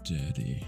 Daddy.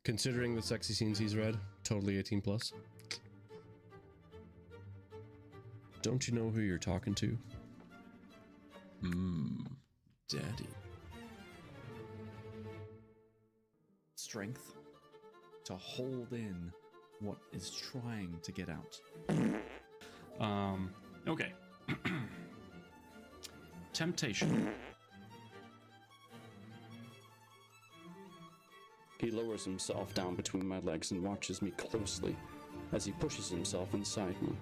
Considering the sexy scenes he's read, totally 18 plus. Don't you know who you're talking to? Daddy. Strength to hold in what is trying to get out. Okay. Temptation. He lowers himself down between my legs and watches me closely as he pushes himself inside me.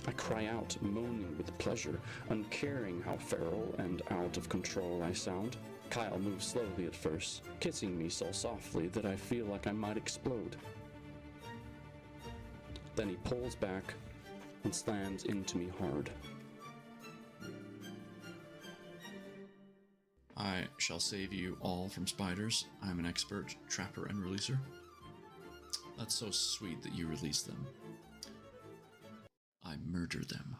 I cry out, moaning with pleasure, uncaring how feral and out of control I sound. Kyle moves slowly at first, kissing me so softly that I feel like I might explode. Then he pulls back and slams into me hard. I shall save you all from spiders. I'm an expert trapper and releaser. That's so sweet that you release them. I murder them.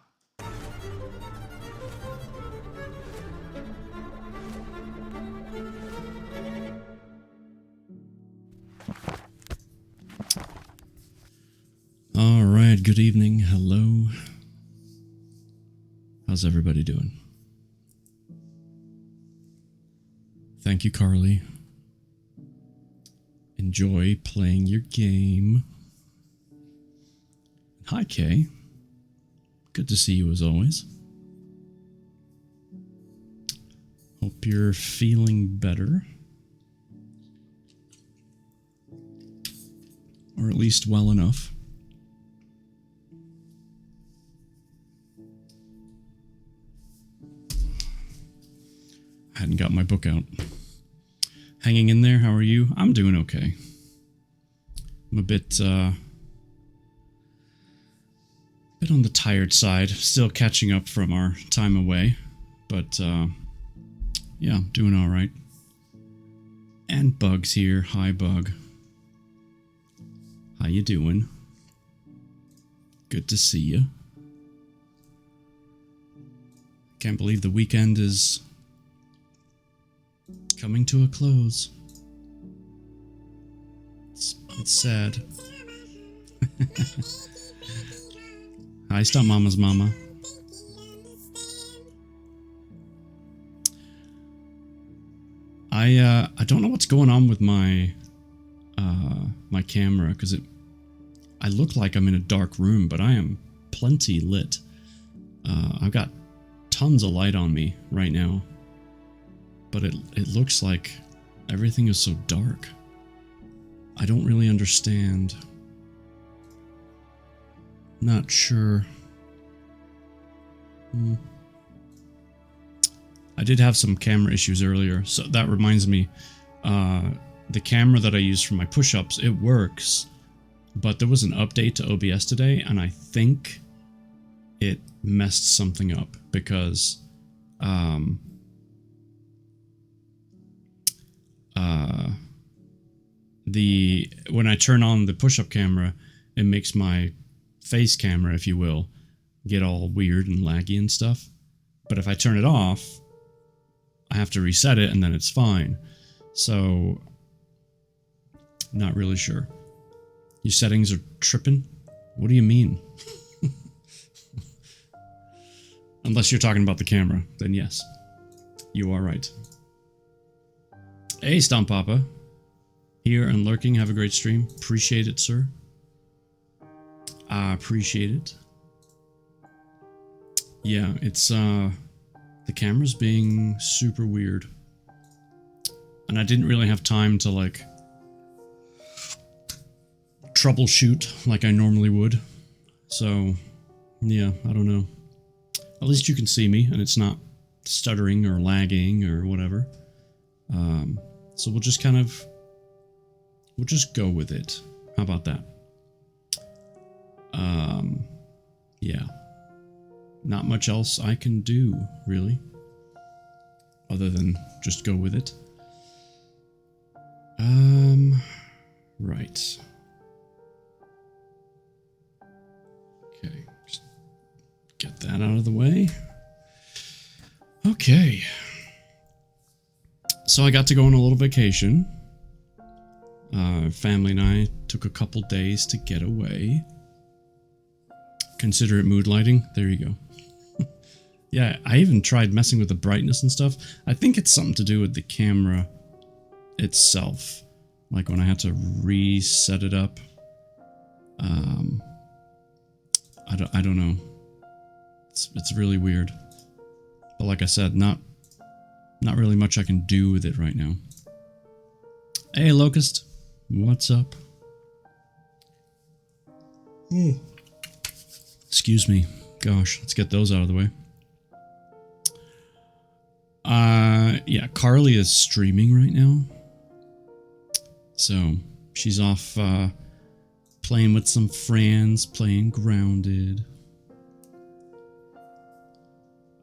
All right, good evening. Hello. How's everybody doing? Thank you, Carly. Enjoy playing your game. Hi, Kay. Good to see you as always. Hope you're feeling better. Or at least well enough. I hadn't got my book out. Hanging in there, how are you? I'm doing okay. I'm a bit on the tired side, still catching up from our time away, but yeah, doing all right. And Bug's here. Hi, Bug. How you doing? Good to see you. Can't believe the weekend is coming to a close. It's sad. Hi, Stump Mama's mama. I don't know what's going on with my my camera, because I look like I'm in a dark room, but I am plenty lit. I've got tons of light on me right now, but it looks like everything is so dark. I don't really understand. Not sure. I did have some camera issues earlier, so that reminds me, the camera that I use for my push-ups, it works, but there was an update to OBS today, and I think it messed something up, because when I turn on the push-up camera, it makes my face camera, if you will, get all weird and laggy and stuff. But if I turn it off, I have to reset it, and then it's fine. So, not really sure. Your settings are tripping? What do you mean? Unless you're talking about the camera, then yes. You are right. Hey, Stomp Papa. Here and lurking. Have a great stream. Appreciate it, sir. I appreciate it. Yeah, it's, the camera's being super weird. And I didn't really have time to, like, troubleshoot like I normally would. So, yeah, I don't know. At least you can see me, and it's not stuttering or lagging or whatever. So we'll just we'll just go with it. How about that? Yeah. Not much else I can do, really. Other than just go with it. Right. Okay, just get that out of the way. Okay. So I got to go on a little vacation. Family and I took a couple days to get away. Consider it mood lighting. There you go. Yeah, I even tried messing with the brightness and stuff. I think it's something to do with the camera itself. Like when I had to reset it up. I don't know. It's really weird. But like I said, not really much I can do with it right now. Hey, Locust. What's up? Excuse me. Gosh, let's get those out of the way. Yeah, Carly is streaming right now. So, she's off playing with some friends, playing Grounded.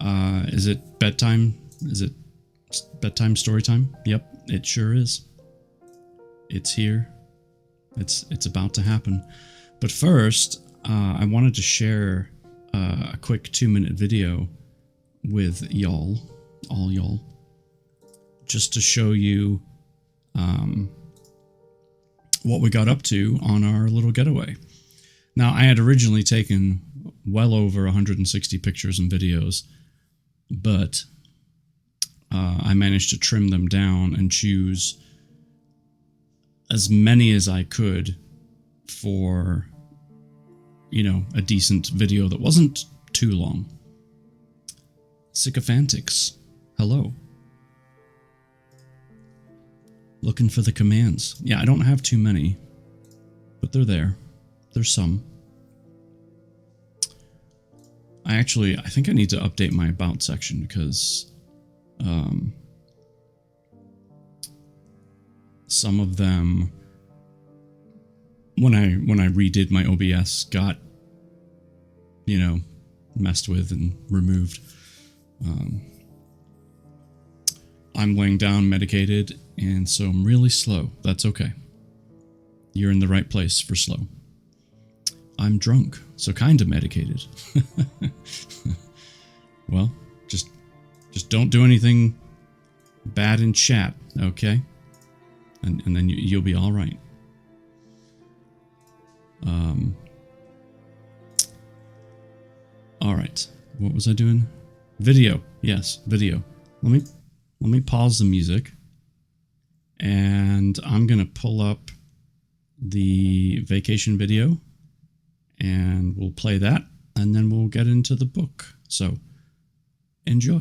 Is it bedtime? Is it bedtime story time? Yep, it sure is. It's here. It's about to happen. But first, I wanted to share a quick 2-minute video with y'all, all y'all, just to show you what we got up to on our little getaway. Now, I had originally taken well over 160 pictures and videos, but I managed to trim them down and choose as many as I could for, you know, a decent video that wasn't too long. Sycophantics, hello. Looking for the commands. Yeah, I don't have too many, but they're there. There's some. I think I need to update my about section because some of them, when I redid my OBS, got, you know, messed with and removed. I'm laying down medicated, and so I'm really slow. That's okay. You're in the right place for slow. I'm drunk, so kinda medicated. Well, just don't do anything bad in chat, okay? And then you'll be all right. All right. What was I doing? Video. Yes, video. Let me pause the music. And I'm going to pull up the vacation video and we'll play that and then we'll get into the book. So enjoy.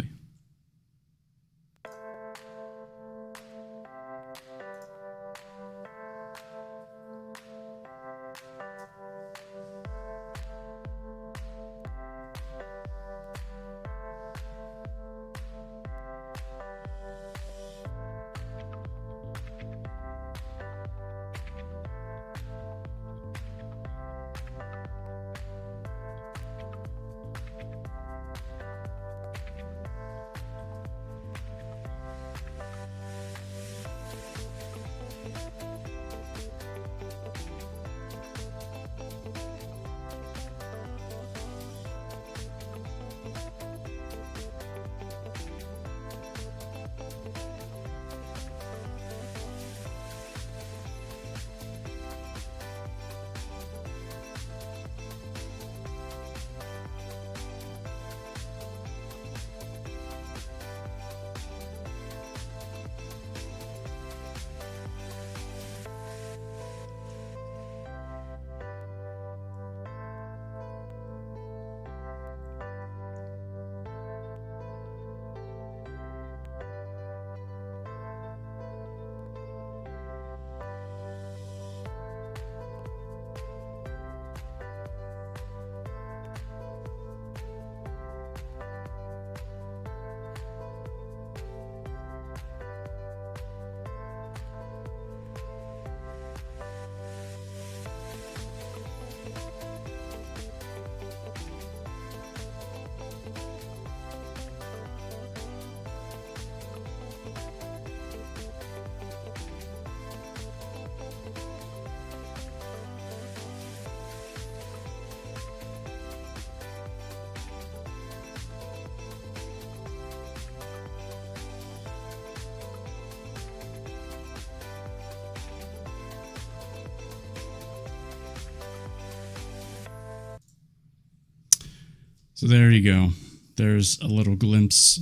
So there you go. There's a little glimpse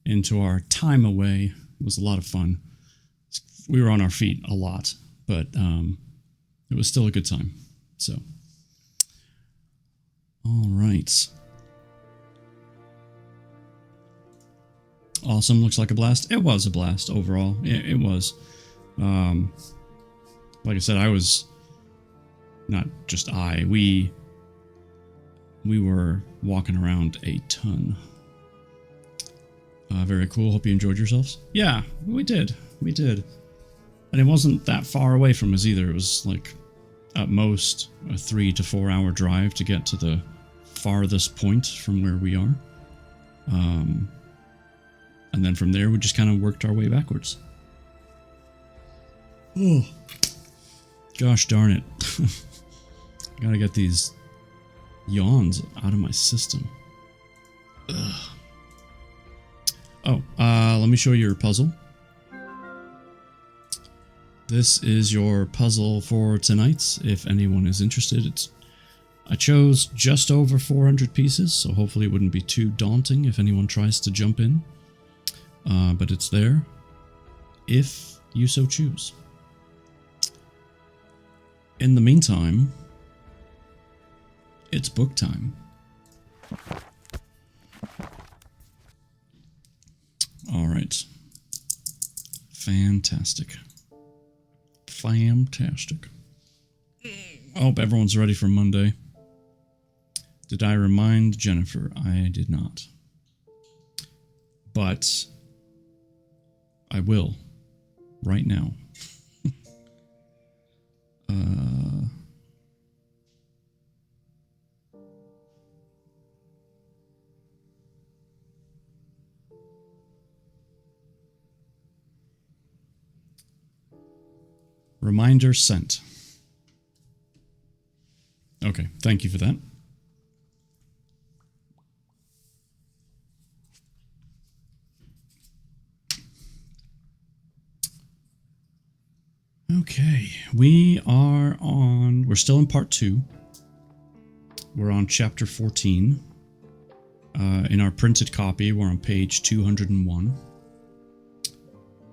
into our time away. It was a lot of fun. We were on our feet a lot, but it was still a good time. So, all right. Awesome. Looks like a blast. It was a blast overall. It was. Like I said, I was not just we were walking around a ton. Very cool. Hope you enjoyed yourselves. Yeah, we did. We did. And it wasn't that far away from us either. It was like at most a 3 to 4 hour drive to get to the farthest point from where we are. And then from there, we just kind of worked our way backwards. Oh, gosh darn it. Gotta get these yawns out of my system. Ugh. Oh, let me show you your puzzle. This is your puzzle for tonight, if anyone is interested. I chose just over 400 pieces, so hopefully it wouldn't be too daunting if anyone tries to jump in. But it's there, if you so choose. In the meantime, it's book time. All right. Fantastic. Fantastic. I hope everyone's ready for Monday. Did I remind Jennifer? I did not. But I will right now. Reminder sent. Okay, thank you for that. Okay, we're still in part 2. We're on chapter 14. In our printed copy, we're on page 201.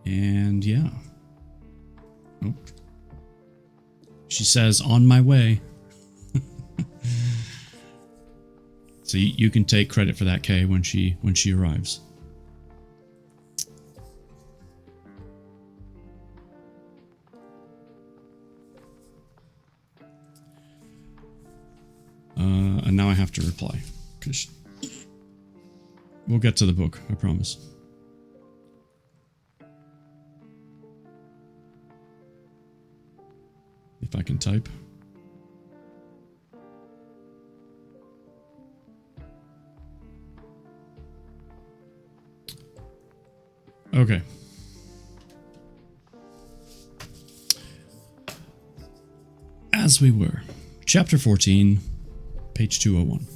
And yeah. Oh. She says, "On my way." So you can take credit for that, Kay, when she arrives. And now I have to reply, because we'll get to the book, I promise. If I can type. Okay. As we were. Chapter 14, page 201.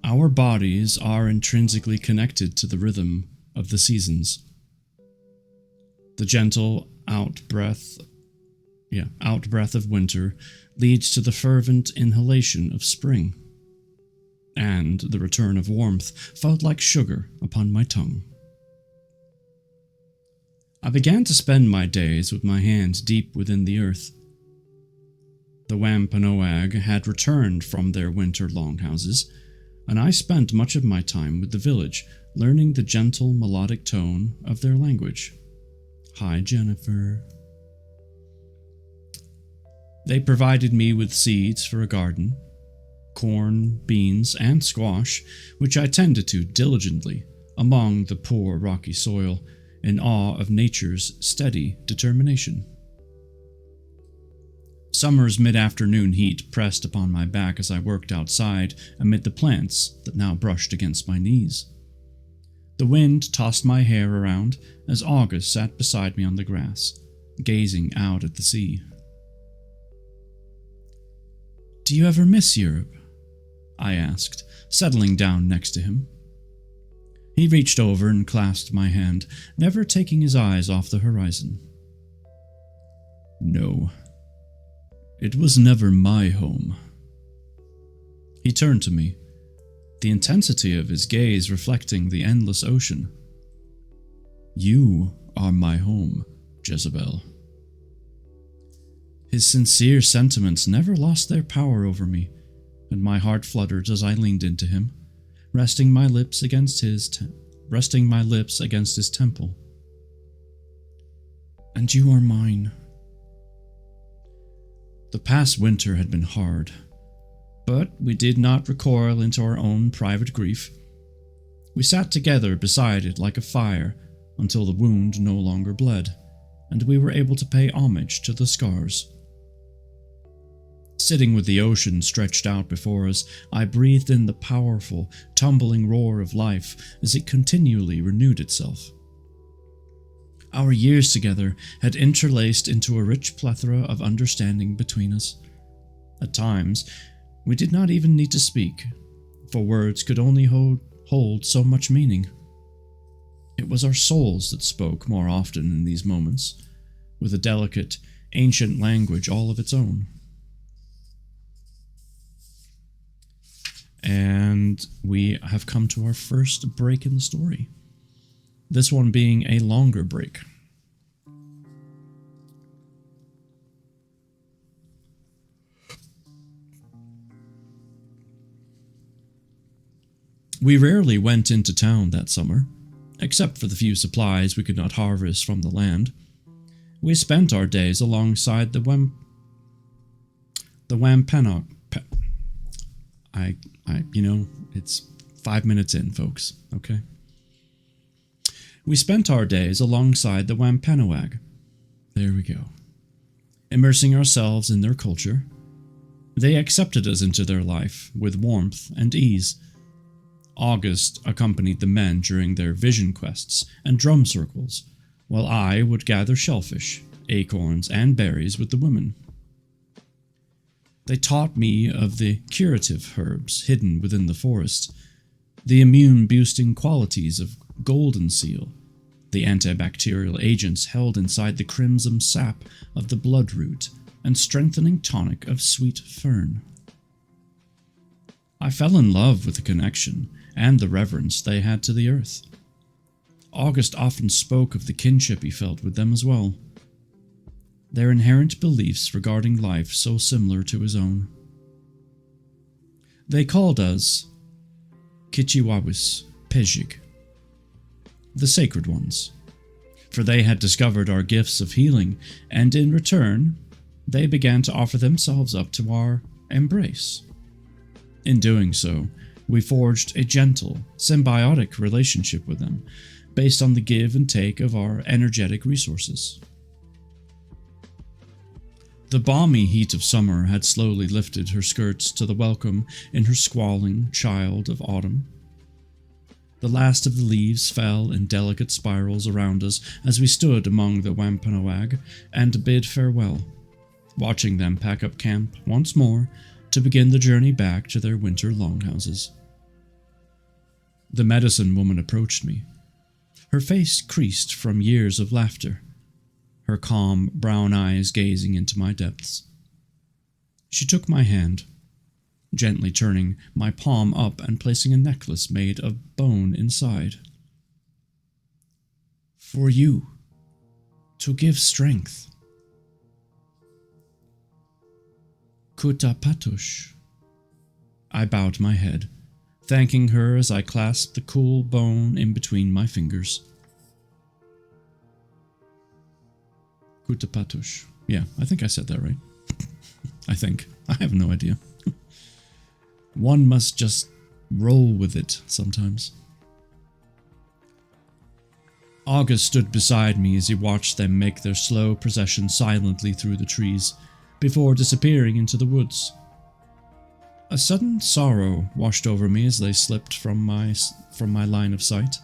Our bodies are intrinsically connected to the rhythm of the seasons. The gentle out-breath of winter leads to the fervent inhalation of spring, and the return of warmth felt like sugar upon my tongue. I began to spend my days with my hand deep within the earth. The Wampanoag had returned from their winter longhouses, and I spent much of my time with the village, learning the gentle melodic tone of their language. Hi, Jennifer. They provided me with seeds for a garden, corn, beans, and squash, which I tended to diligently among the poor rocky soil, in awe of nature's steady determination. Summer's mid-afternoon heat pressed upon my back as I worked outside amid the plants that now brushed against my knees. The wind tossed my hair around as August sat beside me on the grass, gazing out at the sea. "Do you ever miss Europe?" I asked, settling down next to him. He reached over and clasped my hand, never taking his eyes off the horizon. "No. It was never my home." He turned to me, the intensity of his gaze reflecting the endless ocean. "You are my home, Jezebel." His sincere sentiments never lost their power over me, and my heart fluttered as I leaned into him, resting my lips against his temple. "And you are mine." The past winter had been hard, but we did not recoil into our own private grief. We sat together beside it like a fire until the wound no longer bled, and we were able to pay homage to the scars. Sitting with the ocean stretched out before us, I breathed in the powerful, tumbling roar of life as it continually renewed itself. Our years together had interlaced into a rich plethora of understanding between us. At times, we did not even need to speak, for words could only hold so much meaning. It was our souls that spoke more often in these moments, with a delicate, ancient language all of its own. And we have come to our first break in the story. This one being a longer break. We rarely went into town that summer, except for the few supplies we could not harvest from the land. We spent our days alongside the Wampanoag. It's 5 minutes in, folks, okay? We spent our days alongside the Wampanoag. There we go. Immersing ourselves in their culture. They accepted us into their life with warmth and ease. August accompanied the men during their vision quests and drum circles, while I would gather shellfish, acorns, and berries with the women. They taught me of the curative herbs hidden within the forest, the immune-boosting qualities of golden seal, the antibacterial agents held inside the crimson sap of the bloodroot and strengthening tonic of sweet fern. I fell in love with the connection and the reverence they had to the earth. August often spoke of the kinship he felt with them as well, their inherent beliefs regarding life so similar to his own. They called us Kichiwawis Pejig, the sacred ones, for they had discovered our gifts of healing, and in return, they began to offer themselves up to our embrace. In doing so, we forged a gentle, symbiotic relationship with them, based on the give and take of our energetic resources. The balmy heat of summer had slowly lifted her skirts to the welcome in her squalling child of autumn. The last of the leaves fell in delicate spirals around us as we stood among the Wampanoag and bid farewell, watching them pack up camp once more to begin the journey back to their winter longhouses. The medicine woman approached me, her face creased from years of laughter, her calm brown eyes gazing into my depths. She took my hand, gently turning my palm up and placing a necklace made of bone inside. For you, to give strength. Kutapatush. I bowed my head, thanking her as I clasped the cool bone in between my fingers. Kutapatush. Yeah, I think I said that right. I think. I have no idea. One must just roll with it sometimes. August stood beside me as he watched them make their slow procession silently through the trees, before disappearing into the woods. A sudden sorrow washed over me as they slipped from my line of sight.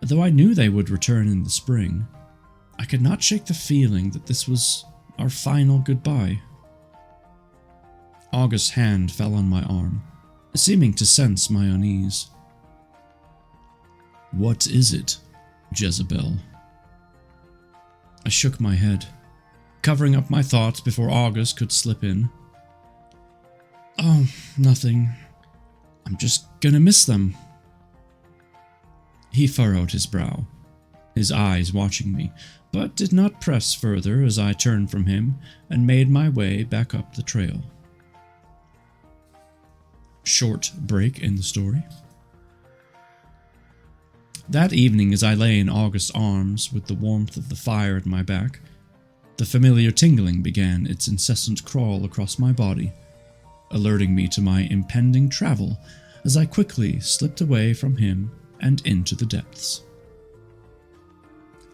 Though I knew they would return in the spring, I could not shake the feeling that this was our final goodbye. August's hand fell on my arm, seeming to sense my unease. "What is it, Jezebel?" I shook my head, covering up my thoughts before August could slip in. "Oh, nothing. I'm just gonna miss them." He furrowed his brow, his eyes watching me, but did not press further as I turned from him and made my way back up the trail. Short break in the story. That evening, as I lay in August's arms with the warmth of the fire at my back, the familiar tingling began its incessant crawl across my body, alerting me to my impending travel as I quickly slipped away from him and into the depths.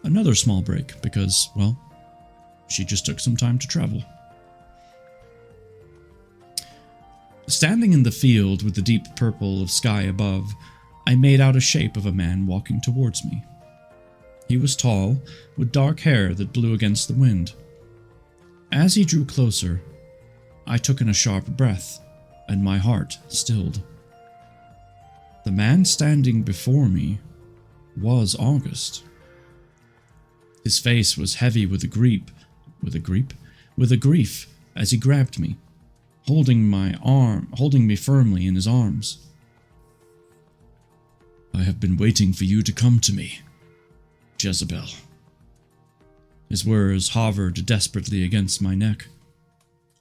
Another small break because, well, she just took some time to travel. Standing in the field with the deep purple of sky above, I made out a shape of a man walking towards me. He was tall, with dark hair that blew against the wind. As he drew closer, I took in a sharp breath, and my heart stilled. The man standing before me was August. His face was heavy with a grief as he grabbed me, holding me firmly in his arms. "I have been waiting for you to come to me, Jezebel." His words hovered desperately against my neck.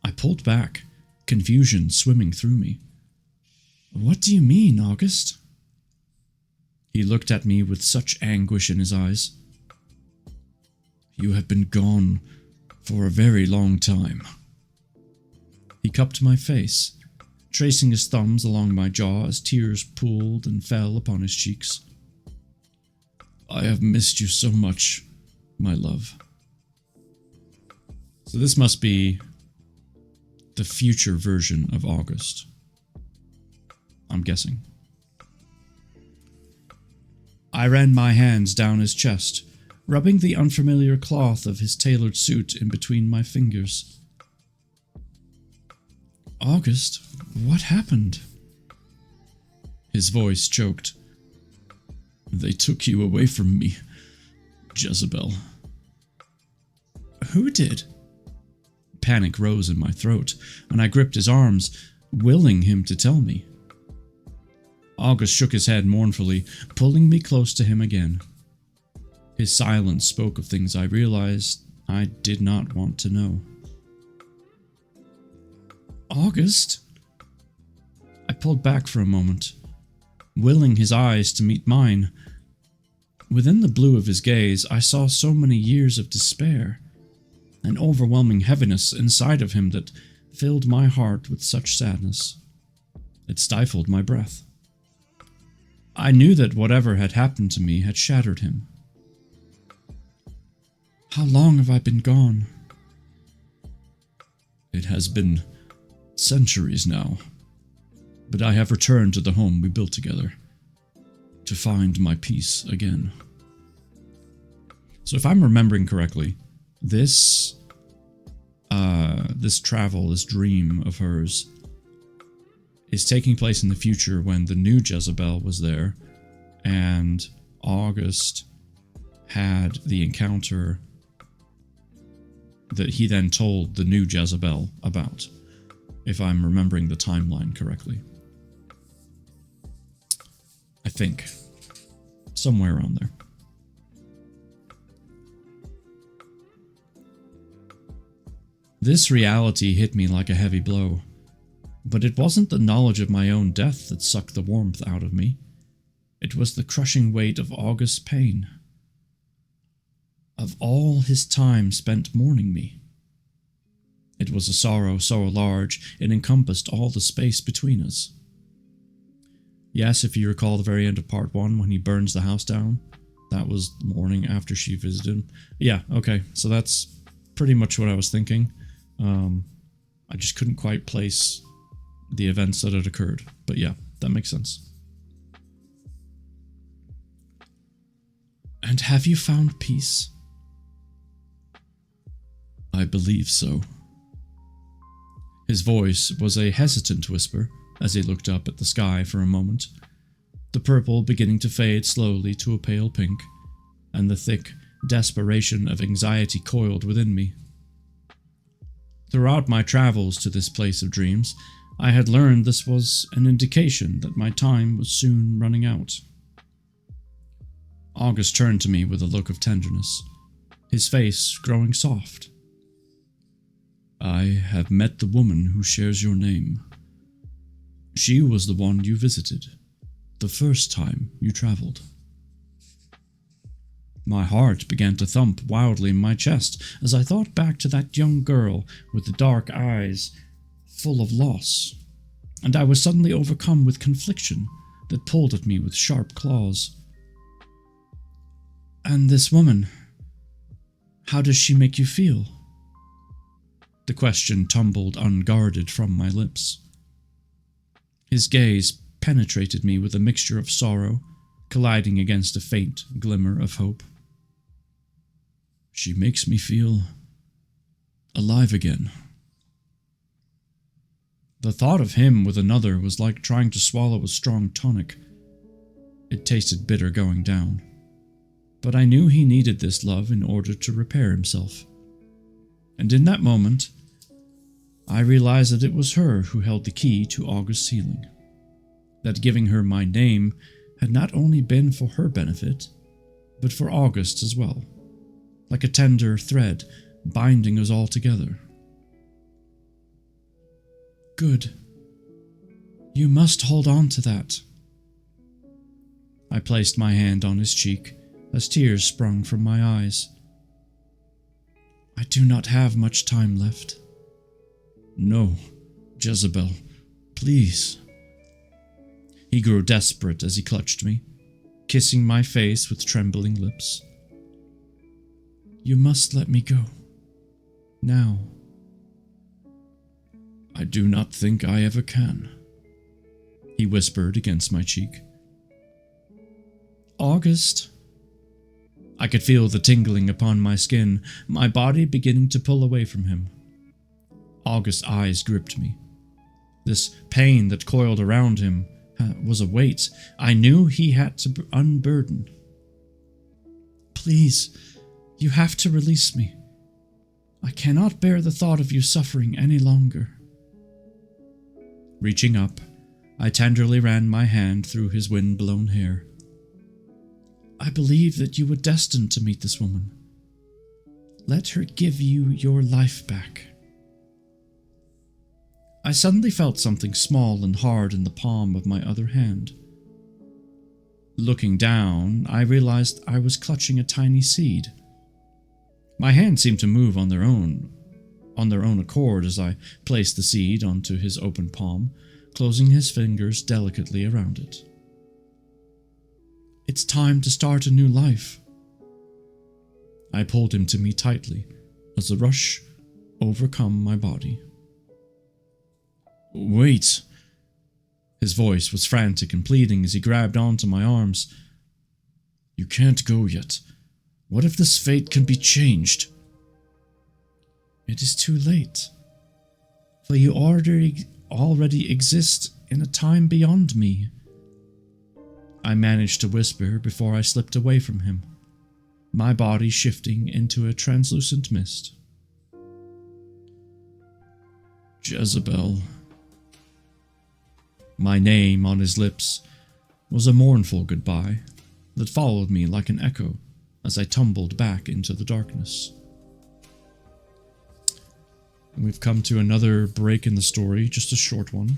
I pulled back, confusion swimming through me. "What do you mean, August?" He looked at me with such anguish in his eyes. "You have been gone for a very long time." He cupped my face, tracing his thumbs along my jaw as tears pooled and fell upon his cheeks. "I have missed you so much, my love." So this must be the future version of August, I'm guessing. I ran my hands down his chest, rubbing the unfamiliar cloth of his tailored suit in between my fingers. "August, what happened?" His voice choked. "They took you away from me Jezebel. Who did? Panic rose in my throat, and I gripped his arms, willing him to tell me. August shook his head mournfully, pulling me close to him again. His silence spoke of things I realized I did not want to know. August? I pulled back for a moment, willing his eyes to meet mine. Within the blue of his gaze, I saw so many years of despair, an overwhelming heaviness inside of him that filled my heart with such sadness. It stifled my breath. I knew that whatever had happened to me had shattered him. How long have I been gone? It has been centuries now, but I have returned to the home we built together, to find my peace again. So if I'm remembering correctly, this travel, this dream of hers, is taking place in the future when the new Jezebel was there, and August had the encounter that he then told the new Jezebel about, if I'm remembering the timeline correctly. I think. Somewhere around there. This reality hit me like a heavy blow, but it wasn't the knowledge of my own death that sucked the warmth out of me. It was the crushing weight of August's pain, of all his time spent mourning me. It was a sorrow so large it encompassed all the space between us. Yes, if you recall the very end of part 1 when he burns the house down, that was the morning after she visited him. Yeah, okay, so that's pretty much what I was thinking. I just couldn't quite place the events that had occurred, but yeah, that makes sense. And have you found peace? I believe so. His voice was a hesitant whisper as he looked up at the sky for a moment, the purple beginning to fade slowly to a pale pink, and the thick desperation of anxiety coiled within me. Throughout my travels to this place of dreams, I had learned this was an indication that my time was soon running out. August turned to me with a look of tenderness, his face growing soft. I have met the woman who shares your name. She was the one you visited, the first time you traveled. My heart began to thump wildly in my chest as I thought back to that young girl with the dark eyes full of loss, and I was suddenly overcome with confliction that pulled at me with sharp claws. And this woman, how does she make you feel? The question tumbled unguarded from my lips. His gaze penetrated me with a mixture of sorrow, colliding against a faint glimmer of hope. She makes me feel alive again. The thought of him with another was like trying to swallow a strong tonic. It tasted bitter going down, but I knew he needed this love in order to repair himself. And in that moment, I realized that it was her who held the key to August's healing, that giving her my name had not only been for her benefit, but for August as well, like a tender thread binding us all together. Good. You must hold on to that. I placed my hand on his cheek as tears sprung from my eyes. I do not have much time left. No, Jezebel, please. He grew desperate as he clutched me, kissing my face with trembling lips. You must let me go. Now. I do not think I ever can, he whispered against my cheek. August. I could feel the tingling upon my skin, my body beginning to pull away from him. August's eyes gripped me. This pain that coiled around him was a weight I knew he had to unburden. Please, you have to release me. I cannot bear the thought of you suffering any longer. Reaching up, I tenderly ran my hand through his wind-blown hair. I believe that you were destined to meet this woman. Let her give you your life back. I suddenly felt something small and hard in the palm of my other hand. Looking down, I realized I was clutching a tiny seed. My hands seemed to move on their own accord as I placed the seed onto his open palm, closing his fingers delicately around it. It's time to start a new life. I pulled him to me tightly as the rush overcome my body. Wait! His voice was frantic and pleading as he grabbed onto my arms. You can't go yet. What if this fate can be changed? It is too late, for you already exist in a time beyond me. I managed to whisper before I slipped away from him, my body shifting into a translucent mist. Jezebel. My name on his lips was a mournful goodbye that followed me like an echo as I tumbled back into the darkness. And we've come to another break in the story, just a short one.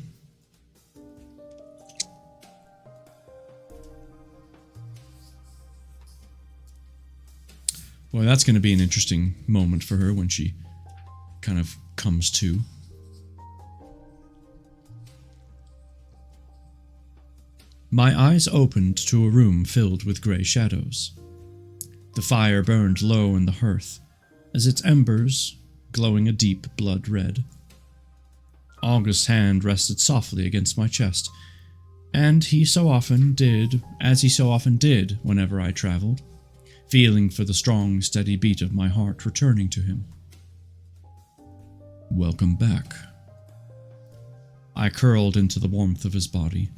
Boy, that's going to be an interesting moment for her when she kind of comes to. My eyes opened to a room filled with grey shadows. The fire burned low in the hearth, as its embers glowing a deep blood red. August's hand rested softly against my chest, and he so often did whenever I traveled, feeling for the strong, steady beat of my heart returning to him. Welcome back. I curled into the warmth of his body,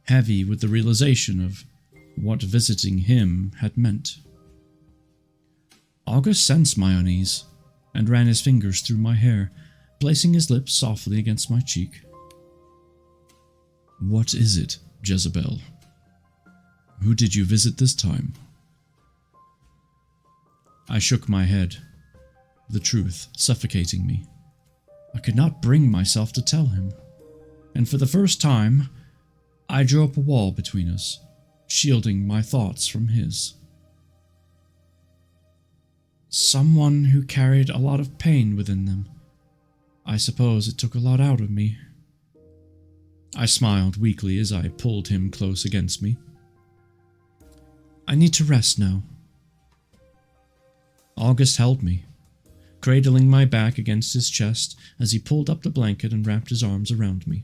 heavy with the realization of what visiting him had meant. August sensed my unease and ran his fingers through my hair, placing his lips softly against my cheek. What is it, Jezebel? Who did you visit this time? I shook my head, the truth suffocating me. I could not bring myself to tell him, and for the first time, I drew up a wall between us, shielding my thoughts from his. Someone who carried a lot of pain within them. I suppose it took a lot out of me. I smiled weakly as I pulled him close against me. I need to rest now. August held me, cradling my back against his chest as he pulled up the blanket and wrapped his arms around me,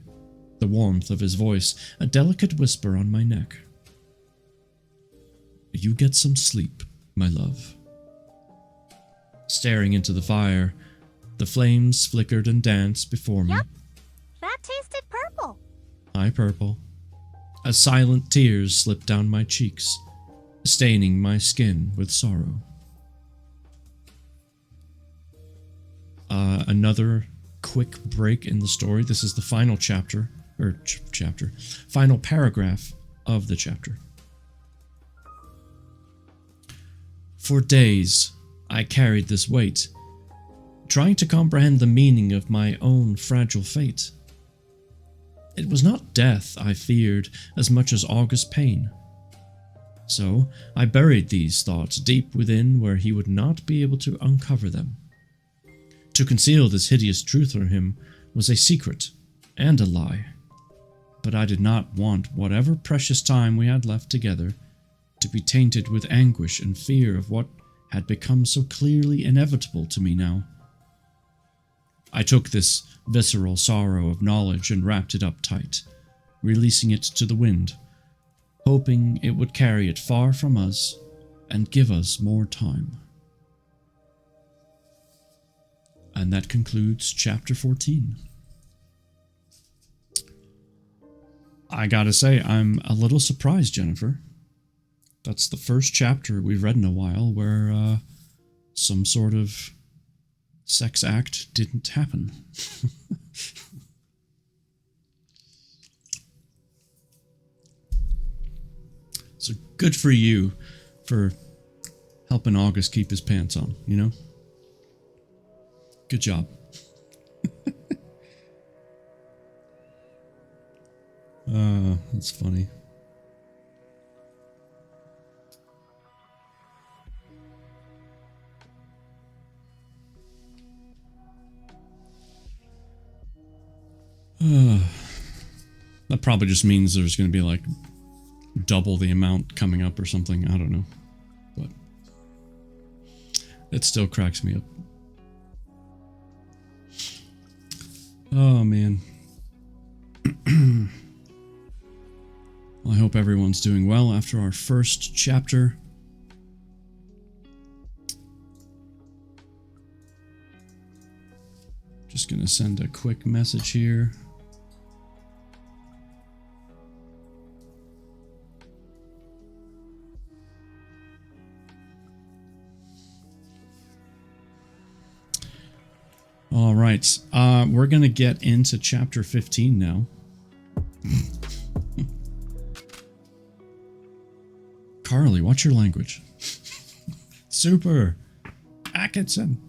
the warmth of his voice a delicate whisper on my neck. You get some sleep, my love. Staring into the fire, the flames flickered and danced before me. Yep, that tasted purple. I purple, as silent tears slipped down my cheeks, staining my skin with sorrow. Another quick break in the story. This is the final final paragraph of the chapter. For days, I carried this weight, trying to comprehend the meaning of my own fragile fate. It was not death I feared as much as August's pain. So I buried these thoughts deep within where he would not be able to uncover them. To conceal this hideous truth from him was a secret and a lie, but I did not want whatever precious time we had left together to be tainted with anguish and fear of what had become so clearly inevitable to me now. I took this visceral sorrow of knowledge and wrapped it up tight, releasing it to the wind, hoping it would carry it far from us and give us more time. And that concludes chapter 14. I gotta say, I'm a little surprised, Jennifer. That's the first chapter we've read in a while where some sort of sex act didn't happen. So good for you for helping August keep his pants on, you know? Good job. That's funny. That probably just means there's going to be like double the amount coming up or something. I don't know. But it still cracks me up. Oh, man. Well, I hope everyone's doing well after our first chapter. Just going to send a quick message here. All right, we're going to get into chapter 15 now. Carly, what's your language? Super. Atkinson.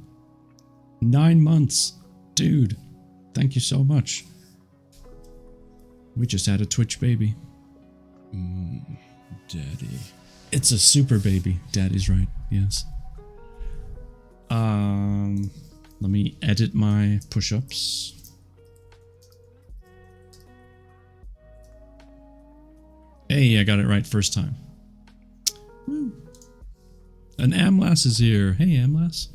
9 months. Dude, thank you so much. We just had a Twitch baby. Daddy. It's a super baby. Daddy's right, yes. Let me edit my push-ups. Hey, I got it right first time. Woo. An Amlas is here. Hey, Amlas.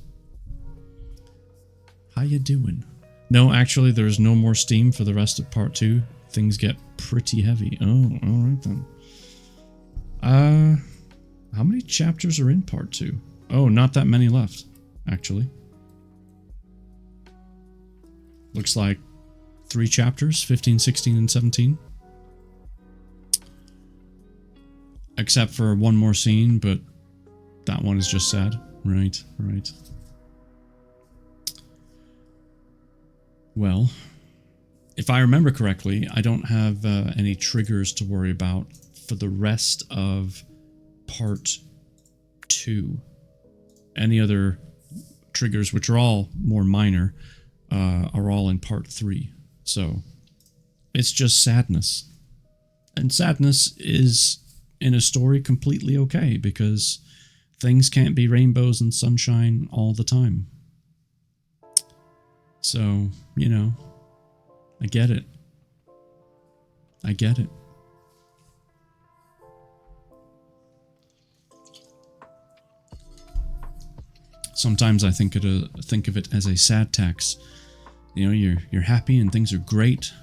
How you doing? No, actually, there's no more Steam for the rest of part 2. Things get pretty heavy. Oh, alright then. How many chapters are in part 2? Oh, not that many left, actually. Looks like 3 chapters, 15, 16, and 17. Except for one more scene, but that one is just sad. Right, right. Well, if I remember correctly, I don't have any triggers to worry about for the rest of part 2. Any other triggers, which are all more minor, are all in part 3. So it's just sadness. And sadness is, in a story, completely okay, because things can't be rainbows and sunshine all the time. So, you know, I get it. I get it. Sometimes I think of it as a sad tax. You know, you're happy and things are great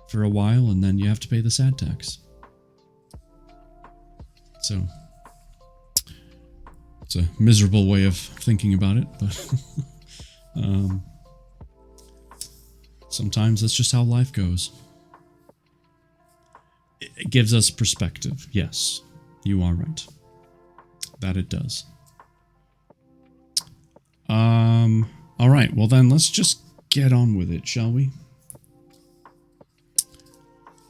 for a while, and then you have to pay the sad tax. So it's a miserable way of thinking about it, but sometimes that's just how life goes. It gives us perspective. Yes, you are right. That it does. All right. Well, then let's just get on with it, shall we?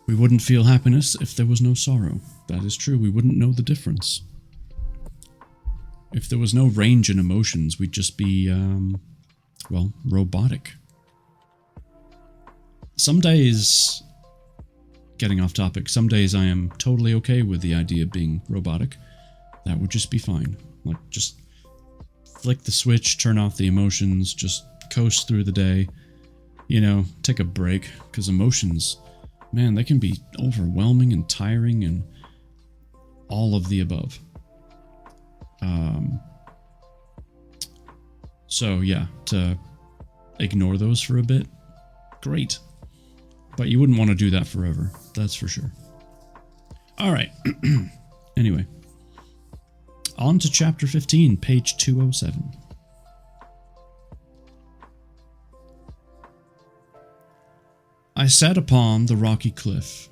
We wouldn't feel happiness if there was no sorrow. That is true. We wouldn't know the difference. If there was no range in emotions, we'd just be, well, robotic. Some days, getting off topic, some days I am totally okay with the idea of being robotic. That would just be fine. Like, just flick the switch, turn off the emotions, just coast through the day. You know, take a break, because emotions, man, they can be overwhelming and tiring and all of the above. So yeah, to ignore those for a bit, great. But you wouldn't want to do that forever, that's for sure. Alright, anyway. On to chapter 15, page 207. I sat upon the rocky cliff,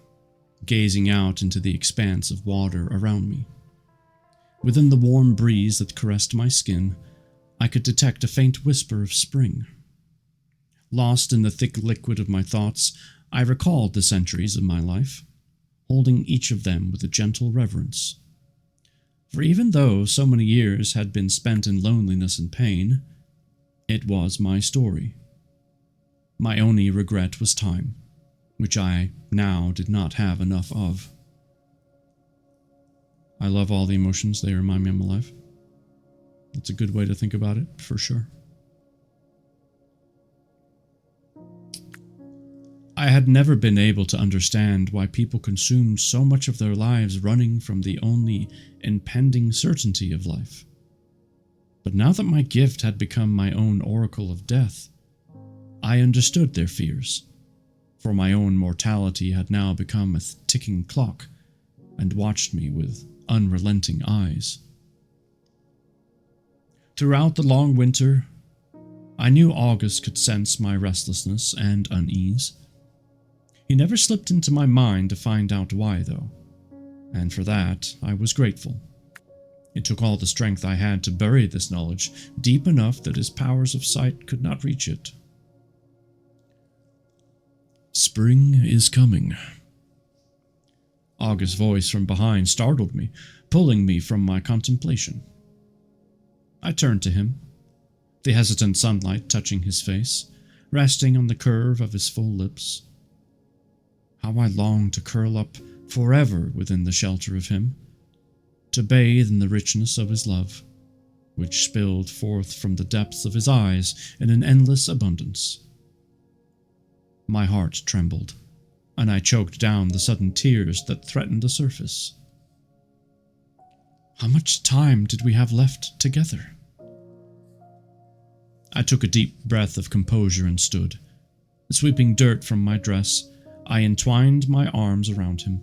gazing out into the expanse of water around me. Within the warm breeze that caressed my skin, I could detect a faint whisper of spring. Lost in the thick liquid of my thoughts, I recalled the centuries of my life, holding each of them with a gentle reverence. For even though so many years had been spent in loneliness and pain, it was my story. My only regret was time, which I now did not have enough of. I love all the emotions, they remind me I'm alive. That's a good way to think about it, for sure. I had never been able to understand why people consumed so much of their lives running from the only impending certainty of life. But now that my gift had become my own oracle of death, I understood their fears, for my own mortality had now become a ticking clock and watched me with unrelenting eyes. Throughout the long winter, I knew August could sense my restlessness and unease. He never slipped into my mind to find out why, though, and for that I was grateful. It took all the strength I had to bury this knowledge deep enough that his powers of sight could not reach it. Spring is coming. August's voice from behind startled me, pulling me from my contemplation. I turned to him, the hesitant sunlight touching his face, resting on the curve of his full lips. How I longed to curl up forever within the shelter of him, to bathe in the richness of his love, which spilled forth from the depths of his eyes in an endless abundance. My heart trembled, and I choked down the sudden tears that threatened to surface. How much time did we have left together? I took a deep breath of composure and stood. Sweeping dirt from my dress, I entwined my arms around him,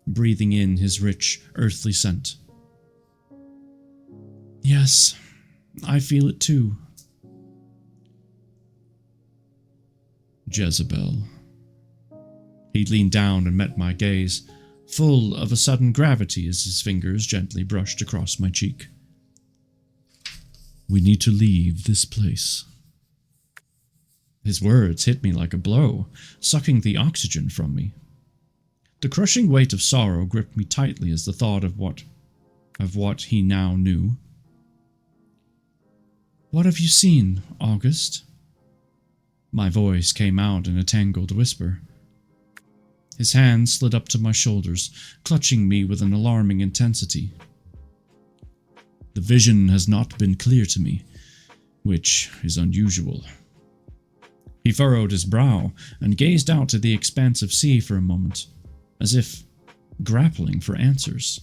breathing in his rich, earthly scent. Yes, I feel it too. Jezebel. He leaned down and met my gaze, full of a sudden gravity as his fingers gently brushed across my cheek. We need to leave this place. His words hit me like a blow, sucking the oxygen from me. The crushing weight of sorrow gripped me tightly as the thought of what he now knew. What have you seen, August? My voice came out in a tangled whisper. His hand slid up to my shoulders, clutching me with an alarming intensity. The vision has not been clear to me, which is unusual. He furrowed his brow and gazed out to the expansive sea for a moment, as if grappling for answers.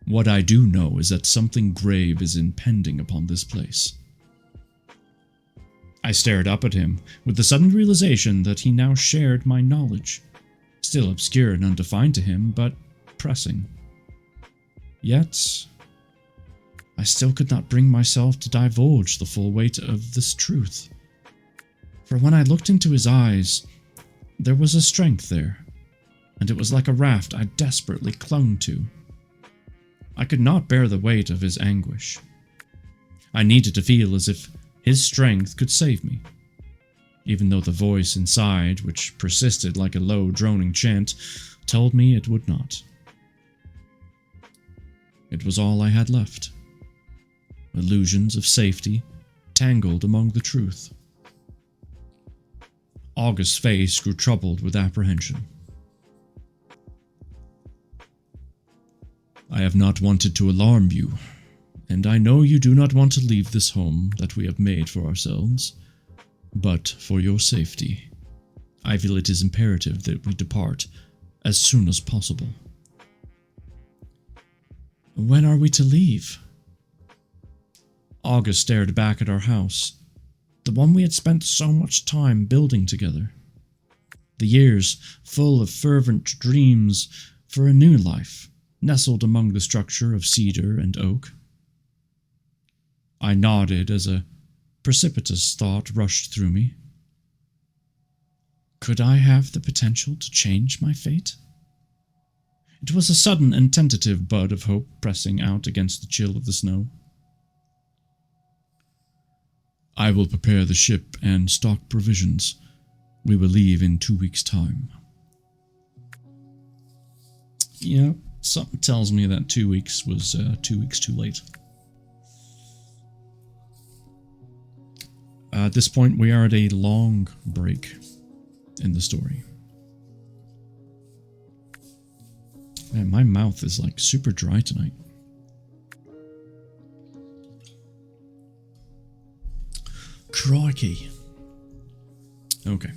What I do know is that something grave is impending upon this place. I stared up at him with the sudden realization that he now shared my knowledge, still obscure and undefined to him, but pressing. Yet, I still could not bring myself to divulge the full weight of this truth. For when I looked into his eyes, there was a strength there, and it was like a raft I desperately clung to. I could not bear the weight of his anguish. I needed to feel as if his strength could save me, even though the voice inside, which persisted like a low, droning chant, told me it would not. It was all I had left. Illusions of safety, tangled among the truth. August's face grew troubled with apprehension. I have not wanted to alarm you, and I know you do not want to leave this home that we have made for ourselves, but for your safety, I feel it is imperative that we depart as soon as possible. When are we to leave? August stared back at our house, the one we had spent so much time building together. The years full of fervent dreams for a new life, nestled among the structure of cedar and oak. I nodded as a precipitous thought rushed through me. Could I have the potential to change my fate? It was a sudden and tentative bud of hope pressing out against the chill of the snow. I will prepare the ship and stock provisions. We will leave in 2 weeks' time. Yeah, something tells me that 2 weeks was 2 weeks too late. At this point, we are at a long break in the story. Man, my mouth is like super dry tonight. Crikey. Okay.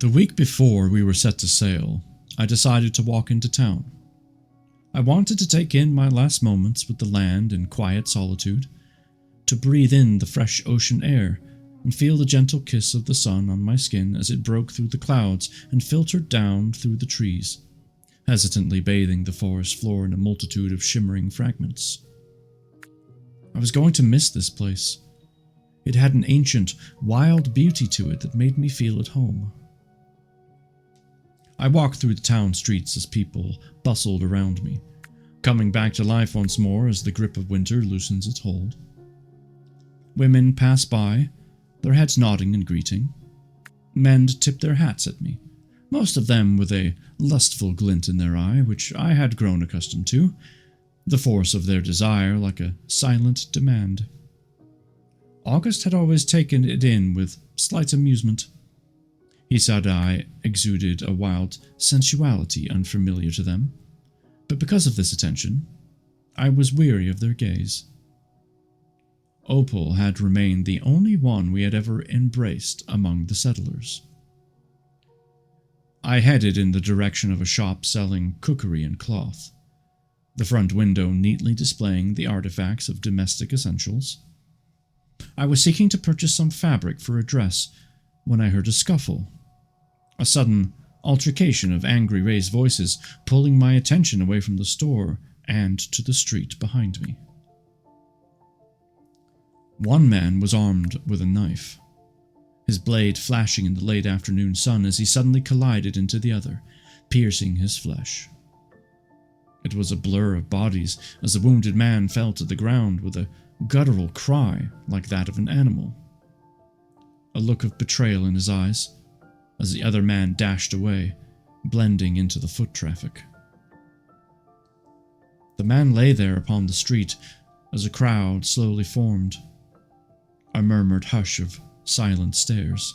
The week before we were set to sail, I decided to walk into town. I wanted to take in my last moments with the land in quiet solitude, to breathe in the fresh ocean air and feel the gentle kiss of the sun on my skin as it broke through the clouds and filtered down through the trees, hesitantly bathing the forest floor in a multitude of shimmering fragments. I was going to miss this place. It had an ancient, wild beauty to it that made me feel at home. I walked through the town streets as people bustled around me, coming back to life once more as the grip of winter loosens its hold. Women passed by, their heads nodding in greeting. Men tipped their hats at me, most of them with a lustful glint in their eye, which I had grown accustomed to, the force of their desire like a silent demand. August had always taken it in with slight amusement. He said I exuded a wild sensuality unfamiliar to them, but because of this attention, I was weary of their gaze. Opal had remained the only one we had ever embraced among the settlers. I headed in the direction of a shop selling cookery and cloth, the front window neatly displaying the artifacts of domestic essentials. I was seeking to purchase some fabric for a dress when I heard a scuffle, a sudden altercation of angry raised voices pulling my attention away from the store and to the street behind me. One man was armed with a knife, his blade flashing in the late afternoon sun as he suddenly collided into the other, piercing his flesh. It was a blur of bodies as the wounded man fell to the ground with a guttural cry like that of an animal. A look of betrayal in his eyes as the other man dashed away, blending into the foot traffic. The man lay there upon the street as a crowd slowly formed, a murmured hush of silent stares.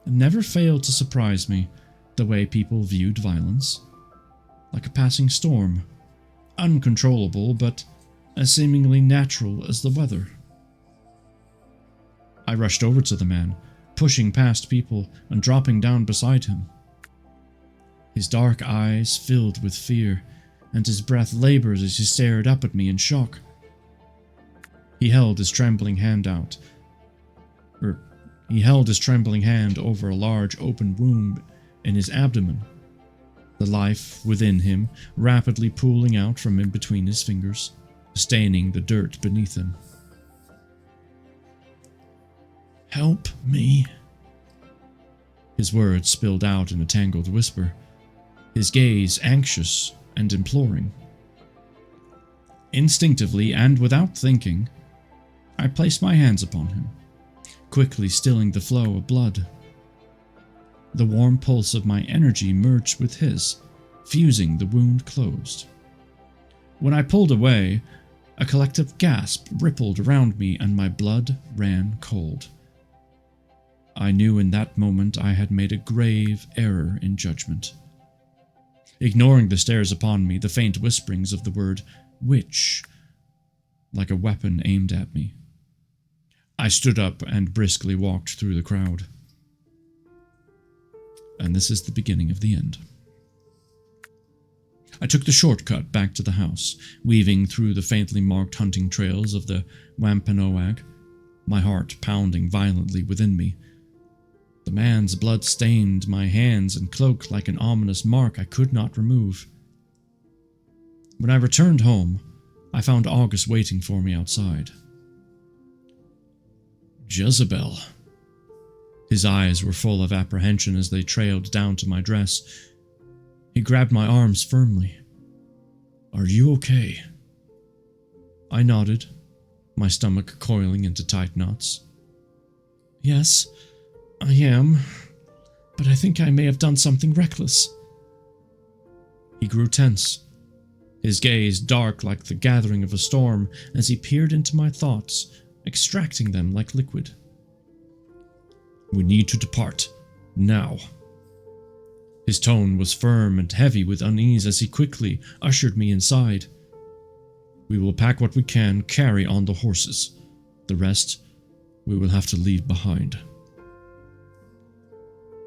It never failed to surprise me the way people viewed violence, like a passing storm, uncontrollable but as seemingly natural as the weather. I rushed over to the man, pushing past people and dropping down beside him. His dark eyes filled with fear, and his breath labored as he stared up at me in shock. He held his trembling hand over a large open wound in his abdomen, the life within him rapidly pooling out from in between his fingers, staining the dirt beneath him. "Help me." His words spilled out in a tangled whisper, his gaze anxious and imploring. Instinctively and without thinking, I placed my hands upon him, quickly stilling the flow of blood. The warm pulse of my energy merged with his, fusing the wound closed. When I pulled away, a collective gasp rippled around me and my blood ran cold. I knew in that moment I had made a grave error in judgment. Ignoring the stares upon me, the faint whisperings of the word witch, like a weapon aimed at me, I stood up and briskly walked through the crowd. And this is the beginning of the end. I took the shortcut back to the house, weaving through the faintly marked hunting trails of the Wampanoag, my heart pounding violently within me. The man's blood stained my hands and cloak like an ominous mark I could not remove. When I returned home, I found August waiting for me outside. Jezebel. His eyes were full of apprehension as they trailed down to my dress. He grabbed my arms firmly. Are you okay? I nodded, my stomach coiling into tight knots. Yes, I am, but I think I may have done something reckless. He grew tense, his gaze dark like the gathering of a storm as he peered into my thoughts, extracting them like liquid. We need to depart, now. His tone was firm and heavy with unease as he quickly ushered me inside. We will pack what we can, carry on the horses. The rest, we will have to leave behind.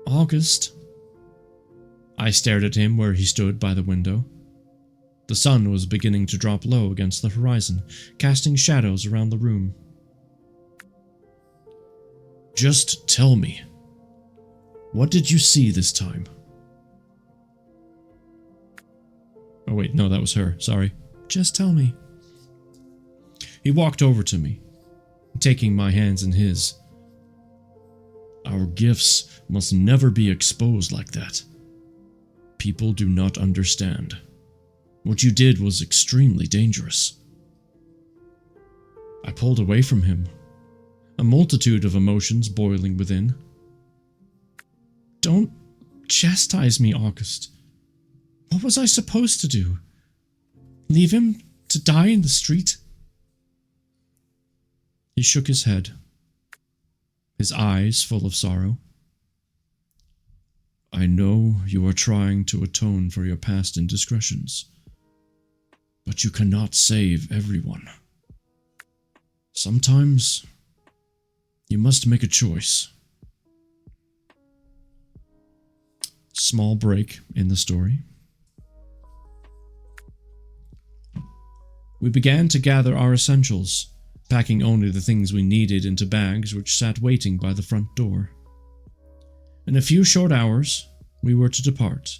August. I stared at him where he stood by the window. The sun was beginning to drop low against the horizon, casting shadows around the room. Just tell me, what did you see this time? Oh wait, no, that was her, sorry. Just tell me. He walked over to me, taking my hands in his. Our gifts must never be exposed like that. People do not understand. What you did was extremely dangerous. I pulled away from him, a multitude of emotions boiling within. Don't chastise me, August. What was I supposed to do? Leave him to die in the street? He shook his head, his eyes full of sorrow. I know you are trying to atone for your past indiscretions, but you cannot save everyone. Sometimes, you must make a choice. Small break in the story. We began to gather our essentials, packing only the things we needed into bags which sat waiting by the front door. In a few short hours, we were to depart,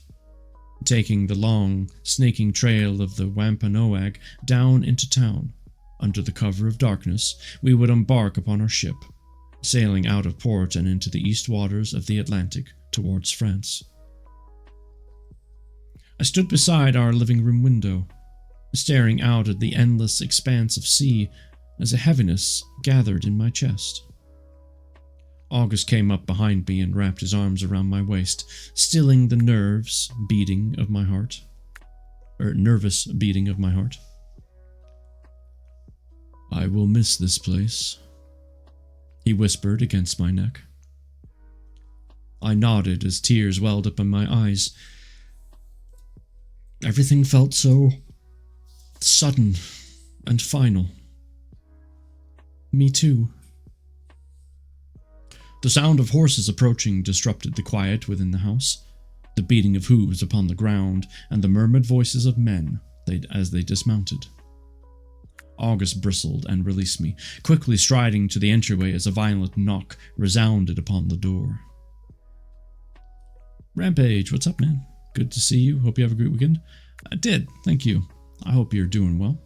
taking the long, snaking trail of the Wampanoag down into town. Under the cover of darkness, we would embark upon our ship, sailing out of port and into the east waters of the Atlantic towards France. I stood beside our living room window, staring out at the endless expanse of sea as a heaviness gathered in my chest. August came up behind me and wrapped his arms around my waist, stilling the nervous beating of my heart. I will miss this place, he whispered against my neck. I nodded as tears welled up in my eyes. Everything felt so sudden and final. Me too. The sound of horses approaching disrupted the quiet within the house, the beating of hooves upon the ground, and the murmured voices of men as they dismounted. August bristled and released me, quickly striding to the entryway as a violent knock resounded upon the door. Rampage, what's up, man? Good to see you. Hope you have a great weekend. I did, thank you. I hope you're doing well.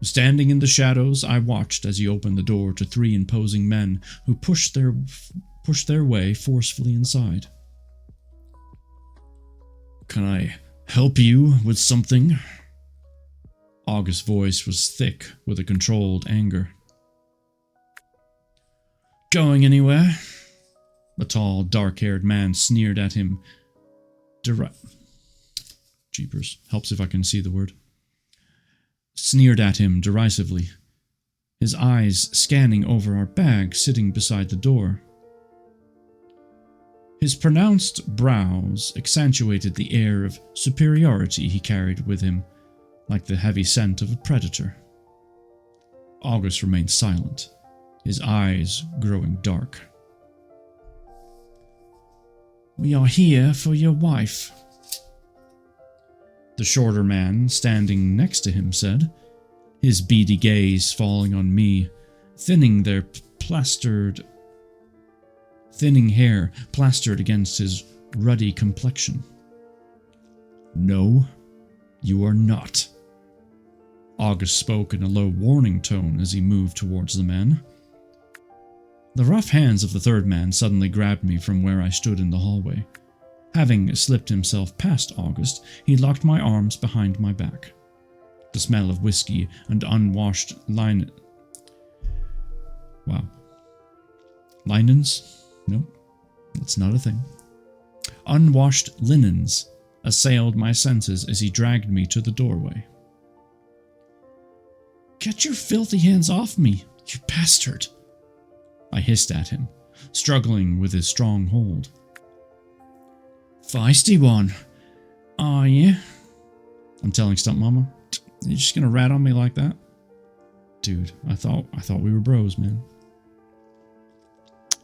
Standing in the shadows, I watched as he opened the door to three imposing men who pushed their way forcefully inside. Can I help you with something? August's voice was thick with a controlled anger. Going anywhere? A tall, dark-haired man sneered at him. Jeepers, helps if I can see the word. Sneered at him derisively, his eyes scanning over our bag sitting beside the door. His pronounced brows accentuated the air of superiority he carried with him, like the heavy scent of a predator. August remained silent, his eyes growing dark. We are here for your wife, the shorter man standing next to him said, his beady gaze falling on me, thinning hair plastered against his ruddy complexion. No, you are not. August spoke in a low warning tone as he moved towards the man. The rough hands of the third man suddenly grabbed me from where I stood in the hallway. Having slipped himself past August, he locked my arms behind my back. The smell of whiskey and unwashed linens. Nope, that's not a thing. Unwashed linens assailed my senses as he dragged me to the doorway. "Get your filthy hands off me, you bastard!" I hissed at him, struggling with his strong hold. "Feisty one, are you?" I'm telling Stunt Mama. "You just gonna rat on me like that?" Dude, I thought we were bros, man.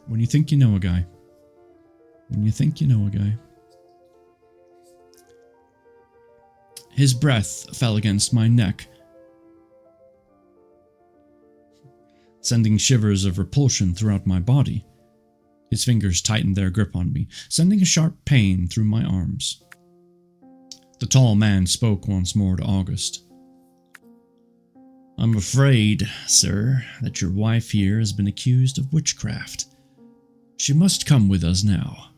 When you think you know a guy. When you think you know a guy. His breath fell against my neck, sending shivers of repulsion throughout my body. His fingers tightened their grip on me, sending a sharp pain through my arms. The tall man spoke once more to August. "I'm afraid, sir, that your wife here has been accused of witchcraft. She must come with us now."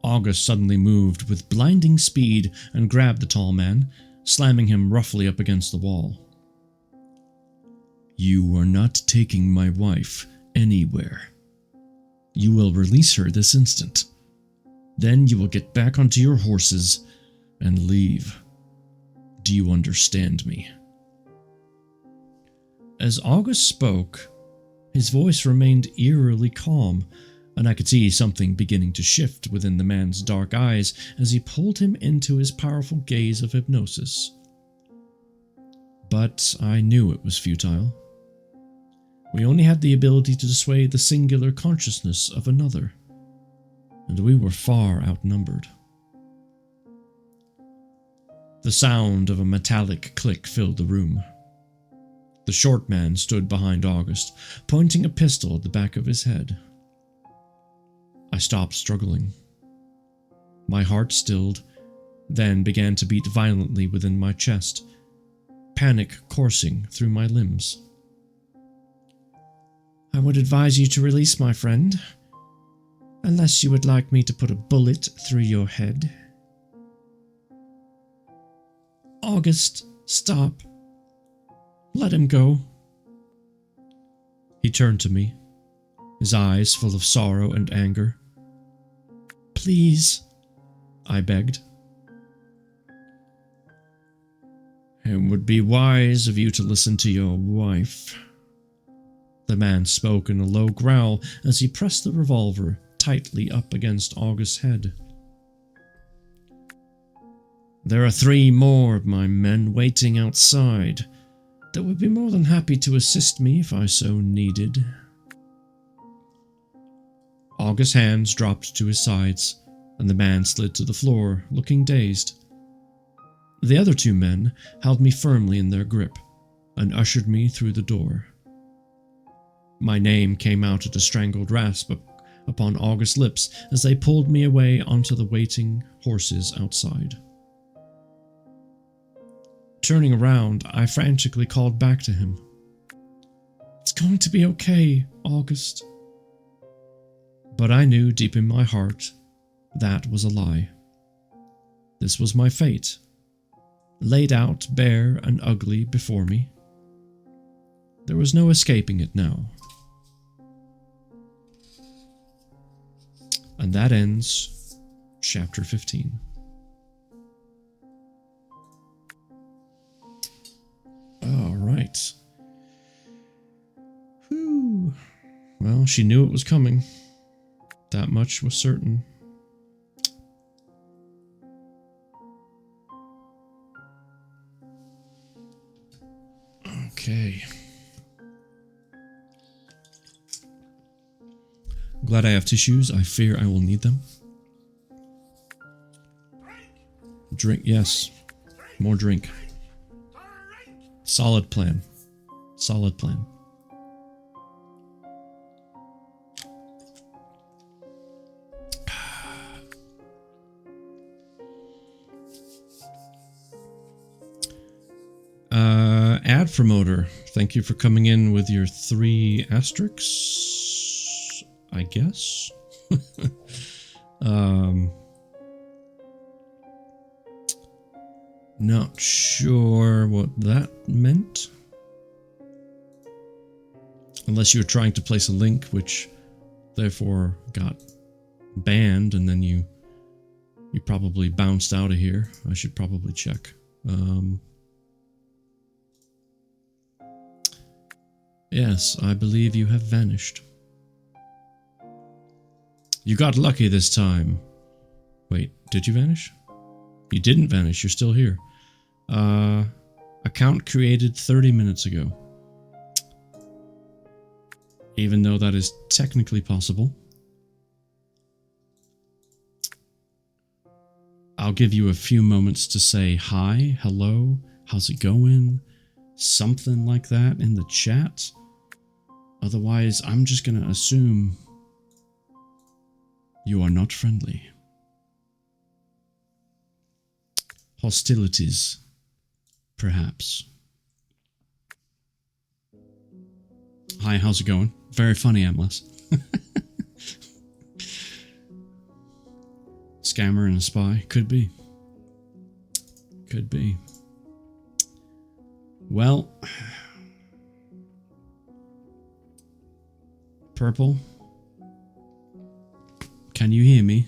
August suddenly moved with blinding speed and grabbed the tall man, slamming him roughly up against the wall. "You are not taking my wife anywhere. You will release her this instant. Then you will get back onto your horses and leave. Do you understand me?" As August spoke, his voice remained eerily calm, and I could see something beginning to shift within the man's dark eyes as he pulled him into his powerful gaze of hypnosis. But I knew it was futile. We only had the ability to sway the singular consciousness of another, and we were far outnumbered. The sound of a metallic click filled the room. The short man stood behind August, pointing a pistol at the back of his head. I stopped struggling. My heart stilled, then began to beat violently within my chest, panic coursing through my limbs. "I would advise you to release my friend, unless you would like me to put a bullet through your head." "August, stop. Let him go." He turned to me, his eyes full of sorrow and anger. "Please," I begged. "It would be wise of you to listen to your wife." The man spoke in a low growl as he pressed the revolver tightly up against August's head. "There are 3 more of my men waiting outside that would be more than happy to assist me if I so needed." August's hands dropped to his sides, and the man slid to the floor, looking dazed. The other 2 men held me firmly in their grip and ushered me through the door. My name came out at a strangled rasp upon August's lips as they pulled me away onto the waiting horses outside. Turning around, I frantically called back to him. "It's going to be okay, August." But I knew deep in my heart that was a lie. This was my fate, laid out bare and ugly before me. There was no escaping it now. And that ends chapter 15. All right. Whew. Well, she knew it was coming. That much was certain. Okay. Glad I have tissues. I fear I will need them. Drink, yes. More drink. Solid plan. Solid plan. Ad promoter. Thank you for coming in with your 3 asterisks, I guess. Not sure what that meant. Unless you were trying to place a link, which therefore got banned, and then you probably bounced out of here. I should probably check. Yes, I believe you have vanished. You got lucky this time. Wait, did you vanish? You didn't vanish, you're still here. Account created 30 minutes ago. Even though that is technically possible. I'll give you a few moments to say hi, hello, how's it going? Something like that in the chat. Otherwise, I'm just gonna assume you are not friendly. Hostilities, perhaps. Hi, how's it going? Very funny, Amless. Scammer and a spy. Could be. Could be. Well. Purple. Can you hear me?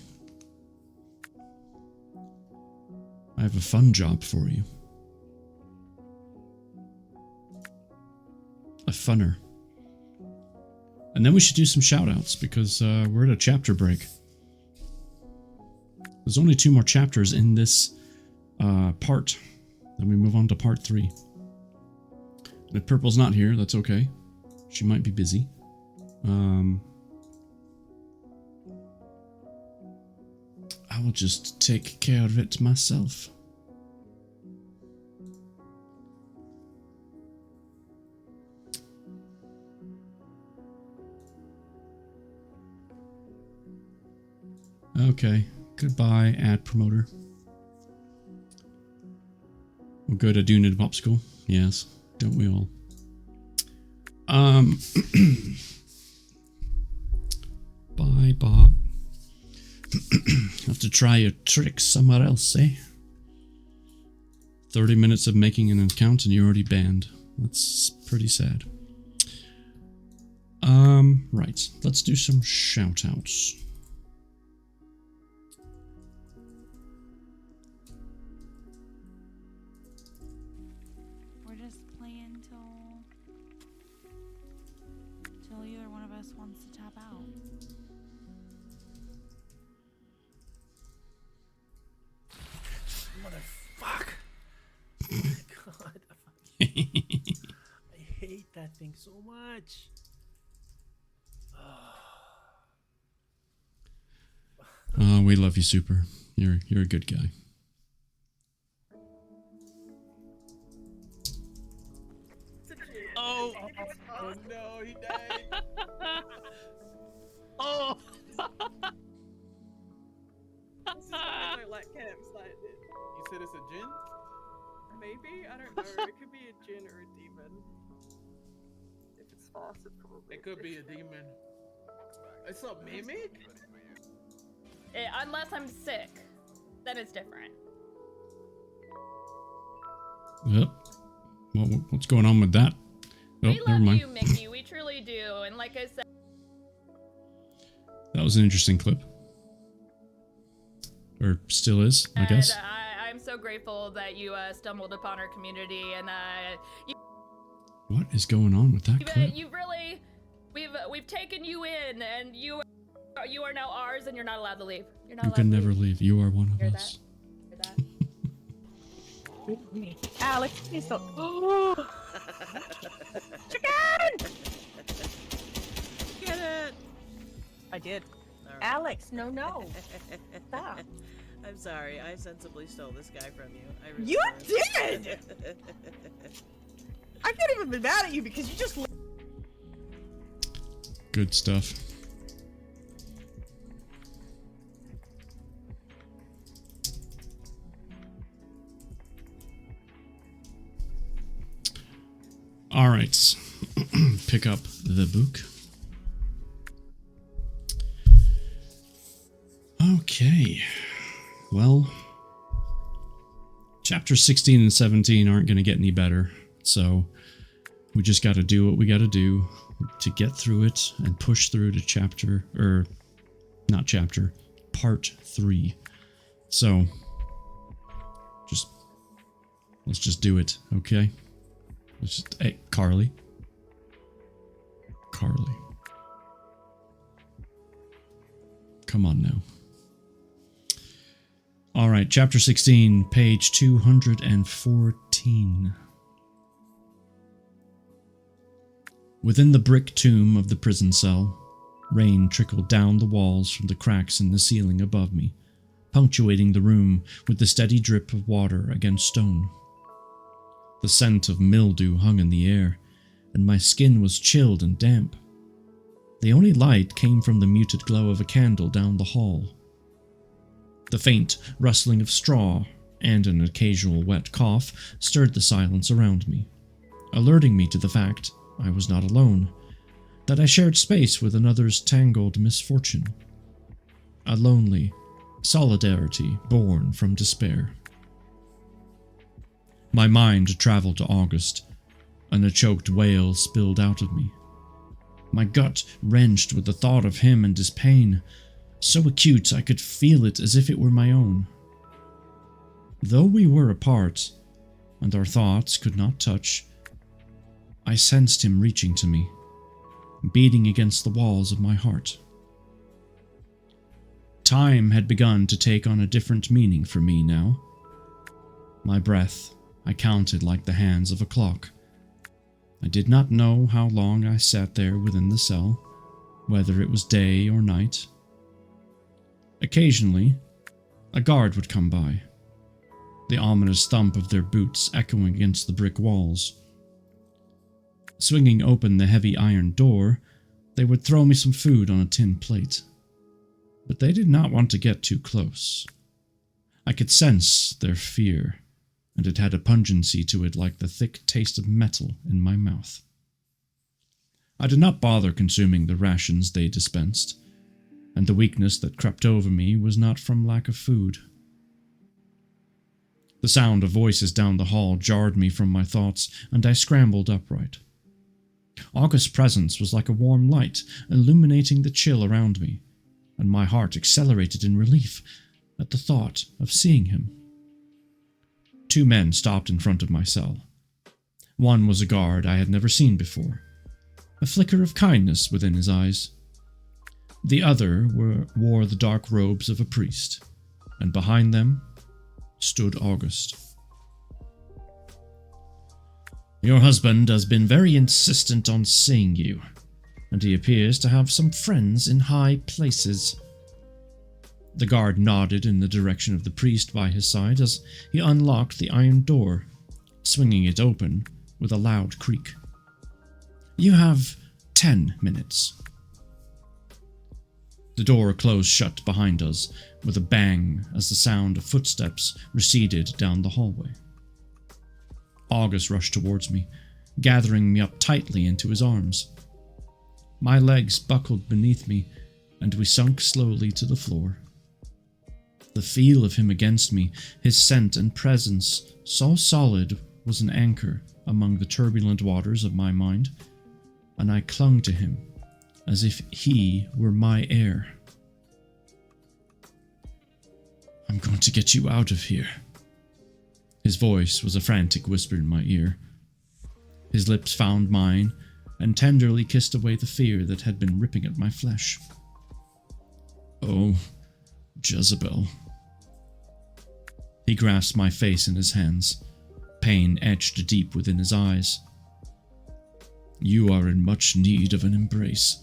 I have a fun job for you. A funner. And then we should do some shoutouts because we're at a chapter break. There's only 2 more chapters in this part. Then we move on to part 3. And if Purple's not here, that's okay. She might be busy. I will just take care of it myself. Okay, goodbye, ad promoter. We're good at doing it popsicle. Yes, don't we all? Bye, bot. Have to try your tricks somewhere else, eh? 30 minutes of making an account and you're already banned. That's pretty sad. Right. Let's do some shout-outs. We're just playing till either one of us wants to tap out. Motherfuck! God, I hate that thing so much. Oh, we love you, Super. You're a good guy. Oh! Oh no, he died! Oh! This is why I don't like camps like this. You said it's a djinn? Maybe? I don't know. It could be a djinn or a demon. If it's fast, it's probably. It could be a demon. It's a mimic? Unless I'm sick, then it's different. Yep. What's going on with that? Oh, We never love mind. you, Mickey. We truly do. And like I said, That was an interesting clip. Or still is, I guess. I'm so grateful that you stumbled upon our community, and What is going on with that clip? you really, we've taken you in, and you are now ours, and you're not allowed to leave. You're not You allowed can to never leave. You are one of Hear us. that? Hear that? Alex, please don't. Oh. Chicken! Get it! I did. All right. Alex, no. Stop. I'm sorry. I sensibly stole this guy from you. I really You did! I can't even be mad at you because you just. Good stuff. All right. Pick up the book. Okay. Well, chapter 16 and 17 aren't going to get any better. So we just got to do what we got to do to get through it and push through to part 3. So let's just do it, okay? Hey, Carly. Come on now. All right, chapter 16, page 214. Within the brick tomb of the prison cell, rain trickled down the walls from the cracks in the ceiling above me, punctuating the room with the steady drip of water against stone. The scent of mildew hung in the air, and my skin was chilled and damp. The only light came from the muted glow of a candle down the hall. The faint rustling of straw and an occasional wet cough stirred the silence around me, alerting me to the fact I was not alone, that I shared space with another's tangled misfortune. A lonely solidarity born from despair. My mind traveled to August, and a choked wail spilled out of me. My gut wrenched with the thought of him and his pain, so acute I could feel it as if it were my own. Though we were apart, and our thoughts could not touch, I sensed him reaching to me, beating against the walls of my heart. Time had begun to take on a different meaning for me now. My breath I counted like the hands of a clock. I did not know how long I sat there within the cell, whether it was day or night. Occasionally, a guard would come by, the ominous thump of their boots echoing against the brick walls. Swinging open the heavy iron door, they would throw me some food on a tin plate. But they did not want to get too close. I could sense their fear, and it had a pungency to it like the thick taste of metal in my mouth. I did not bother consuming the rations they dispensed, and the weakness that crept over me was not from lack of food. The sound of voices down the hall jarred me from my thoughts, and I scrambled upright. August's presence was like a warm light, illuminating the chill around me, and my heart accelerated in relief at the thought of seeing him. 2 men stopped in front of my cell. One was a guard I had never seen before, a flicker of kindness within his eyes. The other wore the dark robes of a priest, and behind them stood August. "Your husband has been very insistent on seeing you, and he appears to have some friends in high places." The guard nodded in the direction of the priest by his side as he unlocked the iron door, swinging it open with a loud creak. "You have 10 minutes. The door closed shut behind us with a bang as the sound of footsteps receded down the hallway. August rushed towards me, gathering me up tightly into his arms. My legs buckled beneath me, and we sunk slowly to the floor. The feel of him against me, his scent and presence, so solid, was an anchor among the turbulent waters of my mind, and I clung to him as if he were my heir. "I'm going to get you out of here." His voice was a frantic whisper in my ear. His lips found mine and tenderly kissed away the fear that had been ripping at my flesh. "Oh, Jezebel." He grasped my face in his hands, pain etched deep within his eyes. "You are in much need of an embrace."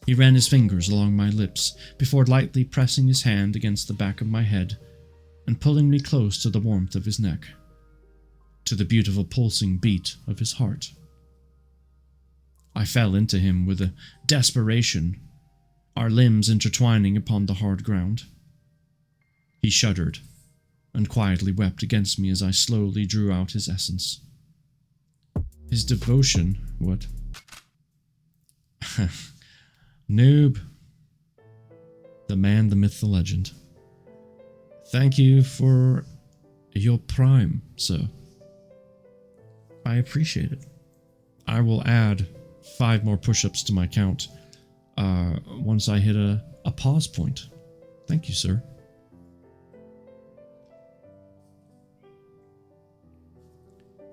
He ran his fingers along my lips before lightly pressing his hand against the back of my head and pulling me close to the warmth of his neck, to the beautiful pulsing beat of his heart. I fell into him with a desperation, our limbs intertwining upon the hard ground. He shuddered and quietly wept against me as I slowly drew out his essence. His devotion, what? Noob. The man, the myth, the legend. Thank you for your prime, sir. I appreciate it. I will add 5 more push-ups to my count once I hit a pause point. Thank you, sir.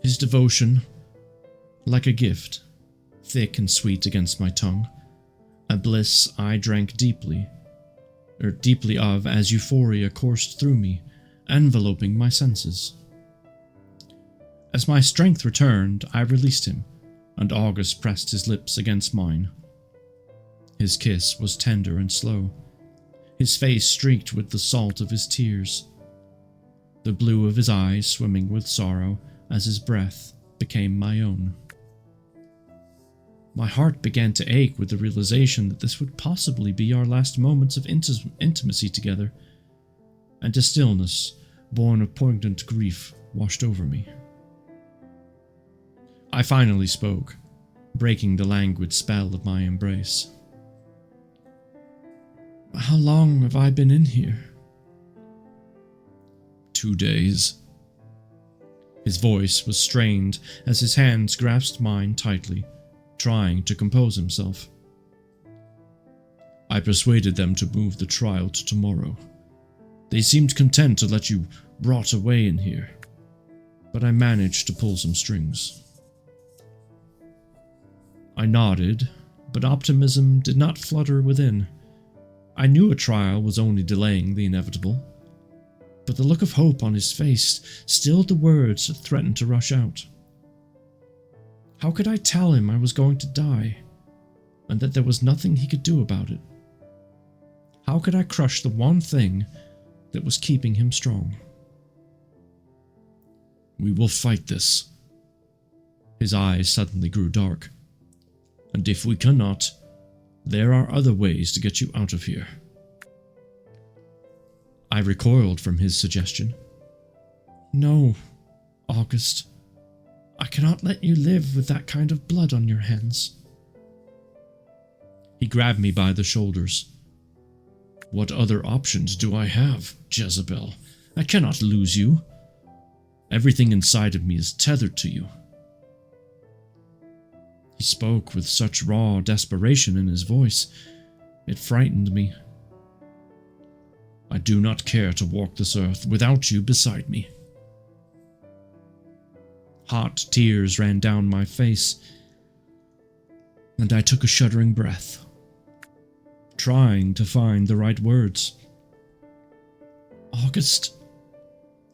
His devotion, like a gift, thick and sweet against my tongue, a bliss I drank deeply of as euphoria coursed through me, enveloping my senses. As my strength returned, I released him, and August pressed his lips against mine. His kiss was tender and slow, his face streaked with the salt of his tears, the blue of his eyes swimming with sorrow as his breath became my own. My heart began to ache with the realization that this would possibly be our last moments of intimacy together, and a stillness born of poignant grief washed over me. I finally spoke, breaking the languid spell of my embrace. How long have I been in here? 2 days. His voice was strained as his hands grasped mine tightly, trying to compose himself. I persuaded them to move the trial to tomorrow. They seemed content to let you rot away in here, but I managed to pull some strings. I nodded, but optimism did not flutter within. I knew a trial was only delaying the inevitable, but the look of hope on his face stilled the words that threatened to rush out. How could I tell him I was going to die, and that there was nothing he could do about it? How could I crush the one thing that was keeping him strong? We will fight this. His eyes suddenly grew dark. And if we cannot, there are other ways to get you out of here. I recoiled from his suggestion. No, August. I cannot let you live with that kind of blood on your hands. He grabbed me by the shoulders. What other options do I have, Jezebel? I cannot lose you. Everything inside of me is tethered to you. He spoke with such raw desperation in his voice, it frightened me. I do not care to walk this earth without you beside me. Hot tears ran down my face, and I took a shuddering breath, trying to find the right words. August,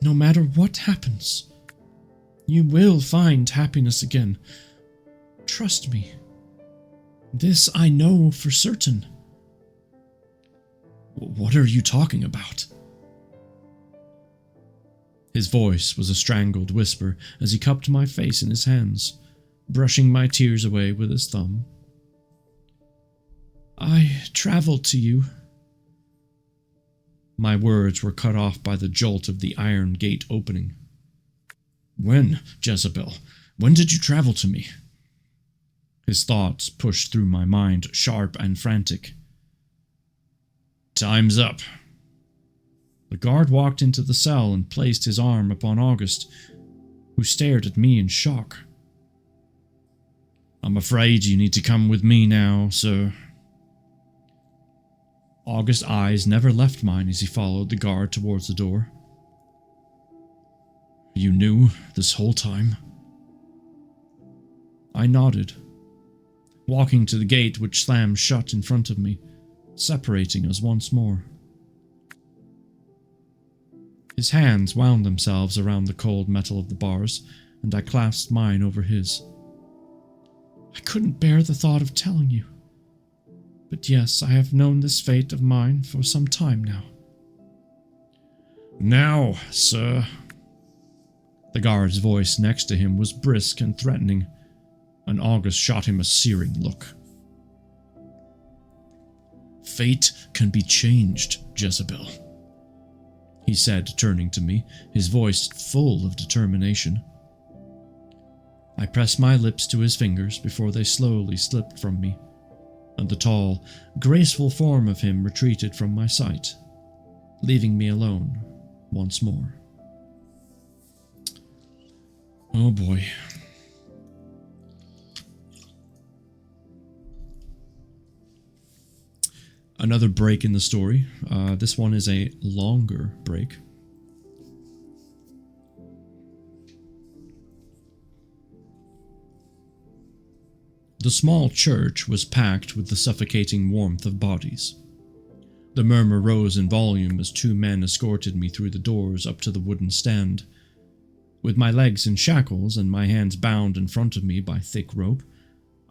no matter what happens, you will find happiness again. Trust me. This I know for certain. What are you talking about? His voice was a strangled whisper as he cupped my face in his hands, brushing my tears away with his thumb. I traveled to you. My words were cut off by the jolt of the iron gate opening. When, Jezebel? When did you travel to me? His thoughts pushed through my mind, sharp and frantic. Time's up. The guard walked into the cell and placed his arm upon August, who stared at me in shock. I'm afraid you need to come with me now, sir. August's eyes never left mine as he followed the guard towards the door. You knew this whole time? I nodded, walking to the gate which slammed shut in front of me, separating us once more. His hands wound themselves around the cold metal of the bars, and I clasped mine over his. I couldn't bear the thought of telling you. But yes, I have known this fate of mine for some time now. Now, sir. The guard's voice next to him was brisk and threatening, and August shot him a searing look. Fate can be changed, Jezebel, he said, turning to me, his voice full of determination. I pressed my lips to his fingers before they slowly slipped from me, and the tall, graceful form of him retreated from my sight, leaving me alone once more. Oh boy. Another break in the story. This one is a longer break. The small church was packed with the suffocating warmth of bodies. The murmur rose in volume as two men escorted me through the doors up to the wooden stand. With my legs in shackles and my hands bound in front of me by thick rope,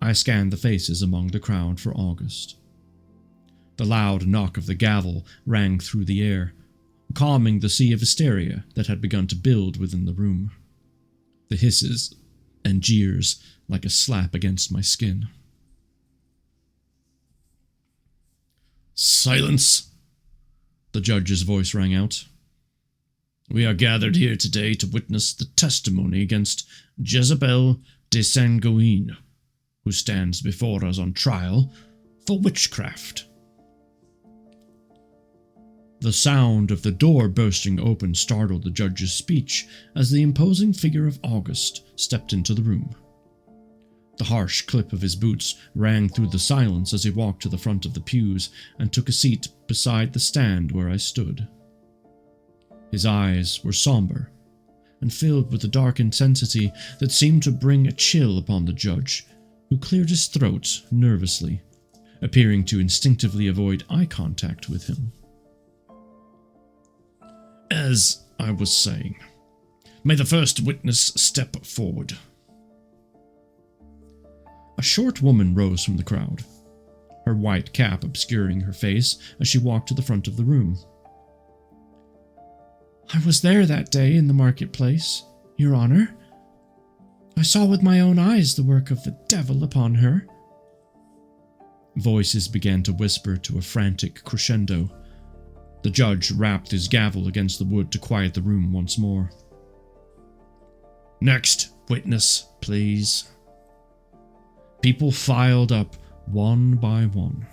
I scanned the faces among the crowd for August. The loud knock of the gavel rang through the air, calming the sea of hysteria that had begun to build within the room. The hisses and jeers like a slap against my skin. "Silence!" The judge's voice rang out. "We are gathered here today to witness the testimony against Jezebel de Sanguine, who stands before us on trial for witchcraft." The sound of the door bursting open startled the judge's speech as the imposing figure of August stepped into the room. The harsh clip of his boots rang through the silence as he walked to the front of the pews and took a seat beside the stand where I stood. His eyes were somber and filled with a dark intensity that seemed to bring a chill upon the judge, who cleared his throat nervously, appearing to instinctively avoid eye contact with him. "As I was saying, may the first witness step forward." A short woman rose from the crowd, her white cap obscuring her face as she walked to the front of the room. "I was there that day in the marketplace, Your Honor. I saw with my own eyes the work of the devil upon her." Voices began to whisper to a frantic crescendo. The judge rapped his gavel against the wood to quiet the room once more. "Next witness, please." People filed up one by one.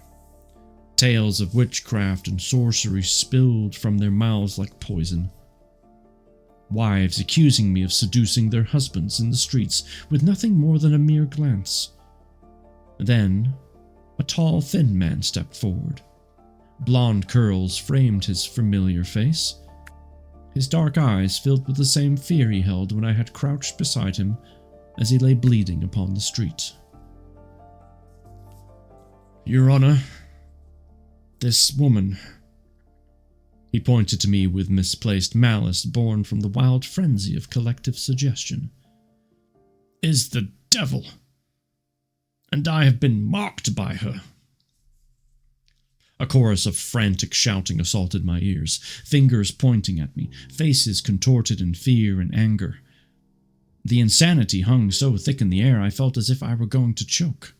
Tales of witchcraft and sorcery spilled from their mouths like poison. Wives accusing me of seducing their husbands in the streets with nothing more than a mere glance. Then, a tall, thin man stepped forward. Blonde curls framed his familiar face. His dark eyes filled with the same fear he held when I had crouched beside him as he lay bleeding upon the street. "Your Honor, this woman," he pointed to me with misplaced malice born from the wild frenzy of collective suggestion, "is the devil, and I have been marked by her." A chorus of frantic shouting assaulted my ears, fingers pointing at me, faces contorted in fear and anger. The insanity hung so thick in the air I felt as if I were going to choke.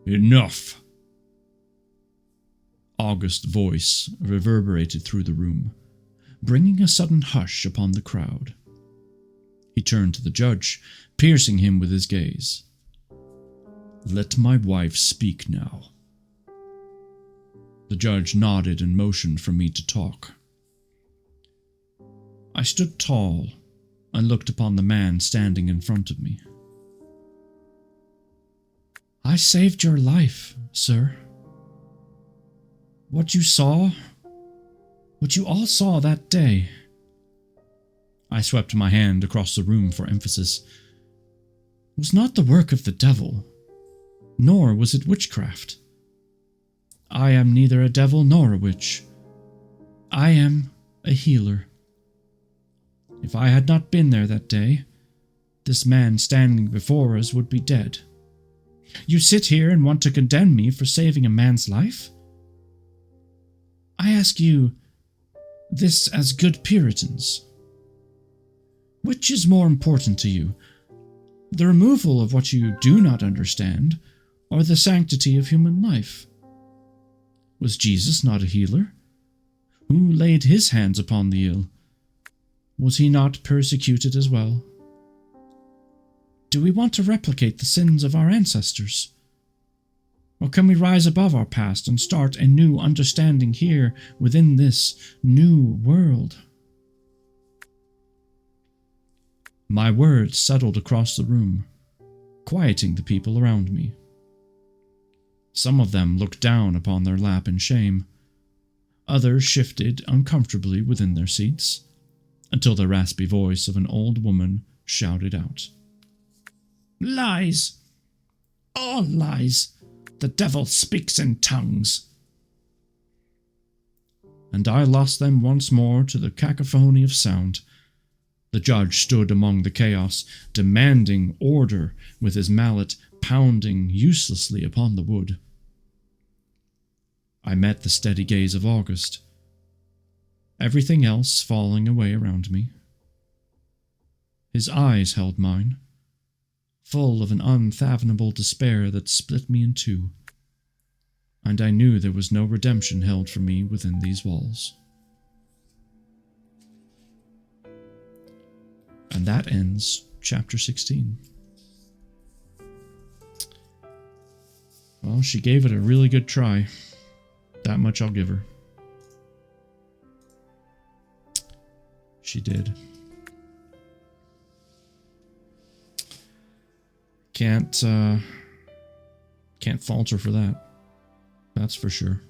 "Enough!" August's voice reverberated through the room, bringing a sudden hush upon the crowd. He turned to the judge, piercing him with his gaze. "Let my wife speak now." The judge nodded and motioned for me to talk. I stood tall and looked upon the man standing in front of me. "I saved your life, sir. What you saw, what you all saw that day," I swept my hand across the room for emphasis, "was not the work of the devil, nor was it witchcraft. I am neither a devil nor a witch. I am a healer. If I had not been there that day, this man standing before us would be dead. You sit here and want to condemn me for saving a man's life? I ask you this as good Puritans. Which is more important to you, the removal of what you do not understand, or the sanctity of human life? Was Jesus not a healer? Who laid his hands upon the ill? Was he not persecuted as well? Do we want to replicate the sins of our ancestors? Or can we rise above our past and start a new understanding here within this new world? My words settled across the room, quieting the people around me. Some of them looked down upon their lap in shame. Others shifted uncomfortably within their seats, until the raspy voice of an old woman shouted out, "Lies! All lies! The devil speaks in tongues!" And I lost them once more to the cacophony of sound. The judge stood among the chaos, demanding order with his mallet pounding uselessly upon the wood. I met the steady gaze of August, everything else falling away around me. His eyes held mine, full of an unfathomable despair that split me in two, and I knew there was no redemption held for me within these walls. And that ends chapter 16. Well, she gave it a really good try. That much I'll give her. She did. Can't fault her for that. That's for sure.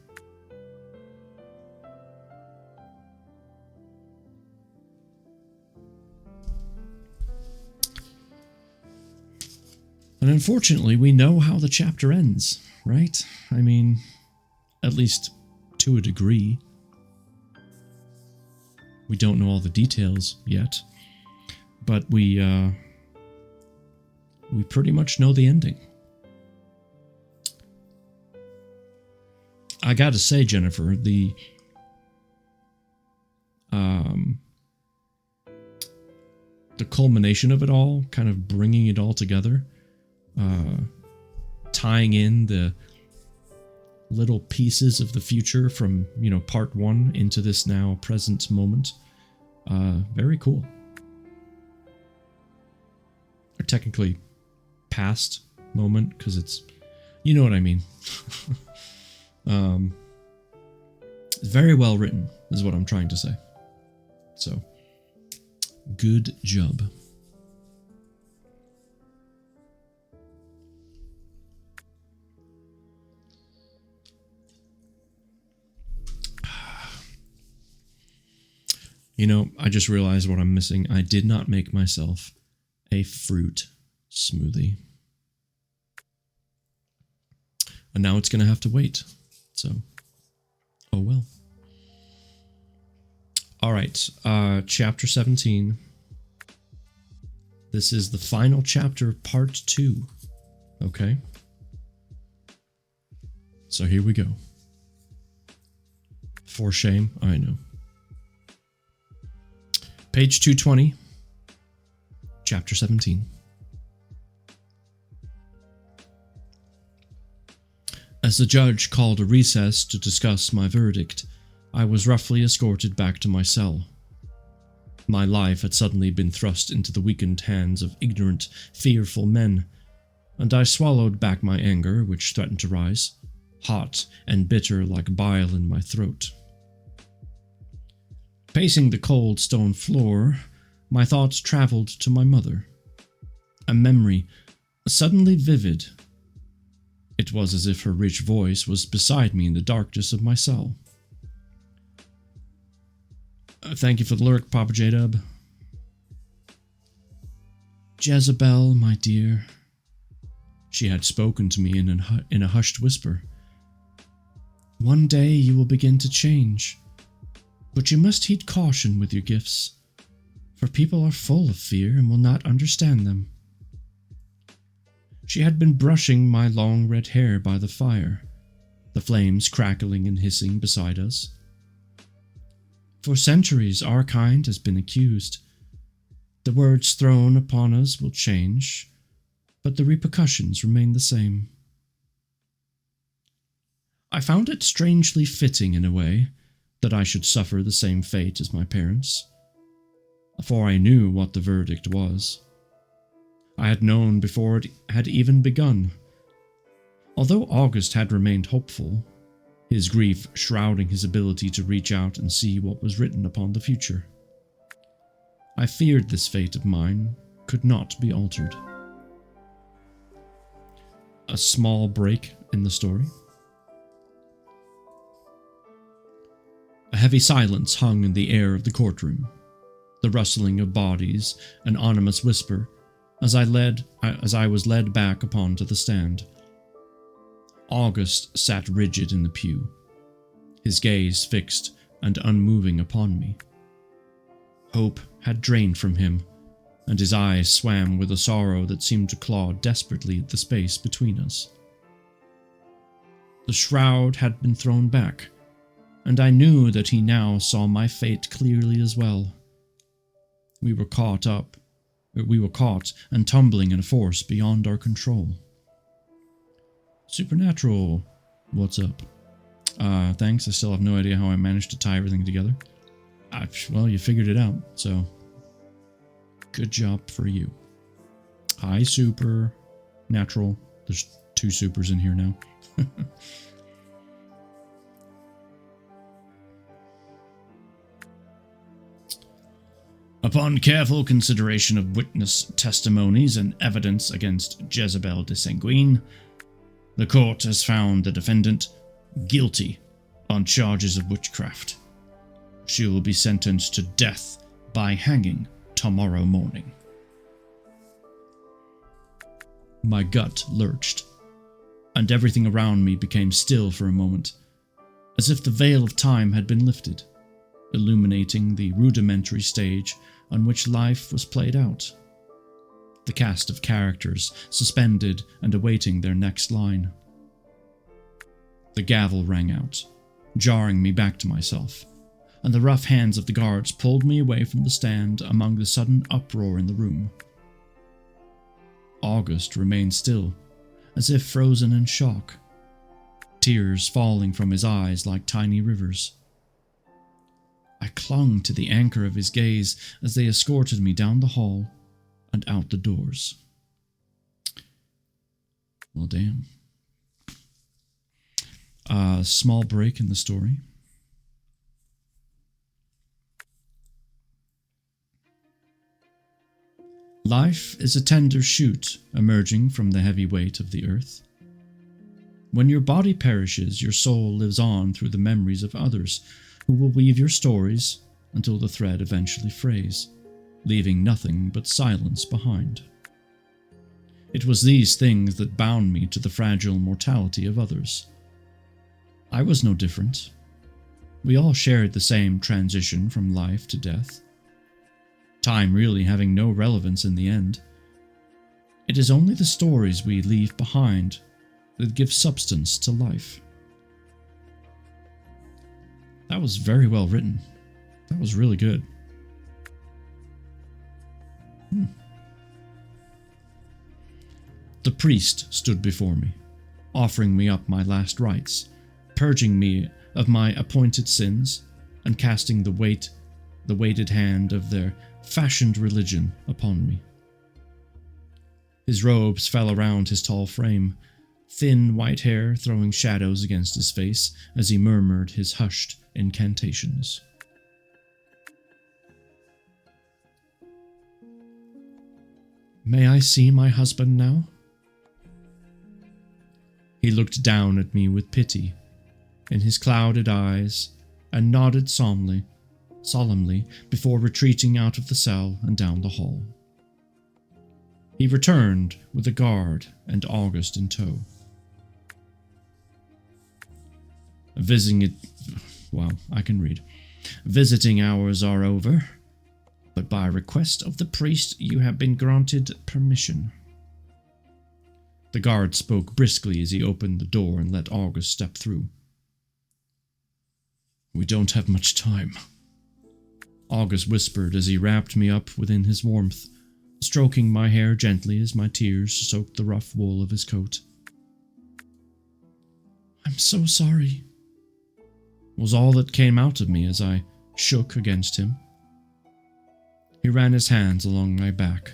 And unfortunately, we know how the chapter ends, right? I mean, at least to a degree. We don't know all the details yet, but we pretty much know the ending. I gotta say, Jennifer, the culmination of it all, kind of bringing it all together, tying in the little pieces of the future from, part one into this now present moment. Very cool. Or technically past moment, because it's, you know what I mean. Very well written is what I'm trying to say. So, good job. I just realized what I'm missing. I did not make myself a fruit smoothie. And now it's going to have to wait. So, oh well. All right, chapter 17. This is the final chapter, part 2. Okay? So here we go. For shame, I know. Page 220, chapter 17. As the judge called a recess to discuss my verdict, I was roughly escorted back to my cell. My life had suddenly been thrust into the weakened hands of ignorant, fearful men, and I swallowed back my anger, which threatened to rise, hot and bitter like bile in my throat. Pacing the cold stone floor, my thoughts traveled to my mother. A memory, suddenly vivid. It was as if her rich voice was beside me in the darkness of my cell. Thank you for the lyric, Papa J-Dub. Jezebel, my dear. She had spoken to me in a hushed whisper. One day you will begin to change. But you must heed caution with your gifts, for people are full of fear and will not understand them. She had been brushing my long red hair by the fire, the flames crackling and hissing beside us. For centuries our kind has been accused. The words thrown upon us will change, but the repercussions remain the same. I found it strangely fitting in a way that I should suffer the same fate as my parents, for I knew what the verdict was. I had known before it had even begun. Although August had remained hopeful, his grief shrouding his ability to reach out and see what was written upon the future. I feared this fate of mine could not be altered. A small break in the story. A heavy silence hung in the air of the courtroom. The rustling of bodies, an ominous whisper, as I was led back upon to the stand. August sat rigid in the pew, his gaze fixed and unmoving upon me. Hope had drained from him, and his eyes swam with a sorrow that seemed to claw desperately at the space between us. The shroud had been thrown back, and I knew that he now saw my fate clearly as well. We were caught and tumbling in a force beyond our control. Supernatural, what's up? Thanks, I still have no idea how I managed to tie everything together. Well, you figured it out, so good job for you. Hi, Supernatural. There's 2 supers in here now. Upon careful consideration of witness testimonies and evidence against Jezebel de Sanguine, the court has found the defendant guilty on charges of witchcraft. She will be sentenced to death by hanging tomorrow morning. My gut lurched, and everything around me became still for a moment, as if the veil of time had been lifted, illuminating the rudimentary stage on which life was played out. The cast of characters suspended and awaiting their next line. The gavel rang out, jarring me back to myself, and the rough hands of the guards pulled me away from the stand among the sudden uproar in the room. August remained still, as if frozen in shock, tears falling from his eyes like tiny rivers. I clung to the anchor of his gaze as they escorted me down the hall and out the doors. Well, damn. A small break in the story. Life is a tender shoot emerging from the heavy weight of the earth. When your body perishes, your soul lives on through the memories of others who will weave your stories until the thread eventually frays, leaving nothing but silence behind. It was these things that bound me to the fragile mortality of others. I was no different. We all shared the same transition from life to death. Time really having no relevance in the end. It is only the stories we leave behind that give substance to life. That was very well written. That was really good. The priest stood before me, offering me up my last rites, purging me of my appointed sins, and casting the weighted hand of their fashioned religion upon me. His robes fell around his tall frame, thin white hair throwing shadows against his face as he murmured his hushed incantations. May I see my husband now? He looked down at me with pity in his clouded eyes and nodded solemnly before retreating out of the cell and down the hall. He returned with a guard and August in tow. Visiting hours are over, but by request of the priest you have been granted permission. The guard spoke briskly as he opened the door and let August step through. We don't have much time, August whispered as he wrapped me up within his warmth, stroking my hair gently as my tears soaked the rough wool of his coat. I'm so sorry, was all that came out of me as I shook against him. He ran his hands along my back.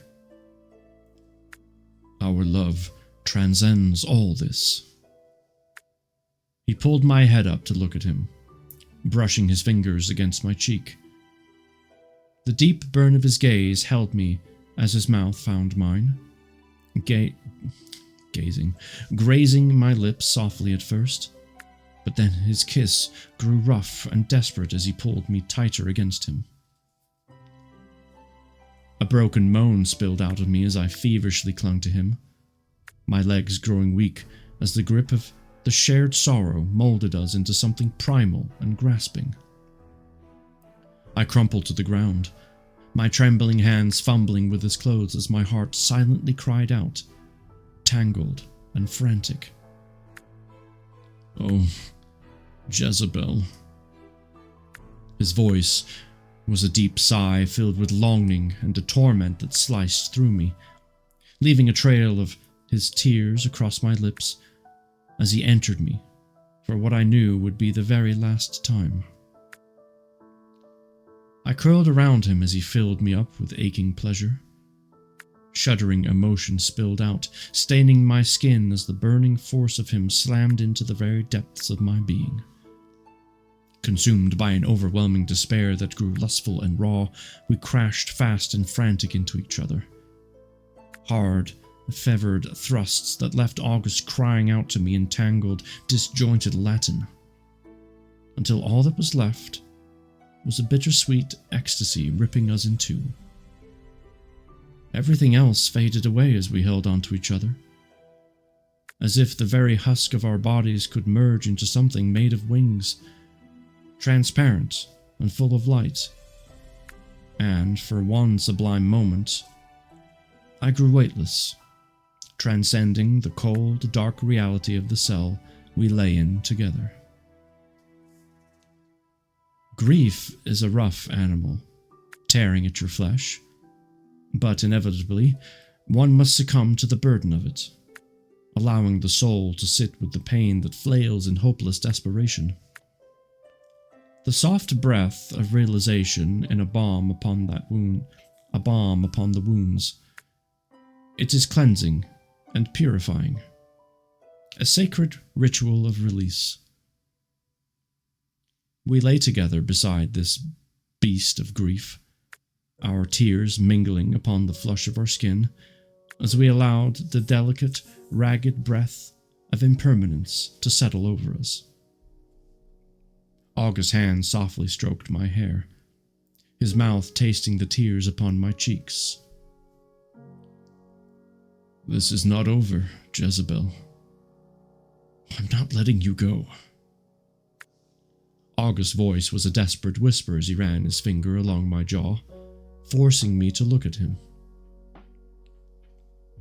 Our love transcends all this. He pulled my head up to look at him, brushing his fingers against my cheek. The deep burn of his gaze held me as his mouth found mine, grazing my lips softly at first, but then his kiss grew rough and desperate as he pulled me tighter against him. A broken moan spilled out of me as I feverishly clung to him, my legs growing weak as the grip of the shared sorrow molded us into something primal and grasping. I crumpled to the ground, my trembling hands fumbling with his clothes as my heart silently cried out, tangled and frantic. Oh, Jezebel. His voice was a deep sigh filled with longing and a torment that sliced through me, leaving a trail of his tears across my lips as he entered me for what I knew would be the very last time. I curled around him as he filled me up with aching pleasure. Shuddering emotion spilled out, staining my skin as the burning force of him slammed into the very depths of my being. Consumed by an overwhelming despair that grew lustful and raw, we crashed fast and frantic into each other. Hard, fevered thrusts that left August crying out to me in tangled, disjointed Latin, until all that was left was a bittersweet ecstasy ripping us in two. Everything else faded away as we held onto each other, as if the very husk of our bodies could merge into something made of wings, transparent and full of light. And for one sublime moment, I grew weightless, transcending the cold, dark reality of the cell we lay in together. Grief is a rough animal, tearing at your flesh, but inevitably, one must succumb to the burden of it, allowing the soul to sit with the pain that flails in hopeless desperation. The soft breath of realization in a balm upon that wound, a balm upon the wounds. It is cleansing and purifying, a sacred ritual of release. We lay together beside this beast of grief, our tears mingling upon the flush of our skin, as we allowed the delicate, ragged breath of impermanence to settle over us. August's hand softly stroked my hair, his mouth tasting the tears upon my cheeks. This is not over, Jezebel. I'm not letting you go. August's voice was a desperate whisper as he ran his finger along my jaw, forcing me to look at him.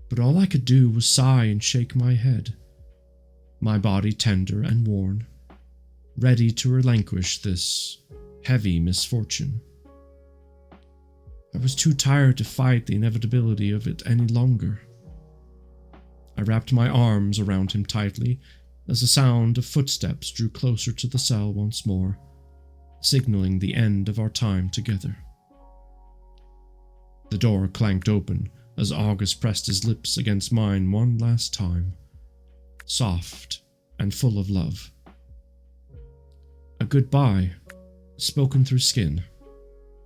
But all I could do was sigh and shake my head, my body tender and worn, ready to relinquish this heavy misfortune. I was too tired to fight the inevitability of it any longer. I wrapped my arms around him tightly as the sound of footsteps drew closer to the cell once more, signaling the end of our time together. The door clanked open as August pressed his lips against mine one last time, soft and full of love. A goodbye, spoken through skin,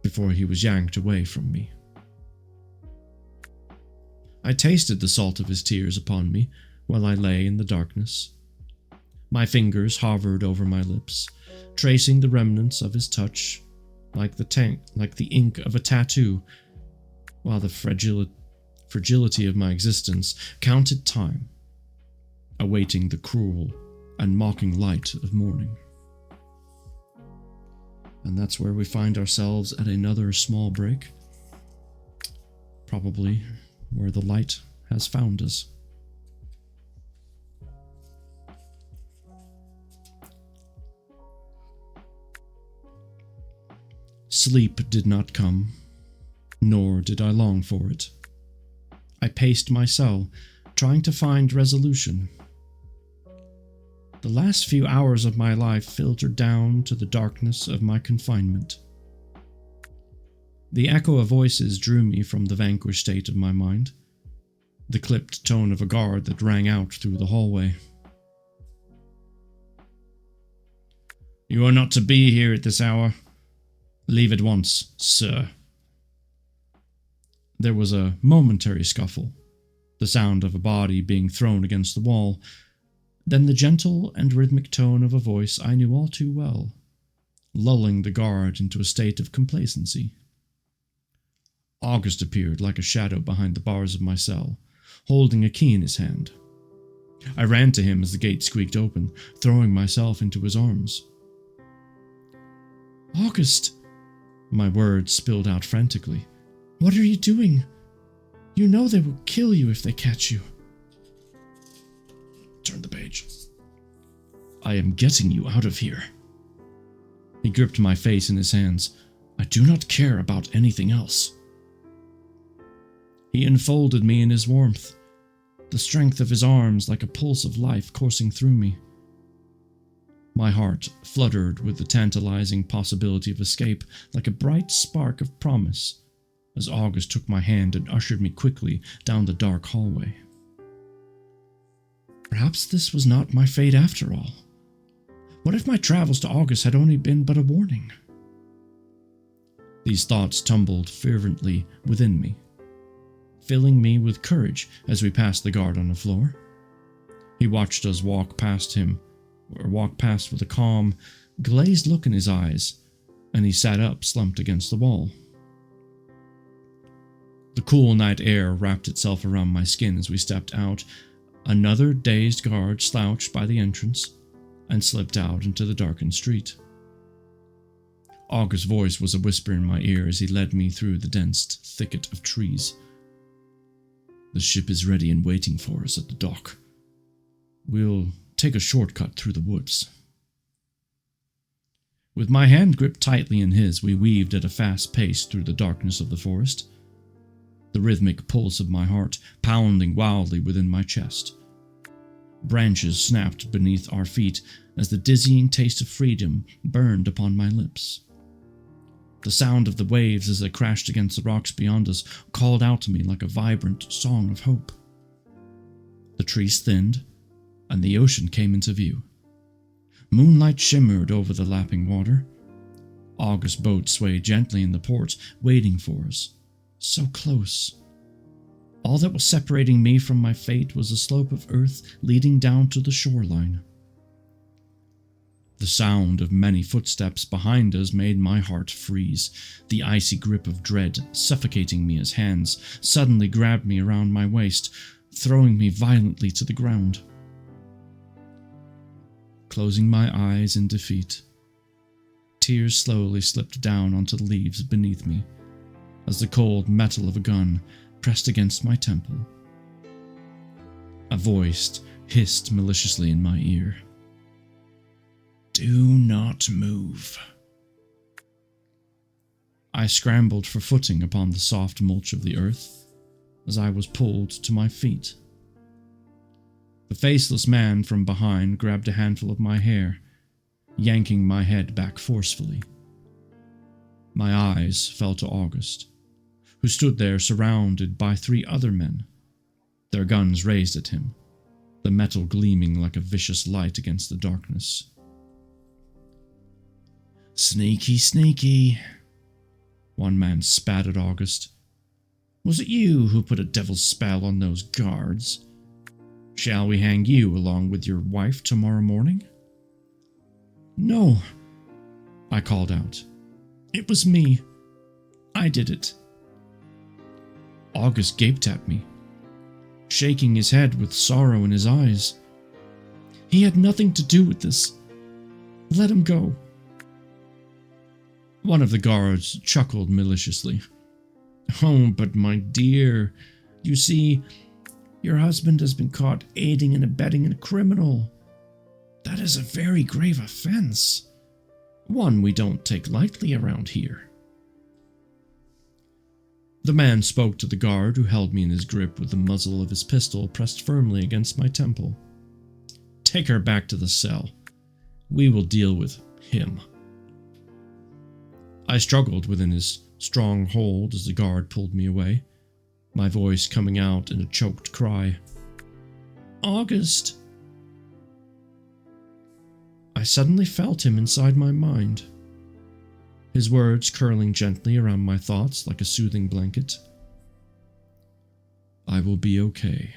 before he was yanked away from me. I tasted the salt of his tears upon me while I lay in the darkness. My fingers hovered over my lips, tracing the remnants of his touch, like the ink of a tattoo, while the fragility of my existence counted time, awaiting the cruel and mocking light of morning. And that's where we find ourselves at another small break, probably where the light has found us. Sleep did not come, nor did I long for it. I paced my cell, trying to find resolution. The last few hours of my life filtered down to the darkness of my confinement. The echo of voices drew me from the vanquished state of my mind, the clipped tone of a guard that rang out through the hallway. "You are not to be here at this hour. Leave at once, sir." There was a momentary scuffle, the sound of a body being thrown against the wall, then the gentle and rhythmic tone of a voice I knew all too well, lulling the guard into a state of complacency. August appeared like a shadow behind the bars of my cell, holding a key in his hand. I ran to him as the gate squeaked open, throwing myself into his arms. "August!" My words spilled out frantically. "What are you doing? You know they will kill you if they catch you." Turn the page. "I am getting you out of here." He gripped my face in his hands. "I do not care about anything else." He enfolded me in his warmth, the strength of his arms like a pulse of life coursing through me. My heart fluttered with the tantalizing possibility of escape, like a bright spark of promise, as August took my hand and ushered me quickly down the dark hallway. Perhaps this was not my fate after all. What if my travels to August had only been but a warning? These thoughts tumbled fervently within me, filling me with courage as we passed the guard on the floor. He watched us walk past with a calm, glazed look in his eyes, and he sat up, slumped against the wall. The cool night air wrapped itself around my skin as we stepped out. Another dazed guard slouched by the entrance and slipped out into the darkened street. August's voice was a whisper in my ear as he led me through the dense thicket of trees. "The ship is ready and waiting for us at the dock. We'll take a shortcut through the woods." With my hand gripped tightly in his, we weaved at a fast pace through the darkness of the forest, the rhythmic pulse of my heart pounding wildly within my chest. Branches snapped beneath our feet as the dizzying taste of freedom burned upon my lips. The sound of the waves as they crashed against the rocks beyond us called out to me like a vibrant song of hope. The trees thinned, and the ocean came into view. Moonlight shimmered over the lapping water. August's boat swayed gently in the port, waiting for us, so close. All that was separating me from my fate was a slope of earth leading down to the shoreline. The sound of many footsteps behind us made my heart freeze, the icy grip of dread suffocating me as hands suddenly grabbed me around my waist, throwing me violently to the ground. Closing my eyes in defeat, tears slowly slipped down onto the leaves beneath me as the cold metal of a gun pressed against my temple. A voice hissed maliciously in my ear. "Do not move." I scrambled for footing upon the soft mulch of the earth as I was pulled to my feet. The faceless man from behind grabbed a handful of my hair, yanking my head back forcefully. My eyes fell to August, who stood there surrounded by 3 other men, their guns raised at him, the metal gleaming like a vicious light against the darkness. "Sneaky, sneaky," one man spat at August. "Was it you who put a devil's spell on those guards? Shall we hang you along with your wife tomorrow morning?" "No," I called out. "It was me. I did it." August gaped at me, shaking his head with sorrow in his eyes. "He had nothing to do with this. Let him go." One of the guards chuckled maliciously. "Oh, but my dear, you see, your husband has been caught aiding and abetting a criminal. That is a very grave offense, one we don't take lightly around here." The man spoke to the guard who held me in his grip with the muzzle of his pistol pressed firmly against my temple. "Take her back to the cell. We will deal with him." I struggled within his strong hold as the guard pulled me away, my voice coming out in a choked cry. August! I suddenly felt him inside my mind, his words curling gently around my thoughts like a soothing blanket. I will be okay.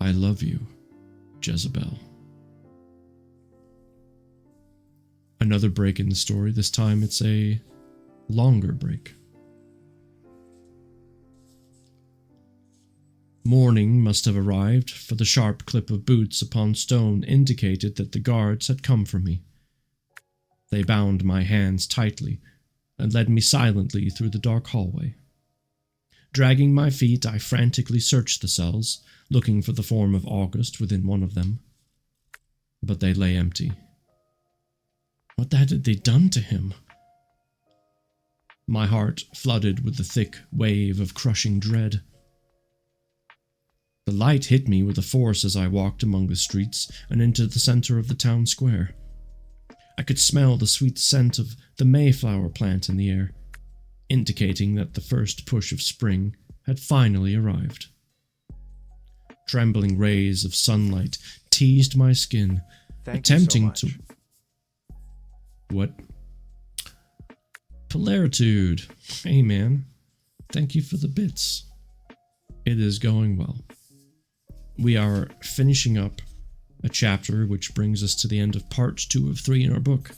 I love you, Jezebel. Another break in the story. This time it's a longer break. Morning must have arrived, for the sharp clip of boots upon stone indicated that the guards had come for me. They bound my hands tightly and led me silently through the dark hallway. Dragging my feet, I frantically searched the cells, looking for the form of August within one of them. But they lay empty. What had they done to him? My heart flooded with the thick wave of crushing dread. The light hit me with a force as I walked among the streets and into the center of the town square. I could smell the sweet scent of the Mayflower plant in the air, indicating that the first push of spring had finally arrived. Trembling rays of sunlight teased my skin, attempting to... What? Polaritude. Hey man, thank you for the bits. It is going well. We are finishing up a chapter which brings us to the end of part 2 of 3 in our book.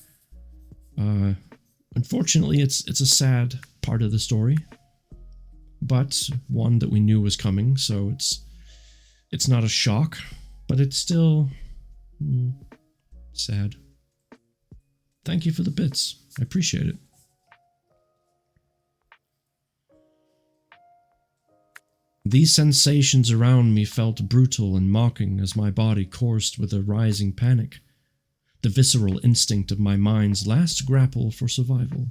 Unfortunately, it's a sad part of the story, but one that we knew was coming, so it's not a shock, but it's still sad. Thank you for the bits. I appreciate it. These sensations around me felt brutal and mocking as my body coursed with a rising panic, the visceral instinct of my mind's last grapple for survival.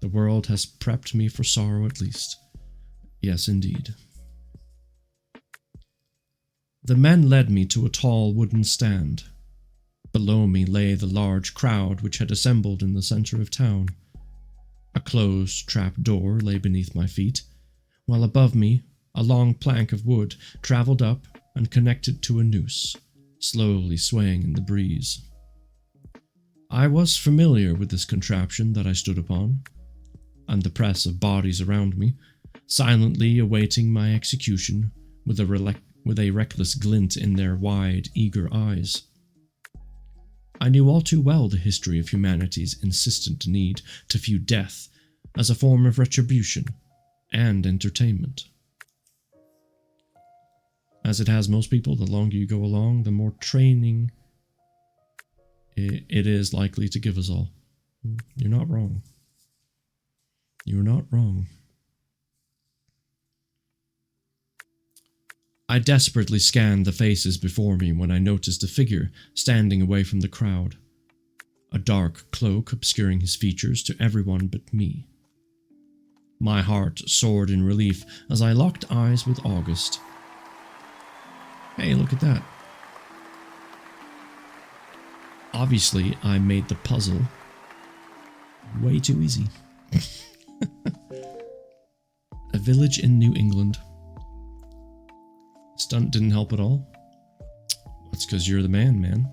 The world has prepped me for sorrow at least. Yes, indeed. The men led me to a tall wooden stand. Below me lay the large crowd which had assembled in the center of town. A closed trap door lay beneath my feet, while above me a long plank of wood traveled up and connected to a noose, slowly swaying in the breeze. I was familiar with this contraption that I stood upon, and the press of bodies around me, silently awaiting my execution with a reckless glint in their wide, eager eyes. I knew all too well the history of humanity's insistent need to view death as a form of retribution and entertainment. As it has most people, the longer you go along, the more training it is likely to give us all. You're not wrong. You're not wrong. I desperately scanned the faces before me when I noticed a figure standing away from the crowd, a dark cloak obscuring his features to everyone but me. My heart soared in relief as I locked eyes with August. Hey, look at that. Obviously, I made the puzzle way too easy. A village in New England. Stunt didn't help at all. That's because you're the man.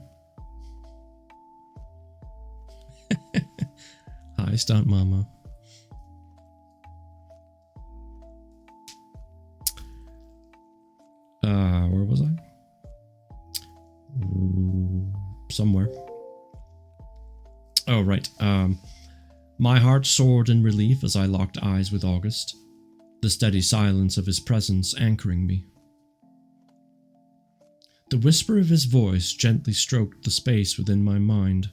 Hi, Stunt Mama. Where was I? Somewhere. Oh, right. My heart soared in relief as I locked eyes with August, the steady silence of his presence anchoring me. The whisper of his voice gently stroked the space within my mind.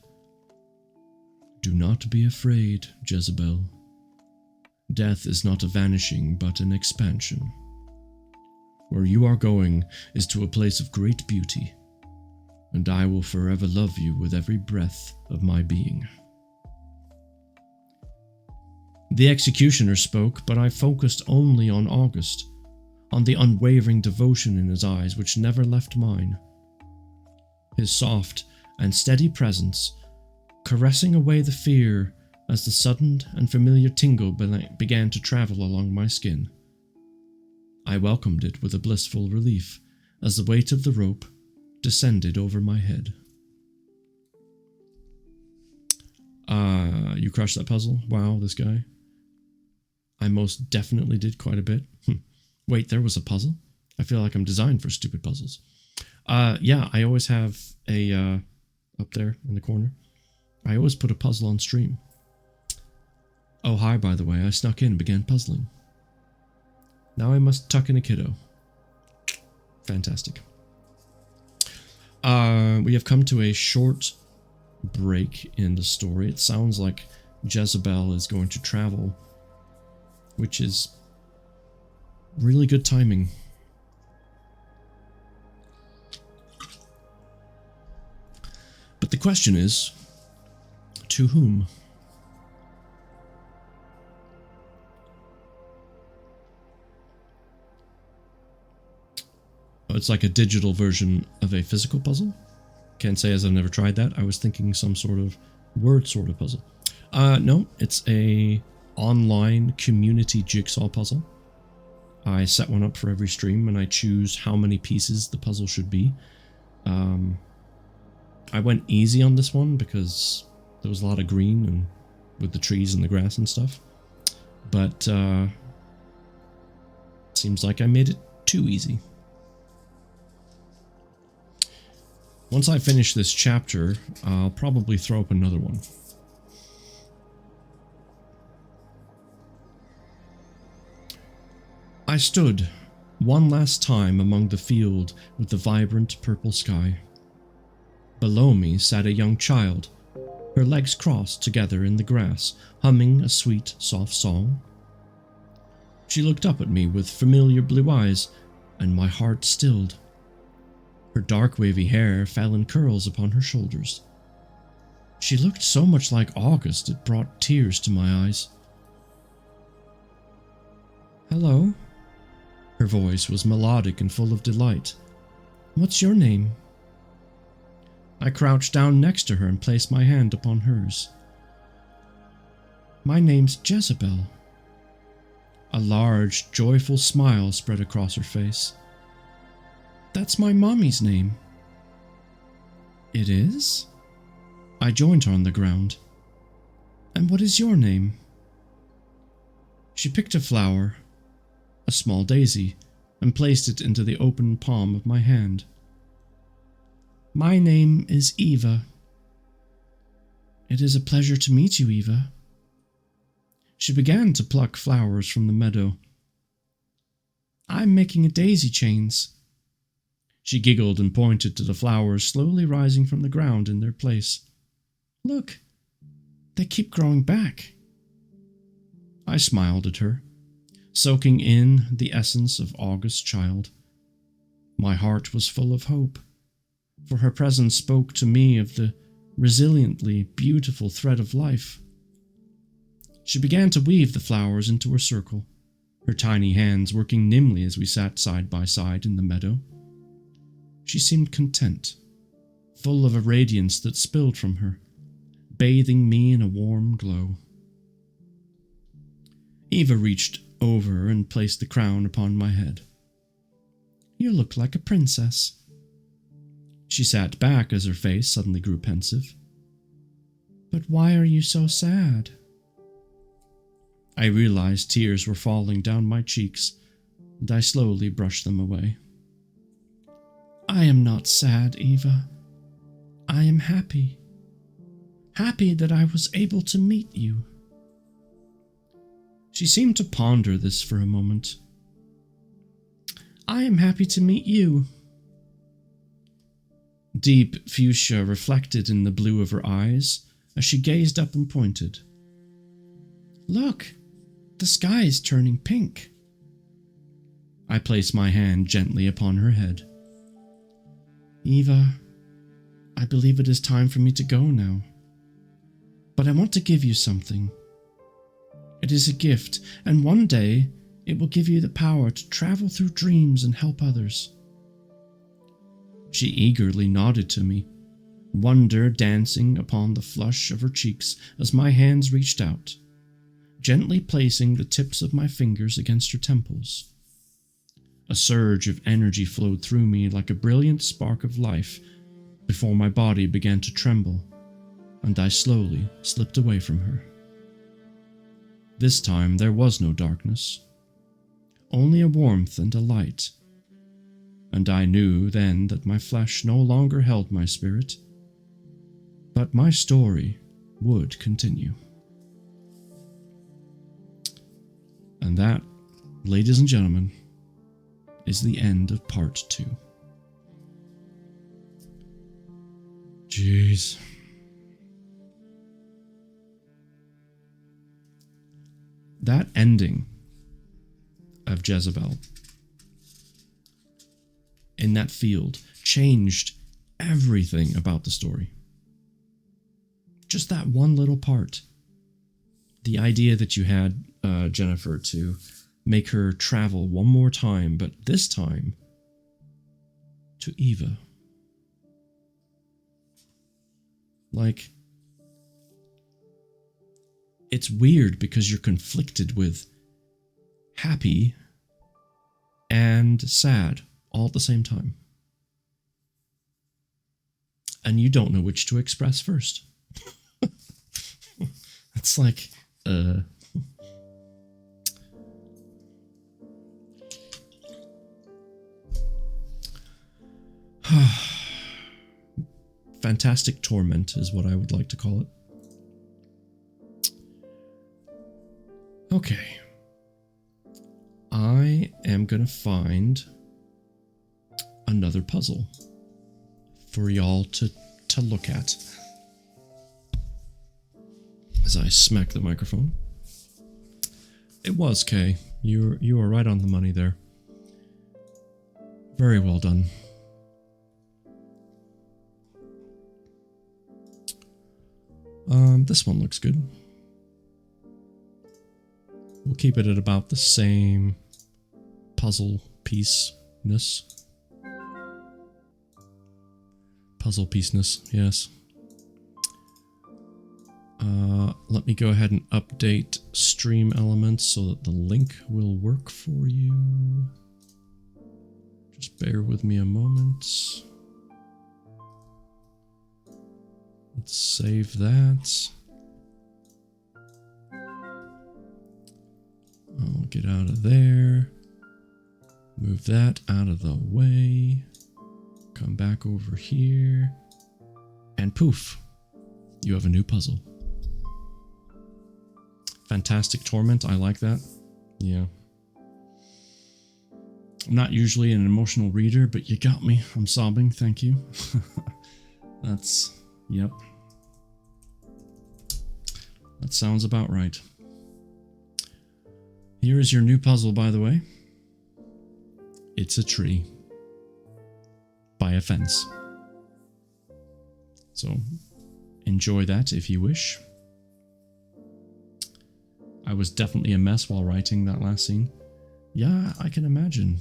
Do not be afraid, Jezebel. Death is not a vanishing, but an expansion. Where you are going is to a place of great beauty, and I will forever love you with every breath of my being. The executioner spoke, but I focused only on August, on the unwavering devotion in his eyes which never left mine. His soft and steady presence, caressing away the fear as the sudden and familiar tingle began to travel along my skin. I welcomed it with a blissful relief as the weight of the rope descended over my head. You crushed that puzzle? Wow, this guy. I most definitely did quite a bit. Wait, there was a puzzle? I feel like I'm designed for stupid puzzles. Yeah, I always have a, up there in the corner. I always put a puzzle on stream. Oh, hi, by the way, I snuck in and began puzzling. Now I must tuck in a kiddo. Fantastic. We have come to a short break in the story. It sounds like Jezebel is going to travel, which is really good timing. But the question is, to whom? Oh, it's like a digital version of a physical puzzle? Can't say as I've never tried that. I was thinking some sort of word sort of puzzle. No, it's a online community jigsaw puzzle. I set one up for every stream and I choose how many pieces the puzzle should be. I went easy on this one because there was a lot of green and with the trees and the grass and stuff. But seems like I made it too easy. Once I finish this chapter, I'll probably throw up another one. I stood one last time among the field with the vibrant purple sky. Below me sat a young child, her legs crossed together in the grass, humming a sweet, soft song. She looked up at me with familiar blue eyes, and my heart stilled. Her dark wavy hair fell in curls upon her shoulders. She looked so much like August it brought tears to my eyes. Hello? Her voice was melodic and full of delight. What's your name? I crouched down next to her and placed my hand upon hers. My name's Jezebel. A large, joyful smile spread across her face. That's my mommy's name. It is? I joined her on the ground. And what is your name? She picked a flower, a small daisy, and placed it into the open palm of my hand. My name is Eva. It is a pleasure to meet you, Eva. She began to pluck flowers from the meadow. I'm making a daisy chains. She giggled and pointed to the flowers slowly rising from the ground in their place. Look, they keep growing back. I smiled at her, soaking in the essence of August's child. My heart was full of hope, for her presence spoke to me of the resiliently beautiful thread of life. She began to weave the flowers into a circle, her tiny hands working nimbly as we sat side by side in the meadow. She seemed content, full of a radiance that spilled from her, bathing me in a warm glow. Eva reached over and placed the crown upon my head. You look like a princess. She sat back as her face suddenly grew pensive. But why are you so sad? I realized tears were falling down my cheeks, and I slowly brushed them away. I am not sad, Eva. I am happy. Happy that I was able to meet you. She seemed to ponder this for a moment. I am happy to meet you. Deep fuchsia reflected in the blue of her eyes as she gazed up and pointed. Look, the sky is turning pink. I placed my hand gently upon her head. Eva, I believe it is time for me to go now. But I want to give you something. It is a gift, and one day it will give you the power to travel through dreams and help others. She eagerly nodded to me, wonder dancing upon the flush of her cheeks as my hands reached out, gently placing the tips of my fingers against her temples. A surge of energy flowed through me like a brilliant spark of life before my body began to tremble, and I slowly slipped away from her. This time there was no darkness, only a warmth and a light, and I knew then that my flesh no longer held my spirit, but my story would continue. And that, ladies and gentlemen, is the end of part 2. Jeez. That ending of Jezebel in that field changed everything about the story. Just that one little part. The idea that you had, Jennifer, to make her travel one more time, but this time to Eva. Like, it's weird because you're conflicted with happy and sad all at the same time. And you don't know which to express first. It's like, fantastic torment is what I would like to call it. Okay. I am gonna find another puzzle for y'all to look at. As I smack the microphone. It was Kay. You were right on the money there. Very well done. This one looks good. We'll keep it at about the same puzzle piece-ness. Puzzle piece-ness, yes. Let me go ahead and update stream elements so that the link will work for you. Just bear with me a moment. Let's save that. I'll get out of there. Move that out of the way. Come back over here. And poof, you have a new puzzle. Fantastic torment, I like that. Yeah. I'm not usually an emotional reader, but you got me. I'm sobbing, thank you. That's, yep. That sounds about right. Here is your new puzzle, by the way. It's a tree. By a fence. So, enjoy that if you wish. I was definitely a mess while writing that last scene. Yeah, I can imagine.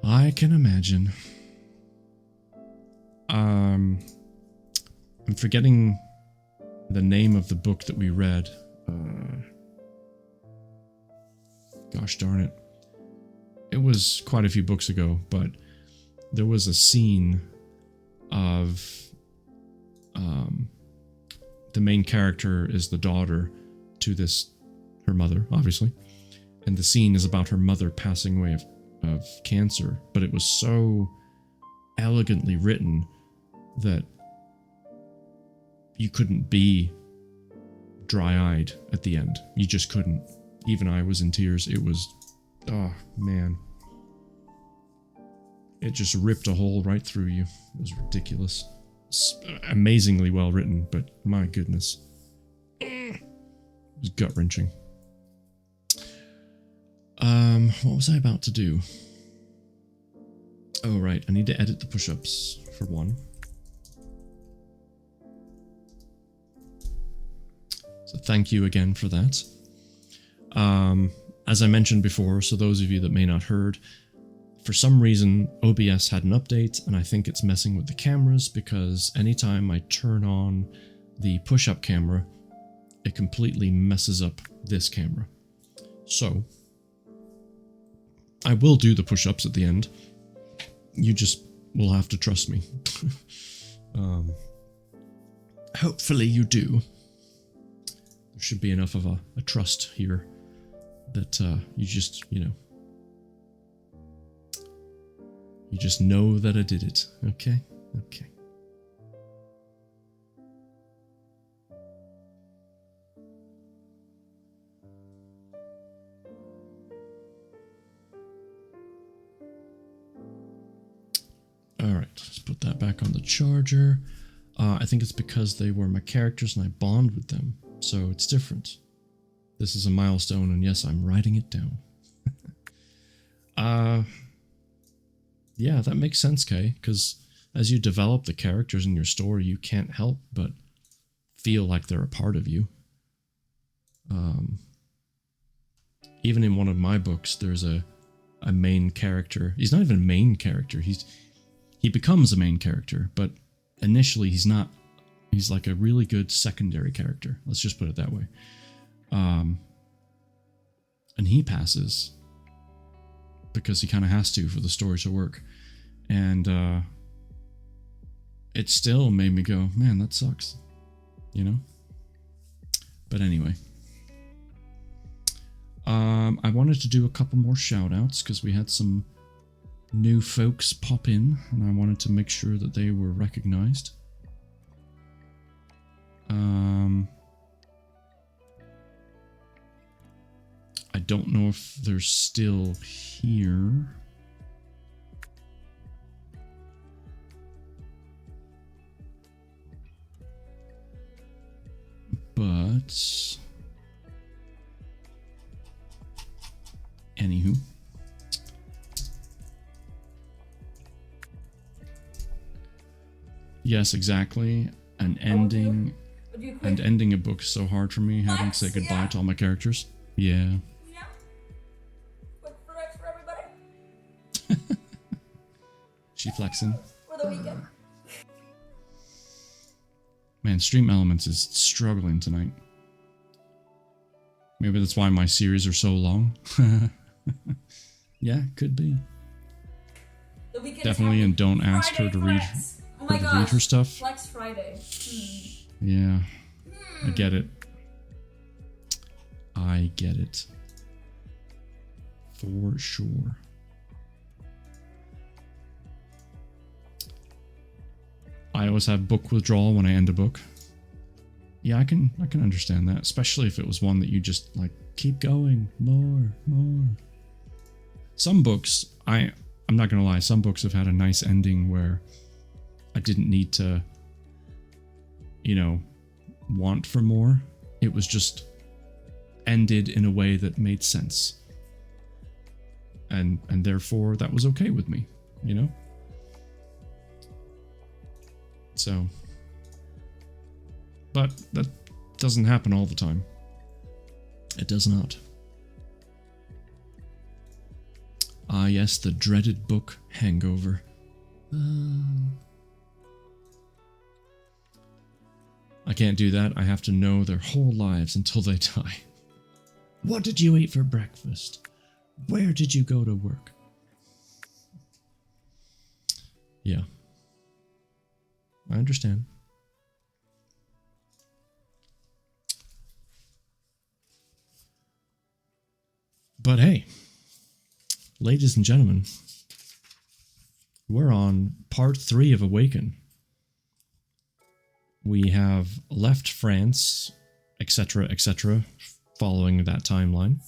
I can imagine. I'm forgetting the name of the book that we read. Gosh darn it. It was quite a few books ago, but there was a scene of the main character is the daughter to her mother, obviously. And the scene is about her mother passing away of cancer, but it was so elegantly written that you couldn't be dry-eyed at the end. You just couldn't. Even I was in tears. It was, oh man. It just ripped a hole right through you. It was ridiculous. Amazingly well written, but my goodness. It was gut-wrenching. What was I about to do? Oh, right. I need to edit the push-ups, for one. So thank you again for that. as I mentioned before, so those of you that may not heard, for some reason OBS had an update, and I think it's messing with the cameras because anytime I turn on the push-up camera, it completely messes up this camera. So I will do the push-ups at the end. You just will have to trust me. Hopefully you do. There should be enough of a trust here that you just, you just know that I did it. Okay? Okay. Alright, let's put that back on the charger. I think it's because they were my characters and I bond with them, so it's different. This is a milestone, and yes, I'm writing it down. Yeah, that makes sense, Kay, because as you develop the characters in your story, you can't help but feel like they're a part of you. Even in one of my books, there's a main character. He's not even a main character. He becomes a main character, but initially he's not. He's like a really good secondary character. Let's just put it that way. And he passes because he kind of has to for the story to work. And it still made me go, man, that sucks. You know? But anyway. I wanted to do a couple more shout outs because we had some new folks pop in and I wanted to make sure that they were recognized. I don't know if they're still here. But anywho. Yes, exactly. An ending and ending a book is so hard for me, having to say goodbye to all my characters. Yeah. Quick flex for everybody. She flexing. For the weekend. Man, Stream Elements is struggling tonight. Maybe that's why my series are so long. Yeah, could be. Definitely, and don't ask her to read, read her stuff. Flex Friday. Yeah, I get it. I get it. For sure. I always have book withdrawal when I end a book. Yeah, I can understand that, especially if it was one that you just like keep going, more. Some books, I'm not gonna lie, some books have had a nice ending where I didn't need to, you know, want for more. It was just ended in a way that made sense. And therefore that was okay with me, you know? So, but that doesn't happen all the time. It does not. Ah, yes, the dreaded book hangover. I can't do that. I have to know their whole lives until they die. What did you eat for breakfast? Where did you go to work? Yeah. I understand. But hey, ladies and gentlemen, we're on part 3 of Awaken. We have left France, etc., following that timeline.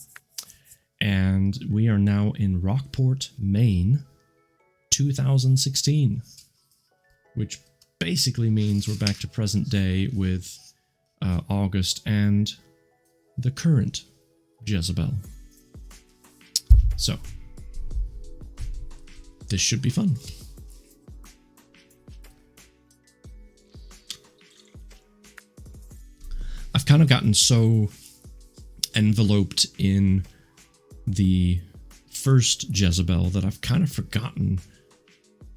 And we are now in Rockport, Maine, 2016. Which basically means we're back to present day with August and the current Jezebel. So, this should be fun. I've kind of gotten so enveloped in the first Jezebel that I've kind of forgotten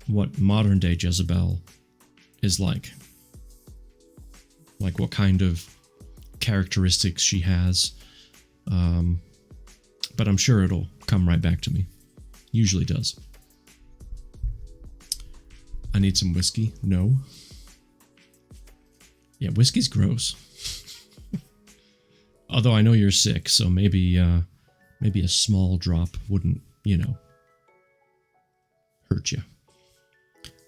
what modern day Jezebel is like. Like what kind of characteristics she has. But I'm sure it'll come right back to me. Usually does. I need some whiskey. No. Yeah, whiskey's gross. Although I know you're sick, so maybe a small drop wouldn't, hurt you.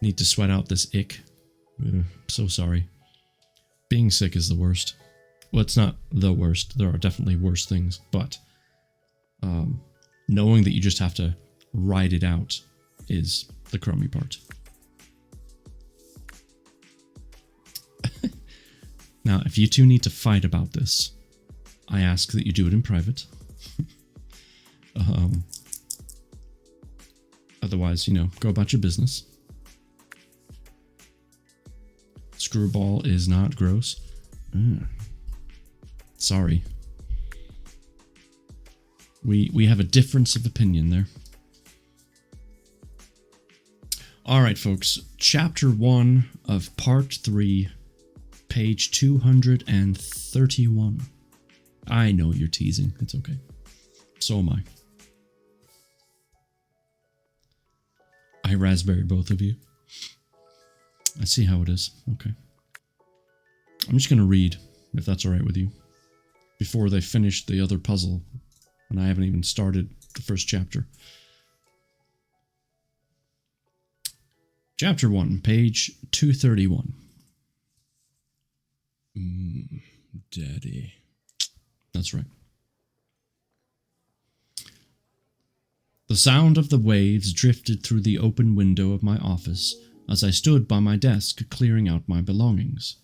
Need to sweat out this ick. So sorry. Being sick is the worst. Well, it's not the worst. There are definitely worse things, but knowing that you just have to ride it out is the crummy part. Now, if you two need to fight about this, I ask that you do it in private. Otherwise, go about your business. Screwball is not gross. Sorry. We have a difference of opinion there. Alright, folks. Chapter 1 of Part 3, page 231. I know you're teasing. It's okay. So am I. I raspberry both of you. I see how it is. Okay. I'm just going to read, if that's alright with you, before they finish the other puzzle, and I haven't even started the first chapter. Chapter 1, page 231. Daddy. That's right. The sound of the waves drifted through the open window of my office as I stood by my desk clearing out my belongings.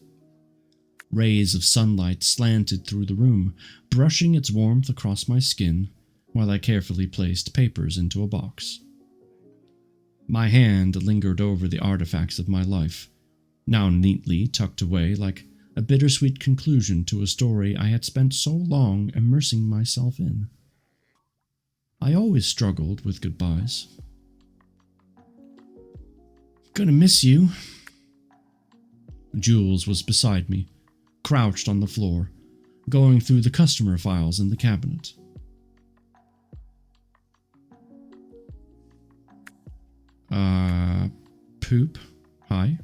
Rays of sunlight slanted through the room, brushing its warmth across my skin while I carefully placed papers into a box. My hand lingered over the artifacts of my life, now neatly tucked away like a bittersweet conclusion to a story I had spent so long immersing myself in. I always struggled with goodbyes. Gonna miss you. Jules was beside me, crouched on the floor, going through the customer files in the cabinet. Poop? Hi?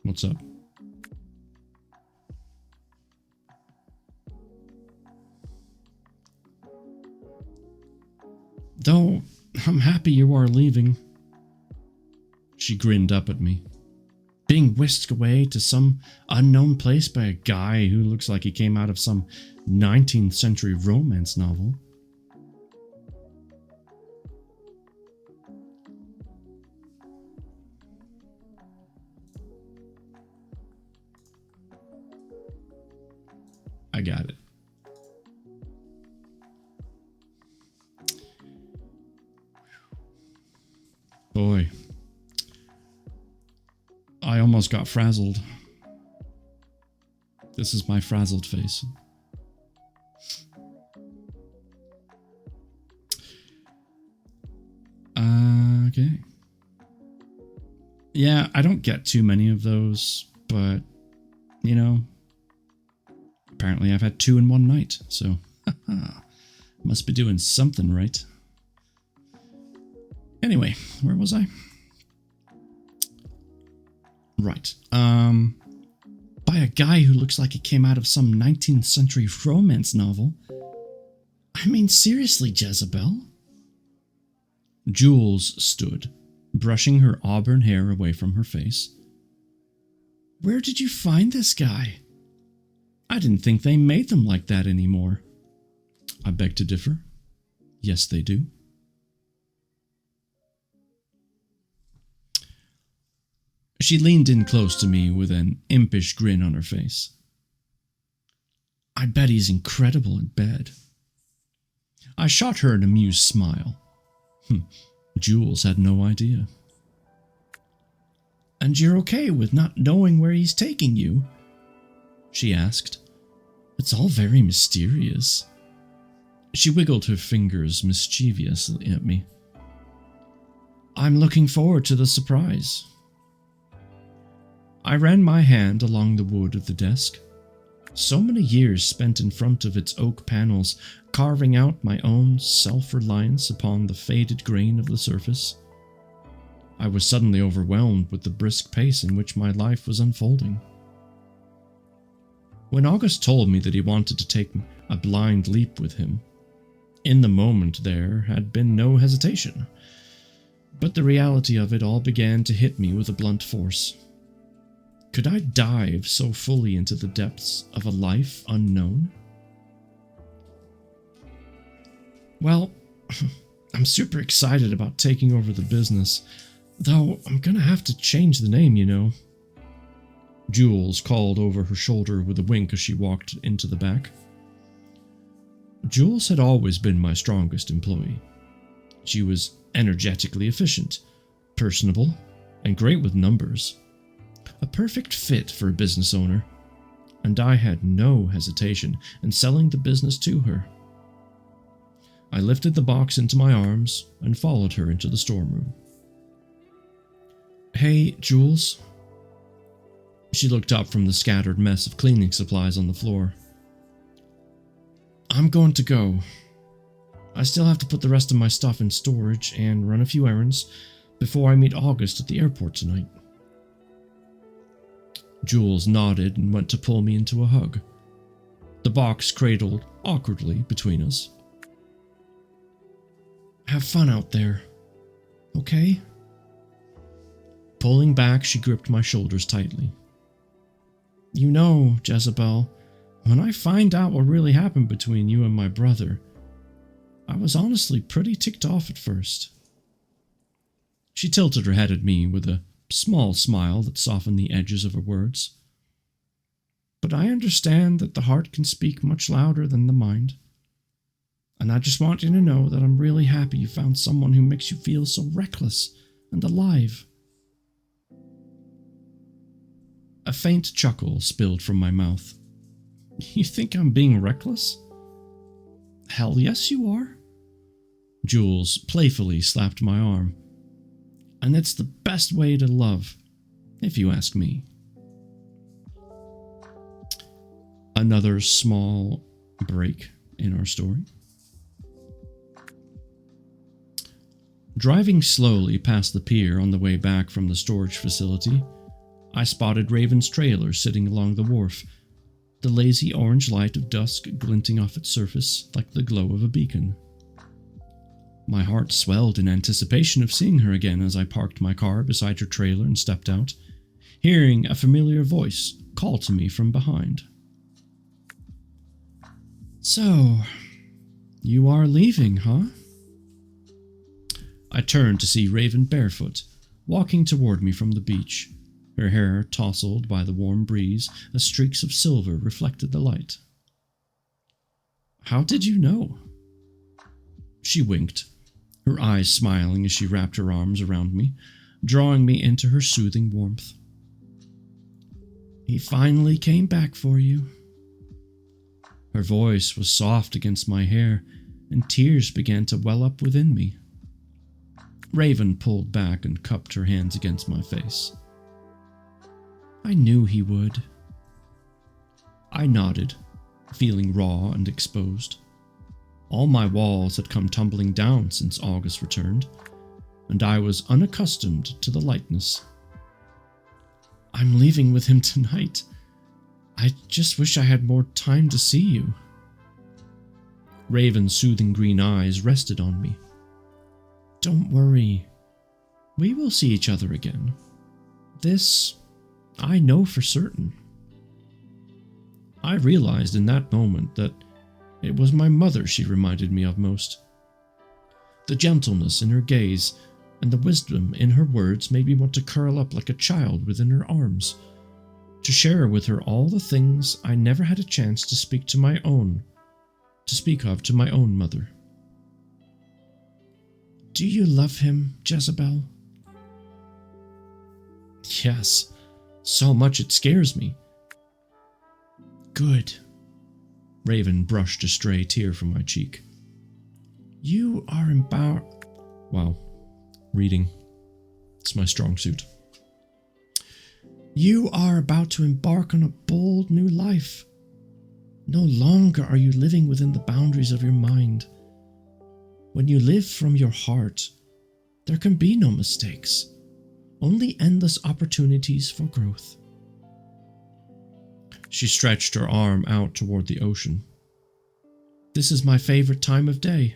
What's up? Though, I'm happy you are leaving. She grinned up at me. Being whisked away to some unknown place by a guy who looks like he came out of some 19th century romance novel. I got it. Boy, I almost got frazzled. This is my frazzled face. Okay. Yeah, I don't get too many of those, but, apparently I've had 2 in one night, so must be doing something right. Anyway, where was I? Right. By a guy who looks like he came out of some 19th century romance novel. I mean, seriously, Jezebel? Jules stood, brushing her auburn hair away from her face. Where did you find this guy? I didn't think they made them like that anymore. I beg to differ. Yes, they do. She leaned in close to me with an impish grin on her face. I bet he's incredible in bed. I shot her an amused smile. Jules had no idea. And you're okay with not knowing where he's taking you? She asked. It's all very mysterious. She wiggled her fingers mischievously at me. I'm looking forward to the surprise. I ran my hand along the wood of the desk. So many years spent in front of its oak panels, carving out my own self-reliance upon the faded grain of the surface. I was suddenly overwhelmed with the brisk pace in which my life was unfolding. When August told me that he wanted to take a blind leap with him, in the moment there had been no hesitation. But the reality of it all began to hit me with a blunt force. Could I dive so fully into the depths of a life unknown? Well, I'm super excited about taking over the business, though I'm gonna have to change the name, you know. Jules called over her shoulder with a wink as she walked into the back. Jules had always been my strongest employee. She was energetically efficient, personable, and great with numbers. A perfect fit for a business owner, and I had no hesitation in selling the business to her. I lifted the box into my arms and followed her into the storeroom. Hey, Jules. She looked up from the scattered mess of cleaning supplies on the floor. I'm going to go. I still have to put the rest of my stuff in storage and run a few errands before I meet August at the airport tonight. Jules nodded and went to pull me into a hug. The box cradled awkwardly between us. Have fun out there, okay? Pulling back, she gripped my shoulders tightly. You know, Jezebel, when I find out what really happened between you and my brother, I was honestly pretty ticked off at first. She tilted her head at me with a small smile that softened the edges of her words. But I understand that the heart can speak much louder than the mind. And I just want you to know that I'm really happy you found someone who makes you feel so reckless and alive. A faint chuckle spilled from my mouth. You think I'm being reckless? Hell yes, you are. Jules playfully slapped my arm. And it's the best way to love, if you ask me. Another small break in our story. Driving slowly past the pier on the way back from the storage facility, I spotted Raven's trailer sitting along the wharf, the lazy orange light of dusk glinting off its surface like the glow of a beacon. My heart swelled in anticipation of seeing her again as I parked my car beside her trailer and stepped out, hearing a familiar voice call to me from behind. So, you are leaving, huh? I turned to see Raven barefoot, walking toward me from the beach. Her hair tousled by the warm breeze as streaks of silver reflected the light. How did you know? She winked, her eyes smiling as she wrapped her arms around me, drawing me into her soothing warmth. He finally came back for you. Her voice was soft against my hair, and tears began to well up within me. Raven pulled back and cupped her hands against my face. I knew he would. I nodded, feeling raw and exposed. All my walls had come tumbling down since August returned, and I was unaccustomed to the lightness. I'm leaving with him tonight. I just wish I had more time to see you. Raven's soothing green eyes rested on me. Don't worry. We will see each other again. This, I know for certain. I realized in that moment that it was my mother she reminded me of most. The gentleness in her gaze and the wisdom in her words made me want to curl up like a child within her arms, to share with her all the things I never had a chance to speak of to my own mother. Do you love him, Jezebel? Yes, so much it scares me. Good. Raven brushed a stray tear from my cheek. You are Wow. Reading. It's my strong suit. You are about to embark on a bold new life. No longer are you living within the boundaries of your mind. When you live from your heart, there can be no mistakes, only endless opportunities for growth. She stretched her arm out toward the ocean. This is my favorite time of day.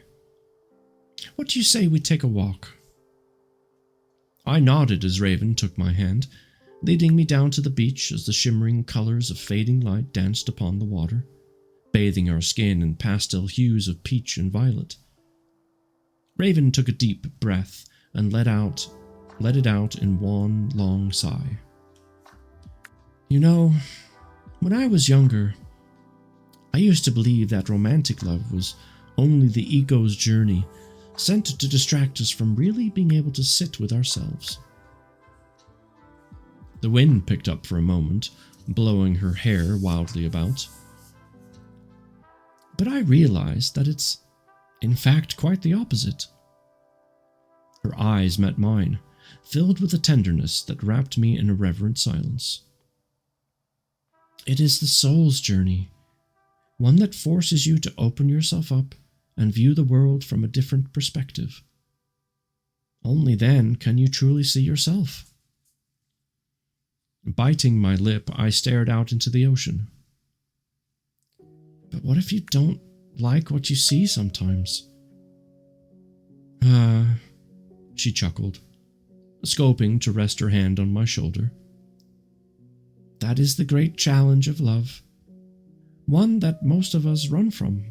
What do you say we take a walk? I nodded as Raven took my hand, leading me down to the beach as the shimmering colors of fading light danced upon the water, bathing our skin in pastel hues of peach and violet. Raven took a deep breath and let it out in one long sigh. You know, when I was younger, I used to believe that romantic love was only the ego's journey, sent to distract us from really being able to sit with ourselves. The wind picked up for a moment, blowing her hair wildly about. But I realized that it's, in fact, quite the opposite. Her eyes met mine, filled with a tenderness that wrapped me in a reverent silence. It is the soul's journey, one that forces you to open yourself up and view the world from a different perspective. Only then can you truly see yourself. Biting my lip, I stared out into the ocean. But what if you don't like what you see sometimes? She chuckled, scoping to rest her hand on my shoulder. That is the great challenge of love, one that most of us run from.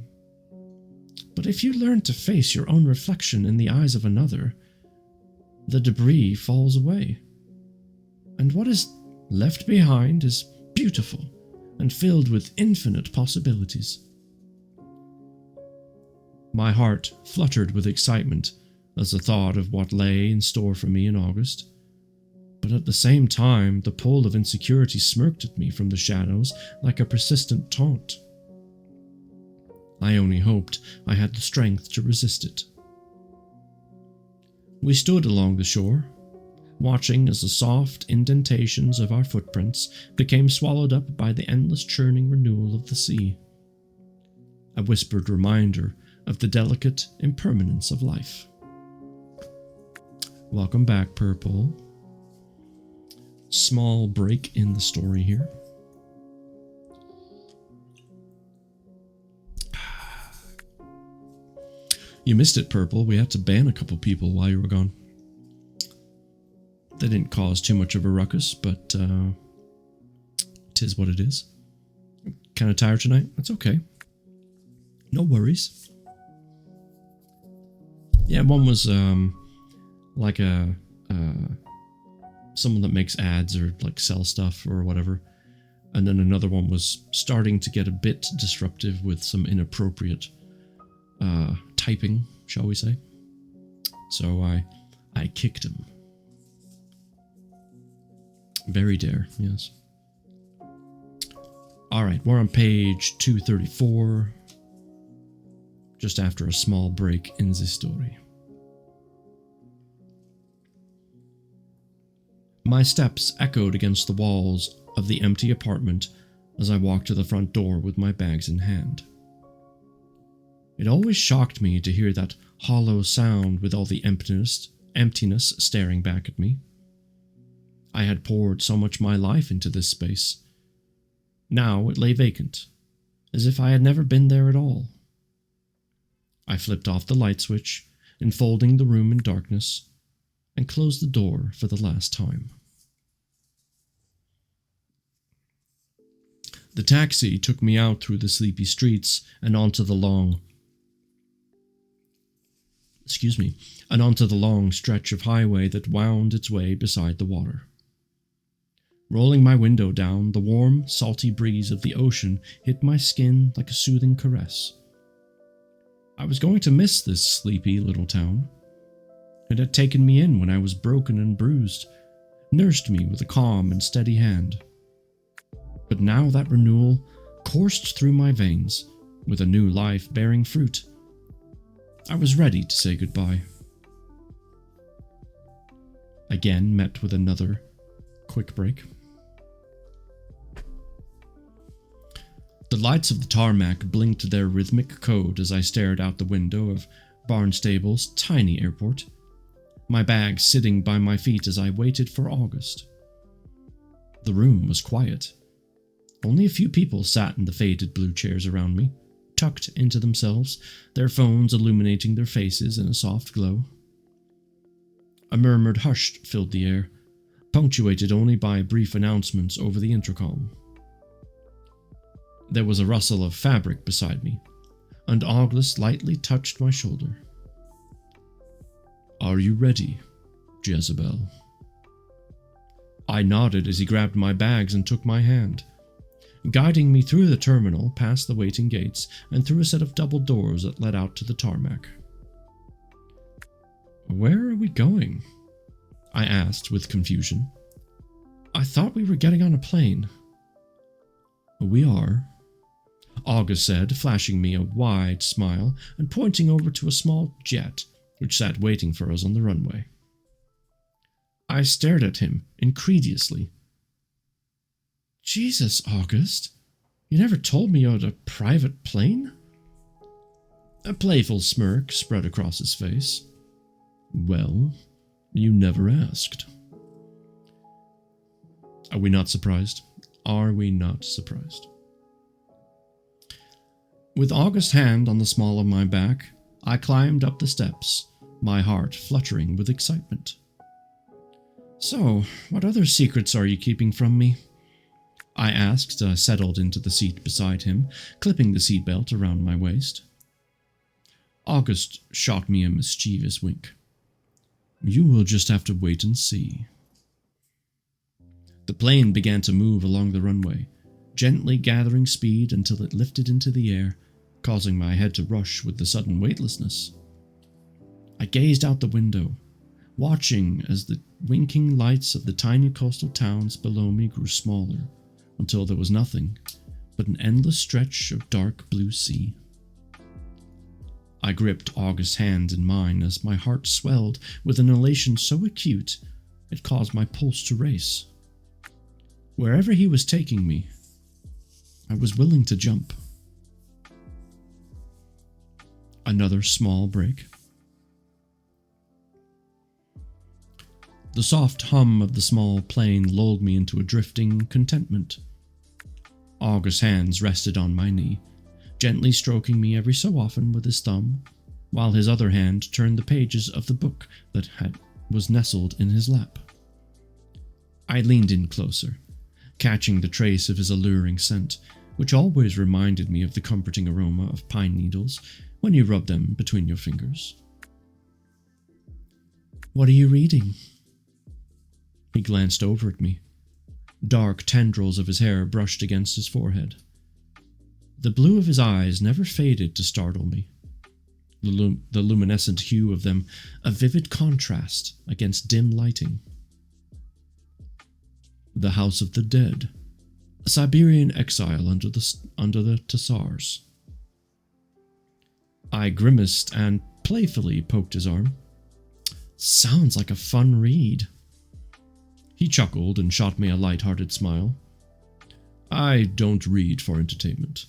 But if you learn to face your own reflection in the eyes of another, the debris falls away, and what is left behind is beautiful and filled with infinite possibilities. My heart fluttered with excitement as the thought of what lay in store for me in August, but at the same time the pull of insecurity smirked at me from the shadows like a persistent taunt. I only hoped I had the strength to resist it. We stood along the shore, watching as the soft indentations of our footprints became swallowed up by the endless churning renewal of the sea. A whispered reminder of the delicate impermanence of life. Welcome back, Purple. Small break in the story here. You missed it, Purple. We had to ban a couple people while you were gone. They didn't cause too much of a ruckus, but tis what it is. Kind of tired tonight? That's okay. No worries. Yeah, one was like someone that makes ads or like sell stuff or whatever. And then another one was starting to get a bit disruptive with some inappropriate typing, shall we say. So I kicked him. Very dare, yes. Alright, we're on page 234. Just after a small break in the story. My steps echoed against the walls of the empty apartment as I walked to the front door with my bags in hand. It always shocked me to hear that hollow sound with all the emptiness staring back at me. I had poured so much my life into this space. Now it lay vacant, as if I had never been there at all. I flipped off the light switch, enfolding the room in darkness, and closed the door for the last time. The taxi took me out through the sleepy streets and onto the long stretch of highway that wound its way beside the water. Rolling my window down, the warm, salty breeze of the ocean hit my skin like a soothing caress. I was going to miss this sleepy little town. It had taken me in when I was broken and bruised, nursed me with a calm and steady hand. But now that renewal coursed through my veins, with a new life bearing fruit. I was ready to say goodbye. Again met with another quick break. The lights of the tarmac blinked their rhythmic code as I stared out the window of Barnstable's tiny airport, my bag sitting by my feet as I waited for August. The room was quiet. Only a few people sat in the faded blue chairs around me, tucked into themselves, their phones illuminating their faces in a soft glow. A murmured hush filled the air, punctuated only by brief announcements over the intercom. There was a rustle of fabric beside me, and August lightly touched my shoulder. "Are you ready, Jezebel?" I nodded as he grabbed my bags and took my hand, guiding me through the terminal, past the waiting gates, and through a set of double doors that led out to the tarmac. "Where are we going?" I asked with confusion. "I thought we were getting on a plane." "We are," August said, flashing me a wide smile and pointing over to a small jet which sat waiting for us on the runway. I stared at him incredulously. "Jesus, August, you never told me you had a private plane?" A playful smirk spread across his face. "Well, you never asked." Are we not surprised? Are we not surprised? With August's hand on the small of my back, I climbed up the steps, my heart fluttering with excitement. "So, what other secrets are you keeping from me?" I asked as I settled into the seat beside him, clipping the seatbelt around my waist. August shot me a mischievous wink. "You will just have to wait and see." The plane began to move along the runway, gently gathering speed until it lifted into the air, causing my head to rush with the sudden weightlessness. I gazed out the window, watching as the winking lights of the tiny coastal towns below me grew smaller, until there was nothing but an endless stretch of dark blue sea. I gripped August's hand in mine as my heart swelled with an elation so acute it caused my pulse to race. Wherever he was taking me, I was willing to jump. Another small break. The soft hum of the small plane lulled me into a drifting contentment. August's hands rested on my knee, gently stroking me every so often with his thumb, while his other hand turned the pages of the book that was nestled in his lap. I leaned in closer, catching the trace of his alluring scent, which always reminded me of the comforting aroma of pine needles when you rub them between your fingers. "What are you reading?" He glanced over at me. Dark tendrils of his hair brushed against his forehead. The blue of his eyes never faded to startle me. The luminescent hue of them a vivid contrast against dim lighting. "The House of the Dead, a Siberian exile under the Tassars." I grimaced and playfully poked his arm. "Sounds like a fun read." He chuckled and shot me a light-hearted smile. "I don't read for entertainment.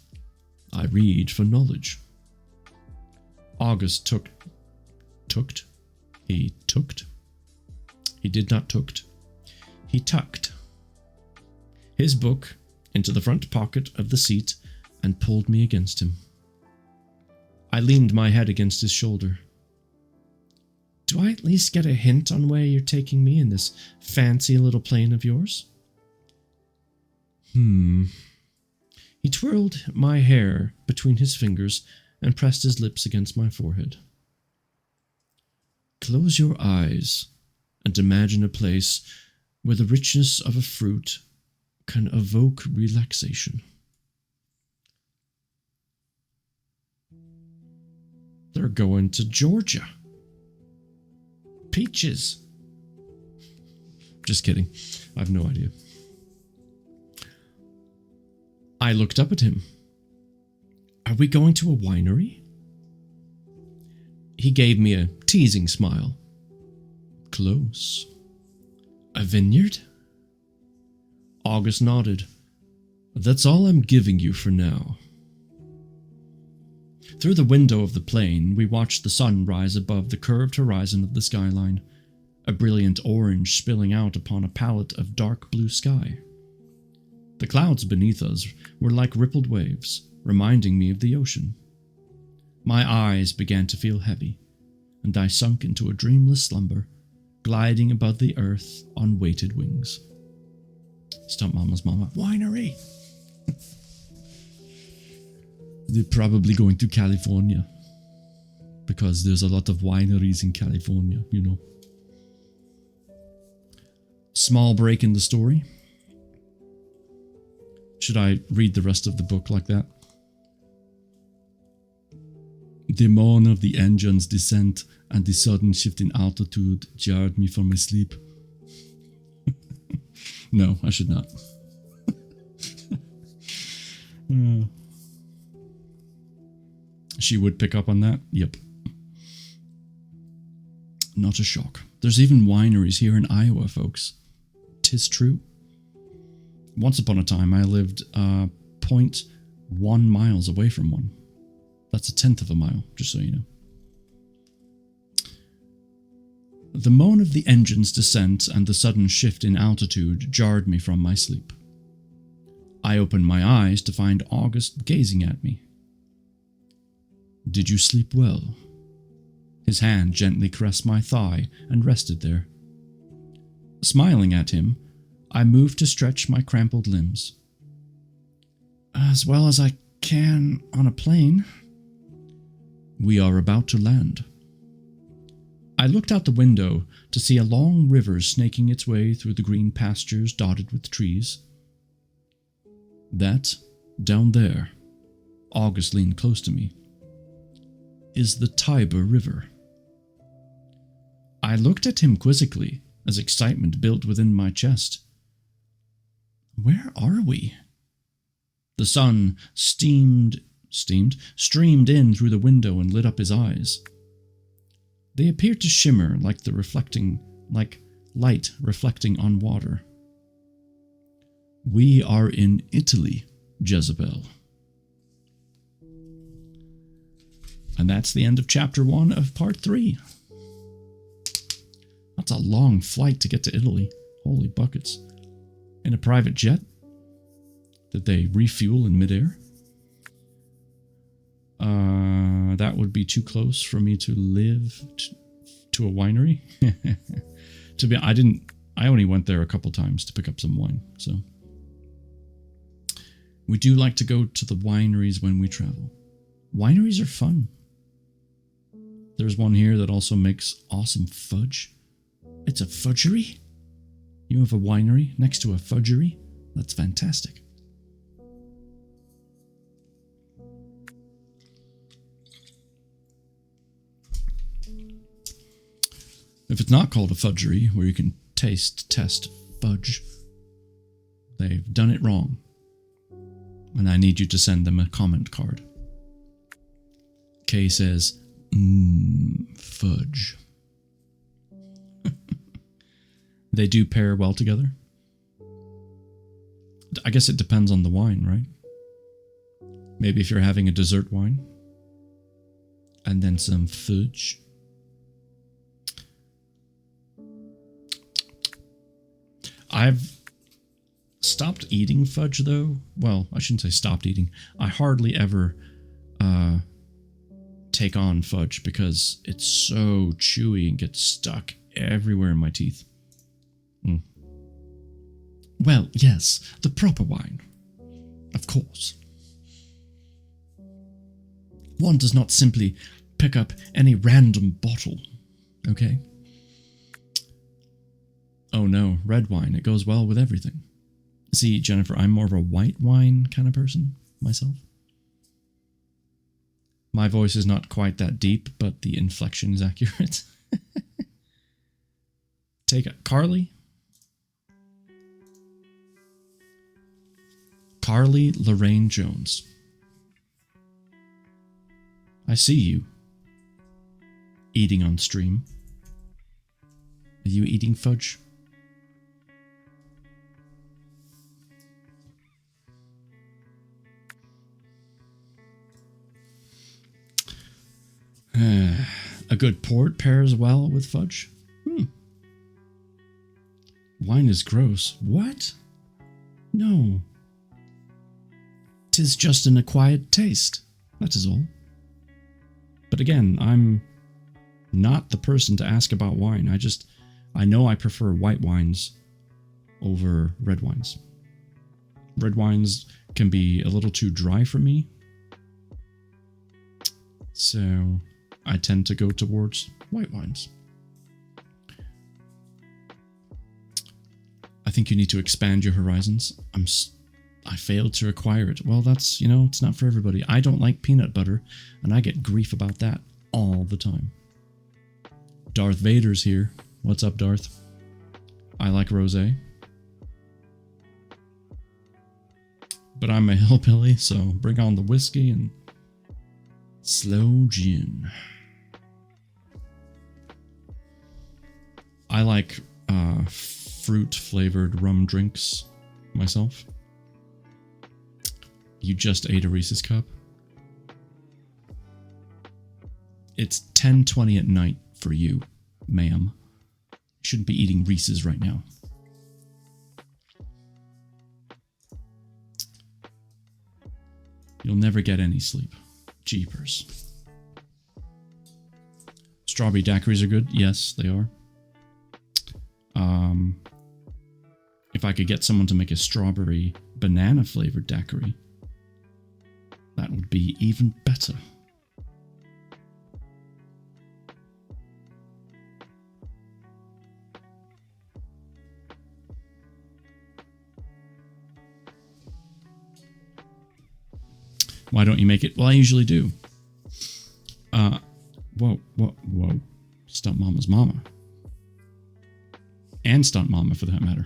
I read for knowledge." August tucked. He did not tucked. He tucked his book into the front pocket of the seat and pulled me against him. I leaned my head against his shoulder. "Do I at least get a hint on where you're taking me in this fancy little plane of yours?" He twirled my hair between his fingers and pressed his lips against my forehead. "Close your eyes and imagine a place where the richness of a fruit can evoke relaxation." "They're going to Georgia. Peaches." Just kidding. I have no idea. I looked up at him. "Are we going to a winery?" He gave me a teasing smile. Close. A vineyard? August nodded. That's all I'm giving you for now. Through the window of the plane, we watched the sun rise above the curved horizon of the skyline, a brilliant orange spilling out upon a palette of dark blue sky. The clouds beneath us were like rippled waves, reminding me of the ocean. My eyes began to feel heavy, and I sunk into a dreamless slumber, gliding above the earth on weighted wings. Stump Mama's Mama. Winery! They're probably going to California, because there's a lot of wineries in California, you know. Small break in the story. Should I read the rest of the book like that? The moan of the engine's descent and the sudden shift in altitude jarred me from my sleep. No, I should not. She would pick up on that? Yep. Not a shock. There's even wineries here in Iowa, folks. 'Tis true. Once upon a time, I lived 0.1 miles away from one. That's a tenth of a mile, just so you know. The moan of the engine's descent and the sudden shift in altitude jarred me from my sleep. I opened my eyes to find August gazing at me. Did you sleep well? His hand gently caressed my thigh and rested there. Smiling at him, I moved to stretch my crampled limbs. As well as I can on a plane. We are about to land. I looked out the window to see a long river snaking its way through the green pastures dotted with trees. That, down there, August leaned close to me, is the Tiber River. I looked at him quizzically as excitement built within my chest. Where are we? The sun streamed in through the window and lit up his eyes. They appeared to shimmer like light reflecting on water. We are in Italy, Jezebel. And that's the end of chapter 1 of part 3. That's a long flight to get to Italy. Holy buckets. In a private jet? Did they refuel in midair? That would be too close for me to live to a winery. I only went there a couple times to pick up some wine, so. We do like to go to the wineries when we travel. Wineries are fun. There's one here that also makes awesome fudge. It's a fudgery? You have a winery next to a fudgery? That's fantastic. If it's not called a fudgery, where you can test fudge, they've done it wrong. And I need you to send them a comment card. Kay says, fudge. They do pair well together. I guess it depends on the wine, right? Maybe if you're having a dessert wine. And then some fudge. I've stopped eating fudge, though. Well, I shouldn't say stopped eating. I hardly ever take on fudge because it's so chewy and gets stuck everywhere in my teeth. Well, yes, the proper wine. Of course. One does not simply pick up any random bottle, okay? Oh no, red wine, it goes well with everything. See, Jennifer, I'm more of a white wine kind of person, myself. My voice is not quite that deep, but the inflection is accurate. Take it. Carly? Carly Lorraine Jones. I see you. eating on stream. Are you eating fudge? A good port pairs well with fudge. Wine is gross. What? No. 'Tis just an acquired taste. That is all. But again, I'm not the person to ask about wine. I know I prefer white wines over red wines. Red wines can be a little too dry for me. So I tend to go towards white wines. I think you need to expand your horizons. I failed to acquire it. Well, that's, it's not for everybody. I don't like peanut butter, and I get grief about that all the time. Darth Vader's here. What's up, Darth? I like rosé. But I'm a hillbilly, so bring on the whiskey and slow gin. I like fruit-flavored rum drinks myself. You just ate a Reese's Cup? It's 10:20 at night for you, ma'am. You shouldn't be eating Reese's right now. You'll never get any sleep. Jeepers. Strawberry daiquiris are good. Yes, they are. If I could get someone to make a strawberry banana flavored daiquiri, that would be even better. Why don't you make it? Well, I usually do. Whoa. Stunt Mama's mama. And Stunt Mama, for that matter.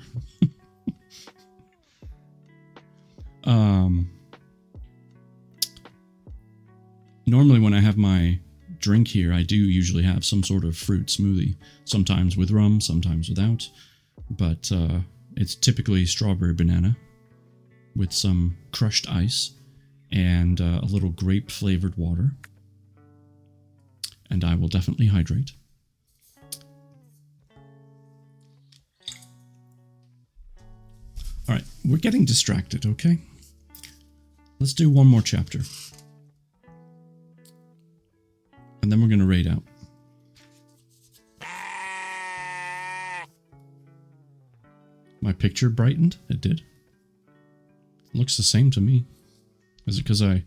Normally when I have my drink here, I do usually have some sort of fruit smoothie. Sometimes with rum, sometimes without. But it's typically strawberry banana with some crushed ice and a little grape flavored water. And I will definitely hydrate. Alright, we're getting distracted, okay? Let's do one more chapter. And then we're going to raid out. My picture brightened? It did. It looks the same to me. Is it because I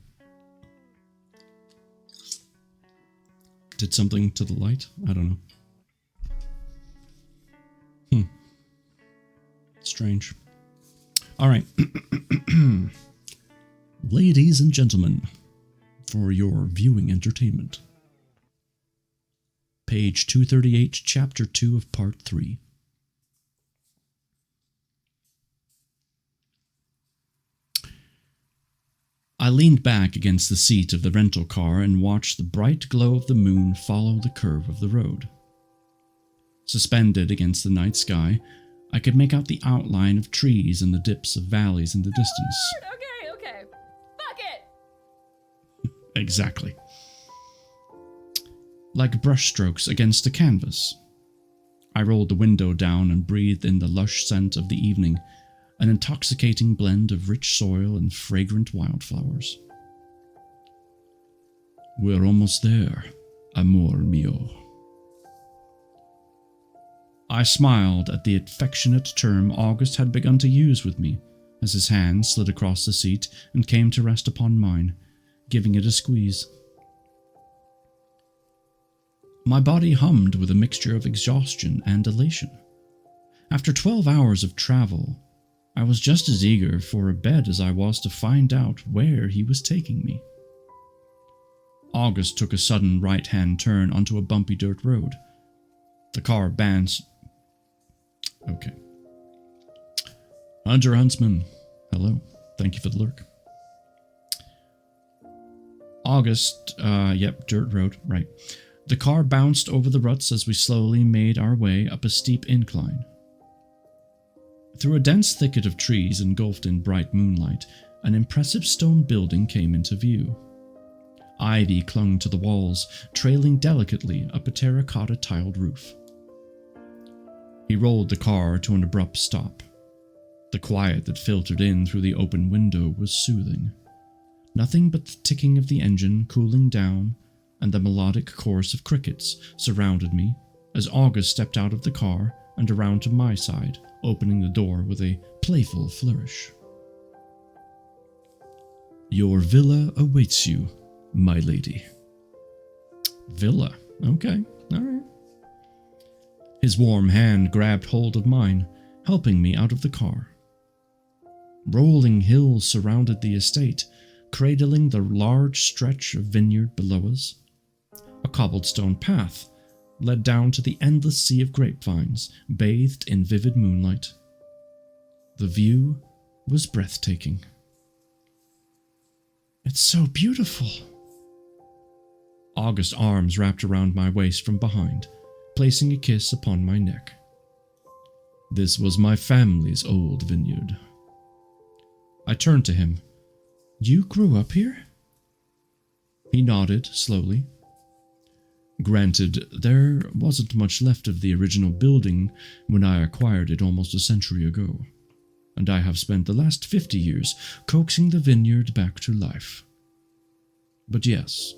did something to the light? I don't know. Strange. All right. Ladies and gentlemen, for your viewing entertainment. Page 238, Chapter 2 of Part 3. I leaned back against the seat of the rental car and watched the bright glow of the moon follow the curve of the road. Suspended against the night sky, I could make out the outline of trees and the dips of valleys in the distance. Okay. Fuck it! Exactly. Like brushstrokes against a canvas. I rolled the window down and breathed in the lush scent of the evening, an intoxicating blend of rich soil and fragrant wildflowers. We're almost there, amor mio. I smiled at the affectionate term August had begun to use with me, as his hand slid across the seat and came to rest upon mine, giving it a squeeze. My body hummed with a mixture of exhaustion and elation. After 12 hours of travel, I was just as eager for a bed as I was to find out where he was taking me. August took a sudden right-hand turn onto a bumpy dirt road. The car bounced. Okay. Hunter Huntsman, hello. Thank you for the lurk. August, dirt road, right. The car bounced over the ruts as we slowly made our way up a steep incline. Through a dense thicket of trees engulfed in bright moonlight, an impressive stone building came into view. Ivy clung to the walls, trailing delicately up a terracotta tiled roof. He rolled the car to an abrupt stop. The quiet that filtered in through the open window was soothing. Nothing but the ticking of the engine cooling down and the melodic chorus of crickets surrounded me as August stepped out of the car and around to my side, opening the door with a playful flourish. "Your villa awaits you, my lady." Villa? Okay, alright. His warm hand grabbed hold of mine, helping me out of the car. Rolling hills surrounded the estate, cradling the large stretch of vineyard below us. A cobblestone path led down to the endless sea of grapevines, bathed in vivid moonlight. The view was breathtaking. "It's so beautiful." August's arms wrapped around my waist from behind, placing a kiss upon my neck. "This was my family's old vineyard." I turned to him. "You grew up here?" He nodded slowly. "Granted, there wasn't much left of the original building when I acquired it almost a century ago, and I have spent the last 50 years coaxing the vineyard back to life. But yes,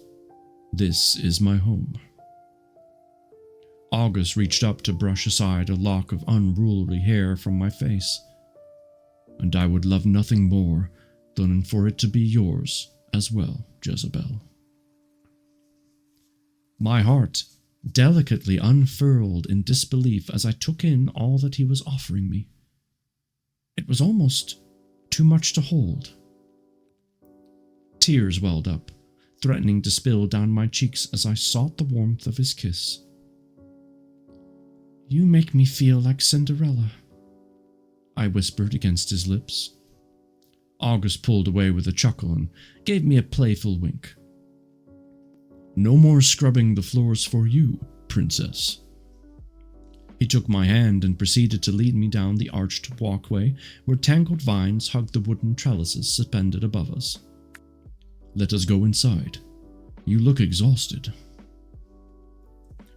this is my home." August reached up to brush aside a lock of unruly hair from my face. "And I would love nothing more than for it to be yours as well, Jezebel." My heart delicately unfurled in disbelief as I took in all that he was offering me. It was almost too much to hold. Tears welled up, threatening to spill down my cheeks as I sought the warmth of his kiss. "You make me feel like Cinderella," I whispered against his lips. August pulled away with a chuckle and gave me a playful wink. "No more scrubbing the floors for you, princess." He took my hand and proceeded to lead me down the arched walkway where tangled vines hugged the wooden trellises suspended above us. "Let us go inside. You look exhausted."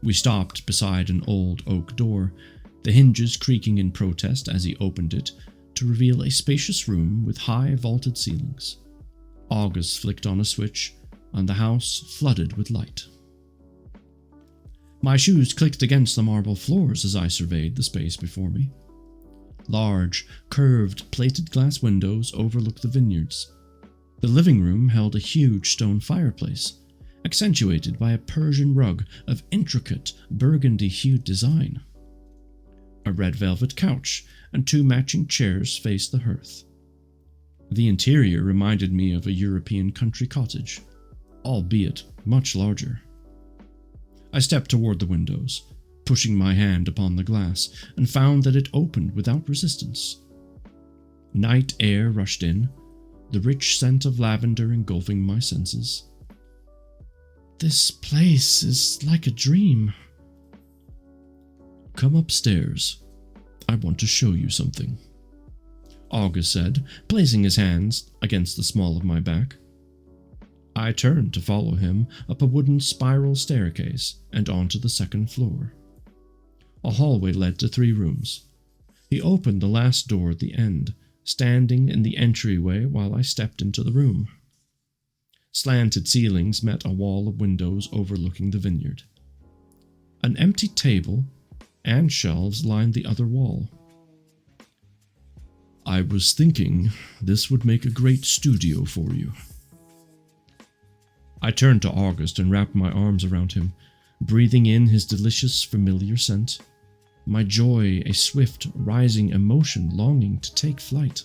We stopped beside an old oak door, the hinges creaking in protest as he opened it to reveal a spacious room with high vaulted ceilings. August flicked on a switch, and the house flooded with light. My shoes clicked against the marble floors as I surveyed the space before me. Large, curved, plated glass windows overlooked the vineyards. The living room held a huge stone fireplace, accentuated by a Persian rug of intricate burgundy-hued design. A red velvet couch and 2 matching chairs faced the hearth. The interior reminded me of a European country cottage, albeit much larger. I stepped toward the windows, pushing my hand upon the glass, and found that it opened without resistance. Night air rushed in, the rich scent of lavender engulfing my senses. "This place is like a dream." "Come upstairs. I want to show you something," August said, placing his hands against the small of my back. I turned to follow him up a wooden spiral staircase and onto the second floor. A hallway led to 3 rooms. He opened the last door at the end, standing in the entryway while I stepped into the room. Slanted ceilings met a wall of windows overlooking the vineyard. An empty table and shelves lined the other wall. "I was thinking this would make a great studio for you." I turned to August and wrapped my arms around him, breathing in his delicious, familiar scent. My joy a swift, rising emotion longing to take flight.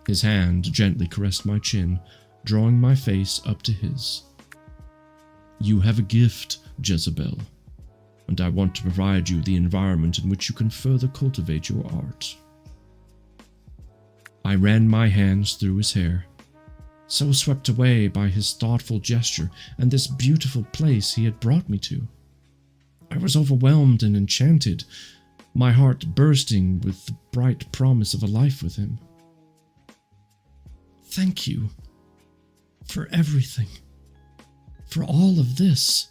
His hand gently caressed my chin, drawing my face up to his. "You have a gift, Jezebel, and I want to provide you the environment in which you can further cultivate your art." I ran my hands through his hair. so swept away by his thoughtful gesture and this beautiful place he had brought me to. I was overwhelmed and enchanted, my heart bursting with the bright promise of a life with him. Thank you for everything, for all of this.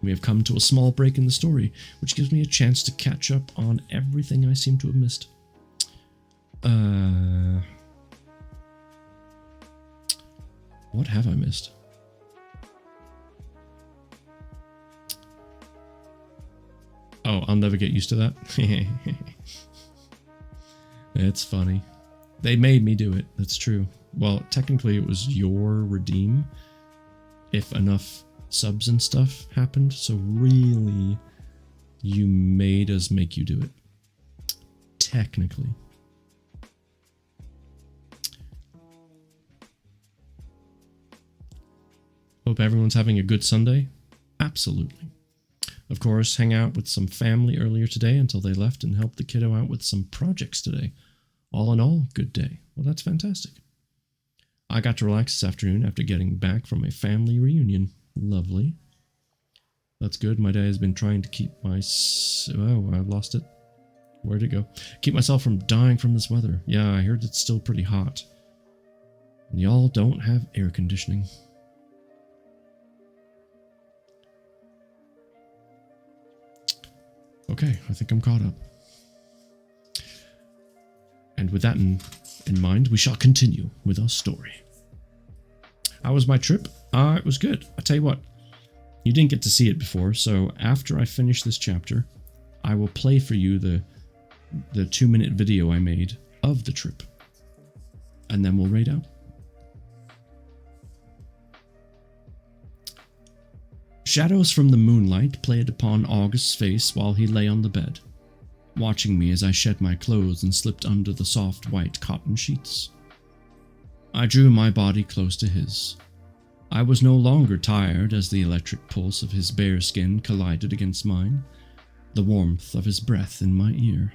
We have come to a small break in the story, which gives me a chance to catch up on everything I seem to have missed. What have I missed? Oh, I'll never get used to that. It's funny. They made me do it, that's true. Well, technically it was your redeem if enough subs and stuff happened, so really you made us make you do it. Technically. Hope everyone's having a good Sunday. Absolutely. Of course, hang out with some family earlier today until they left and help the kiddo out with some projects today. All in all, good day. Well, that's fantastic. I got to relax this afternoon after getting back from a family reunion. Lovely. That's good. My day has been trying to keep my... Oh, I lost it. Where'd it go? Keep myself from dying from this weather. Yeah, I heard it's still pretty hot. And y'all don't have air conditioning. Okay, I think I'm caught up. And with that in mind, we shall continue with our story. How was my trip? It was good. I tell you what, you didn't get to see it before, so after I finish this chapter, I will play for you the 2-minute video I made of the trip. And then we'll raid out. Shadows from the moonlight played upon August's face while he lay on the bed, watching me as I shed my clothes and slipped under the soft white cotton sheets. I drew my body close to his. I was no longer tired as the electric pulse of his bare skin collided against mine, the warmth of his breath in my ear.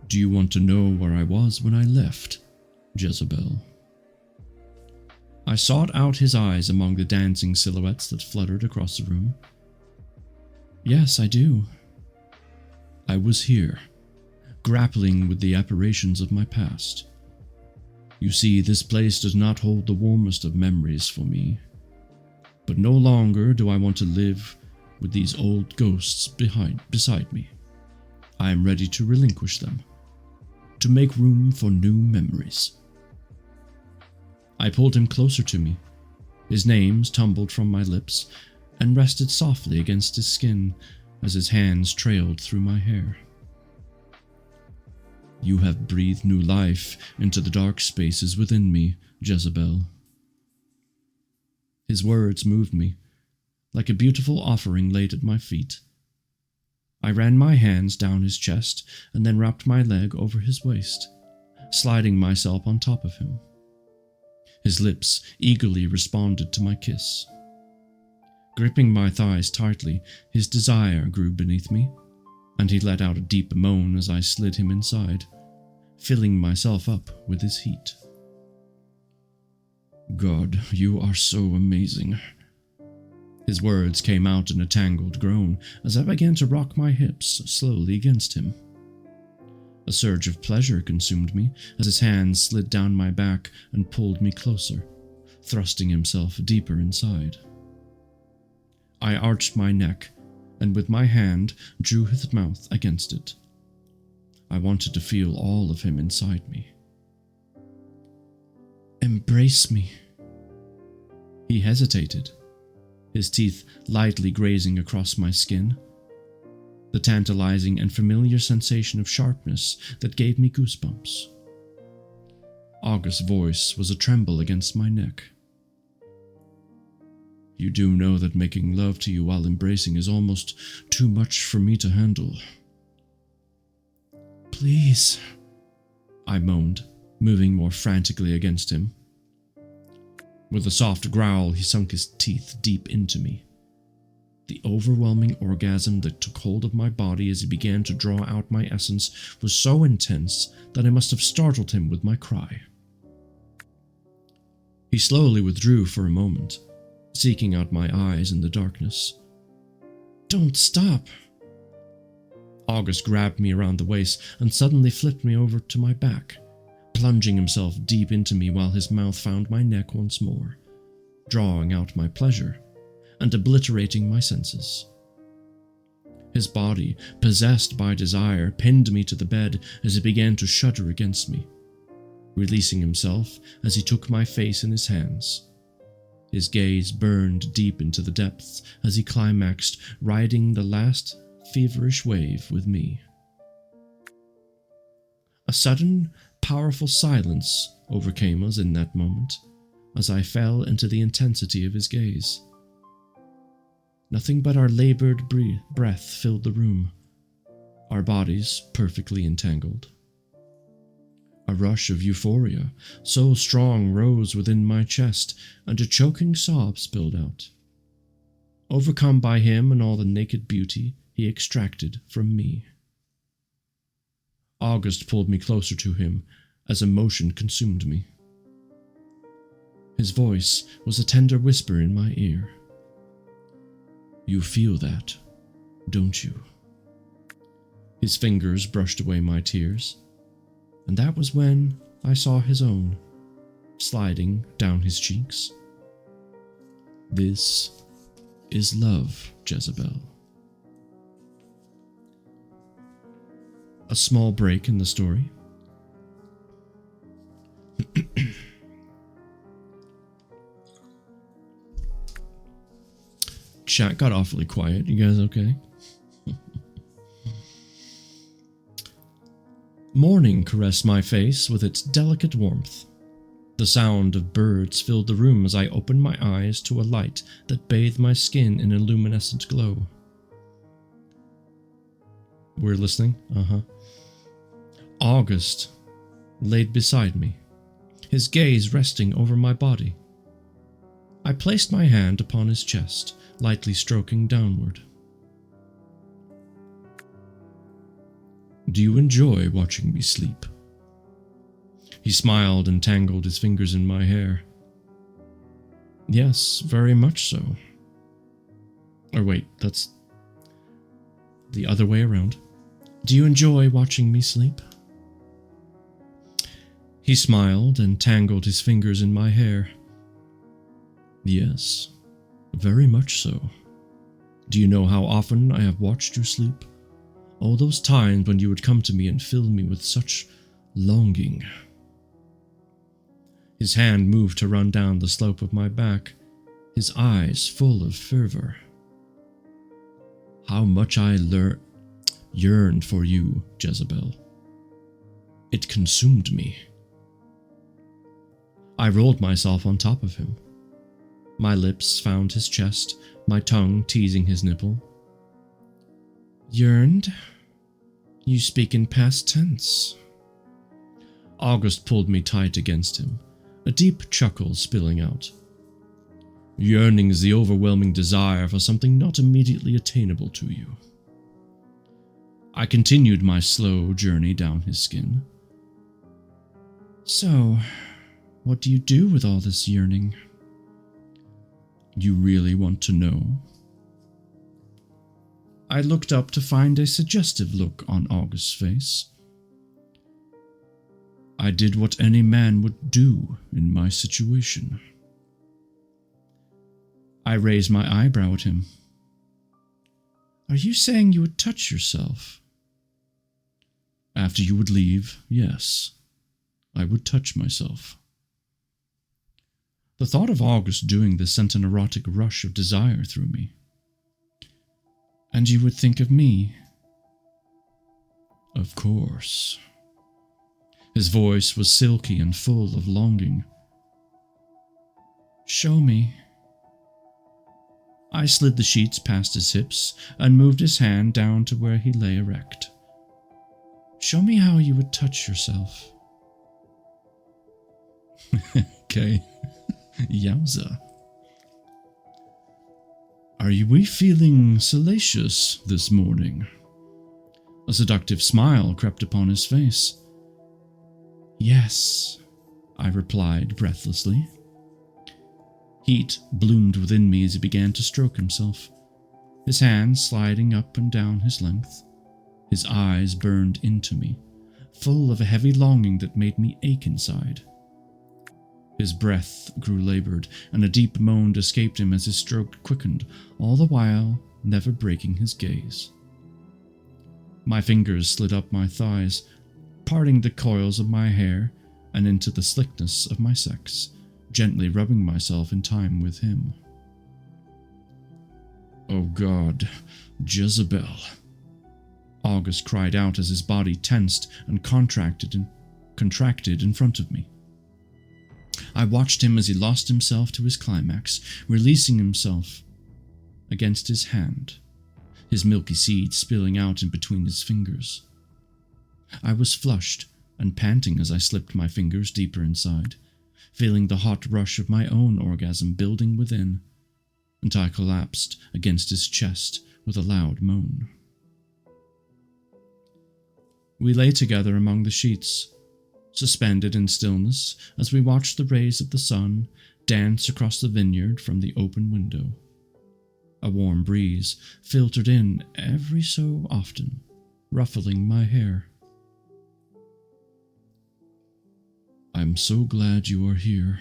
Do you want to know where I was when I left, Jezebel? I sought out his eyes among the dancing silhouettes that fluttered across the room. Yes, I do. I was here, grappling with the apparitions of my past. You see, this place does not hold the warmest of memories for me. But no longer do I want to live with these old ghosts beside me. I am ready to relinquish them, to make room for new memories. I pulled him closer to me. His names tumbled from my lips and rested softly against his skin as his hands trailed through my hair. You have breathed new life into the dark spaces within me, Jezebel. His words moved me, like a beautiful offering laid at my feet. I ran my hands down his chest and then wrapped my leg over his waist, sliding myself on top of him. His lips eagerly responded to my kiss. Gripping my thighs tightly, his desire grew beneath me, and he let out a deep moan as I slid him inside, filling myself up with his heat. God, you are so amazing. His words came out in a tangled groan as I began to rock my hips slowly against him. A surge of pleasure consumed me as his hands slid down my back and pulled me closer, thrusting himself deeper inside. I arched my neck and with my hand drew his mouth against it. I wanted to feel all of him inside me. Embrace me. He hesitated, his teeth lightly grazing across my skin. The tantalizing and familiar sensation of sharpness that gave me goosebumps. August's voice was a tremble against my neck. You do know that making love to you while embracing is almost too much for me to handle. Please, I moaned, moving more frantically against him. With a soft growl, he sunk his teeth deep into me. The overwhelming orgasm that took hold of my body as he began to draw out my essence was so intense that I must have startled him with my cry. He slowly withdrew for a moment, seeking out my eyes in the darkness. "Don't stop!" August grabbed me around the waist and suddenly flipped me over to my back, plunging himself deep into me while his mouth found my neck once more, drawing out my pleasure and obliterating my senses. His body, possessed by desire, pinned me to the bed as he began to shudder against me, releasing himself as he took my face in his hands. His gaze burned deep into the depths as he climaxed, riding the last feverish wave with me. A sudden, powerful silence overcame us in that moment as I fell into the intensity of his gaze. Nothing but our labored breath filled the room, our bodies perfectly entangled. A rush of euphoria, so strong, rose within my chest, and a choking sob spilled out. Overcome by him and all the naked beauty he extracted from me. August pulled me closer to him as emotion consumed me. His voice was a tender whisper in my ear. "You feel that, don't you?" His fingers brushed away my tears, and that was when I saw his own, sliding down his cheeks. This is love, Jezebel. A small break in the story. Chat got awfully quiet. You guys okay? Morning caressed my face with its delicate warmth. The sound of birds filled the room as I opened my eyes to a light that bathed my skin in a luminescent glow. We're listening? August laid beside me, his gaze resting over my body. I placed my hand upon his chest, lightly stroking downward. "Do you enjoy watching me sleep?" He smiled and tangled his fingers in my hair. "Yes, very much so." Or wait, that's the other way around. "Do you enjoy watching me sleep?" He smiled and tangled his fingers in my hair. "Yes, very much so. Do you know how often I have watched you sleep? All those times when you would come to me and fill me with such longing." His hand moved to run down the slope of my back, his eyes full of fervor. "How much I yearned for you, Jezebel. It consumed me." I rolled myself on top of him. My lips found his chest, my tongue teasing his nipple. "Yearned? You speak in past tense." August pulled me tight against him, a deep chuckle spilling out. "Yearning is the overwhelming desire for something not immediately attainable to you." I continued my slow journey down his skin. "So, what do you do with all this yearning?" "You really want to know?" I looked up to find a suggestive look on August's face. "I did what any man would do in my situation." I raised my eyebrow at him. "Are you saying you would touch yourself?" "After you would leave, yes. I would touch myself." The thought of August doing this sent an erotic rush of desire through me. "And you would think of me?" "Of course." His voice was silky and full of longing. "Show me." I slid the sheets past his hips and moved his hand down to where he lay erect. "Show me how you would touch yourself." Okay. Yowza. Are we feeling salacious this morning? A seductive smile crept upon his face. Yes, I replied breathlessly. Heat bloomed within me as he began to stroke himself, his hands sliding up and down his length. His eyes burned into me, full of a heavy longing that made me ache inside. His breath grew labored, and a deep moan escaped him as his stroke quickened, all the while never breaking his gaze. My fingers slid up my thighs, parting the coils of my hair and into the slickness of my sex, gently rubbing myself in time with him. Oh God, Jezebel! August cried out as his body tensed and contracted in front of me. I watched him as he lost himself to his climax, releasing himself against his hand, his milky seed spilling out in between his fingers. I was flushed and panting as I slipped my fingers deeper inside, feeling the hot rush of my own orgasm building within, until I collapsed against his chest with a loud moan. We lay together among the sheets, suspended in stillness as we watched the rays of the sun dance across the vineyard from the open window. A warm breeze filtered in every so often, ruffling my hair. I'm so glad you are here.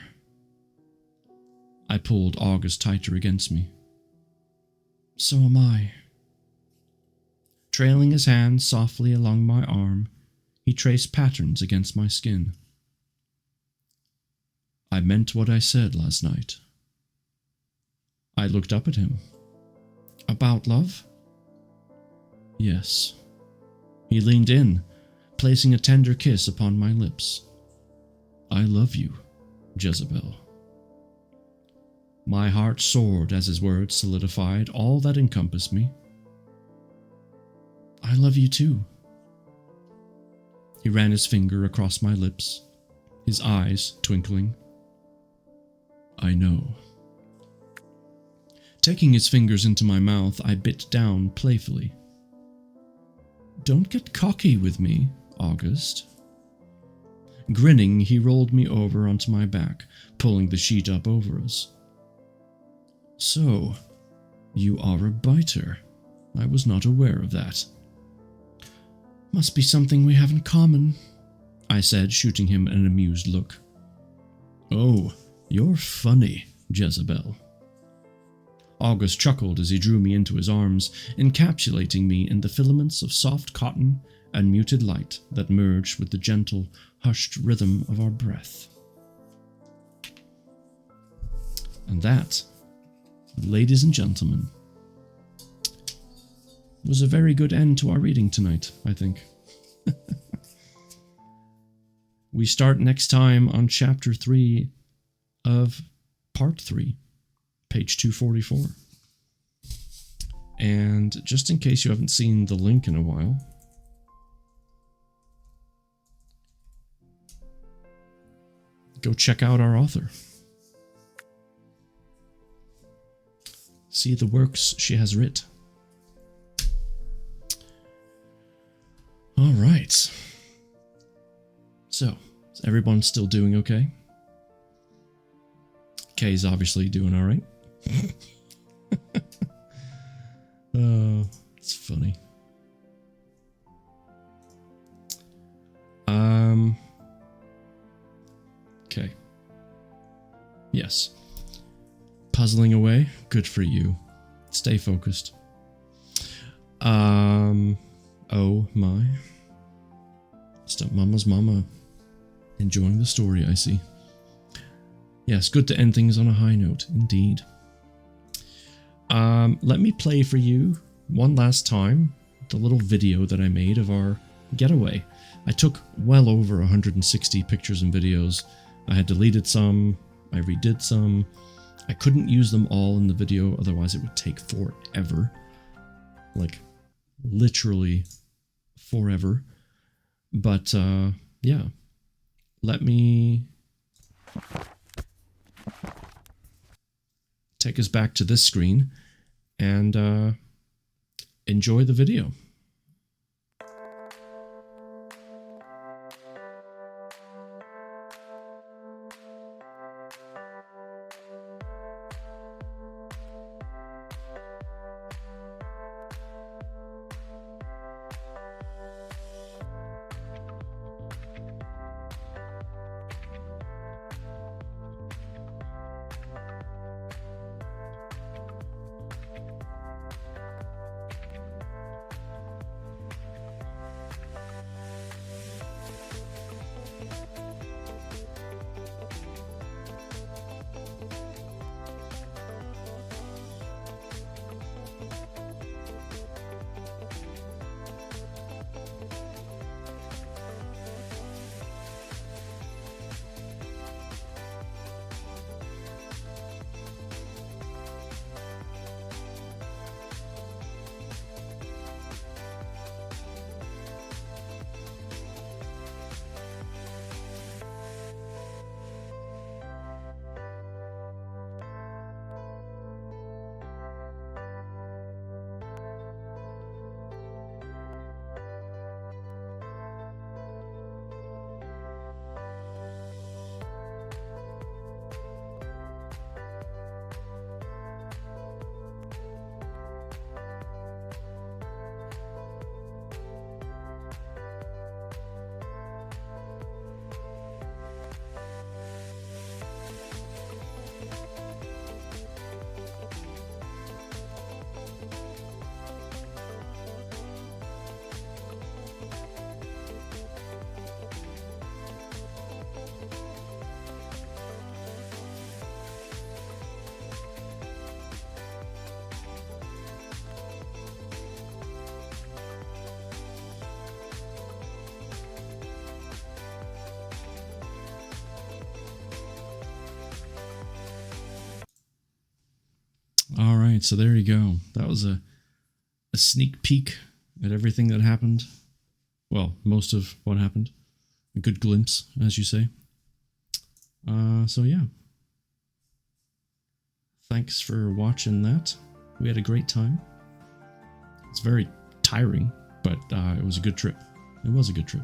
I pulled August tighter against me. So am I. Trailing his hand softly along my arm, he traced patterns against my skin. I meant what I said last night. I looked up at him. About love? Yes. He leaned in, placing a tender kiss upon my lips. I love you, Jezebel. My heart soared as his words solidified all that encompassed me. I love you too. He ran his finger across my lips, his eyes twinkling. I know. Taking his fingers into my mouth, I bit down playfully. Don't get cocky with me, August. Grinning, he rolled me over onto my back, pulling the sheet up over us. So, you are a biter. I was not aware of that. Must be something we have in common, I said, shooting him an amused look. Oh, you're funny, Jezebel. August chuckled as he drew me into his arms, encapsulating me in the filaments of soft cotton and muted light that merged with the gentle, hushed rhythm of our breath. And that, ladies and gentlemen, was a very good end to our reading tonight, I think. We start next time on Chapter 3 of Part 3, page 244. And just in case you haven't seen the link in a while, go check out our author. See the works she has writ. All right. So, is everyone still doing okay? Kay's obviously doing all right. Oh, it's funny. Okay. Yes. Puzzling away. Good for you. Stay focused. Oh my. Stepmama's mama. Enjoying the story, I see. Yes, good to end things on a high note, indeed. Let me play for you one last time the little video that I made of our getaway. I took well over 160 pictures and videos. I had deleted some, I redid some. I couldn't use them all in the video, otherwise it would take forever. Like, literally forever. But, yeah. Let me take us back to this screen and enjoy the video. All right, so there you go. That was a sneak peek at everything that happened. Well, most of what happened. A good glimpse, as you say. So yeah. Thanks for watching that. We had a great time. It's very tiring, but it was a good trip. It was a good trip.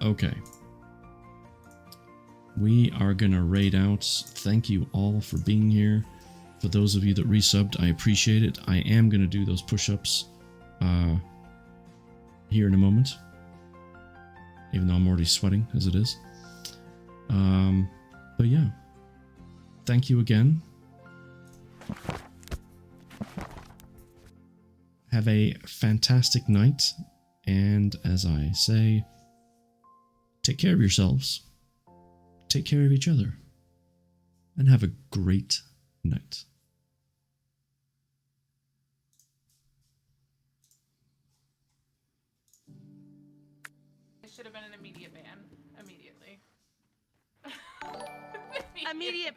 Okay. We are gonna raid out. Thank you all for being here. For those of you that resubbed, I appreciate it. I am gonna do those push-ups here in a moment, even though I'm already sweating as it is. But yeah, thank you again. Have a fantastic night, and as I say, take care of yourselves. Take care of each other, and have a great night. It should have been an immediate ban. Immediately. Immediate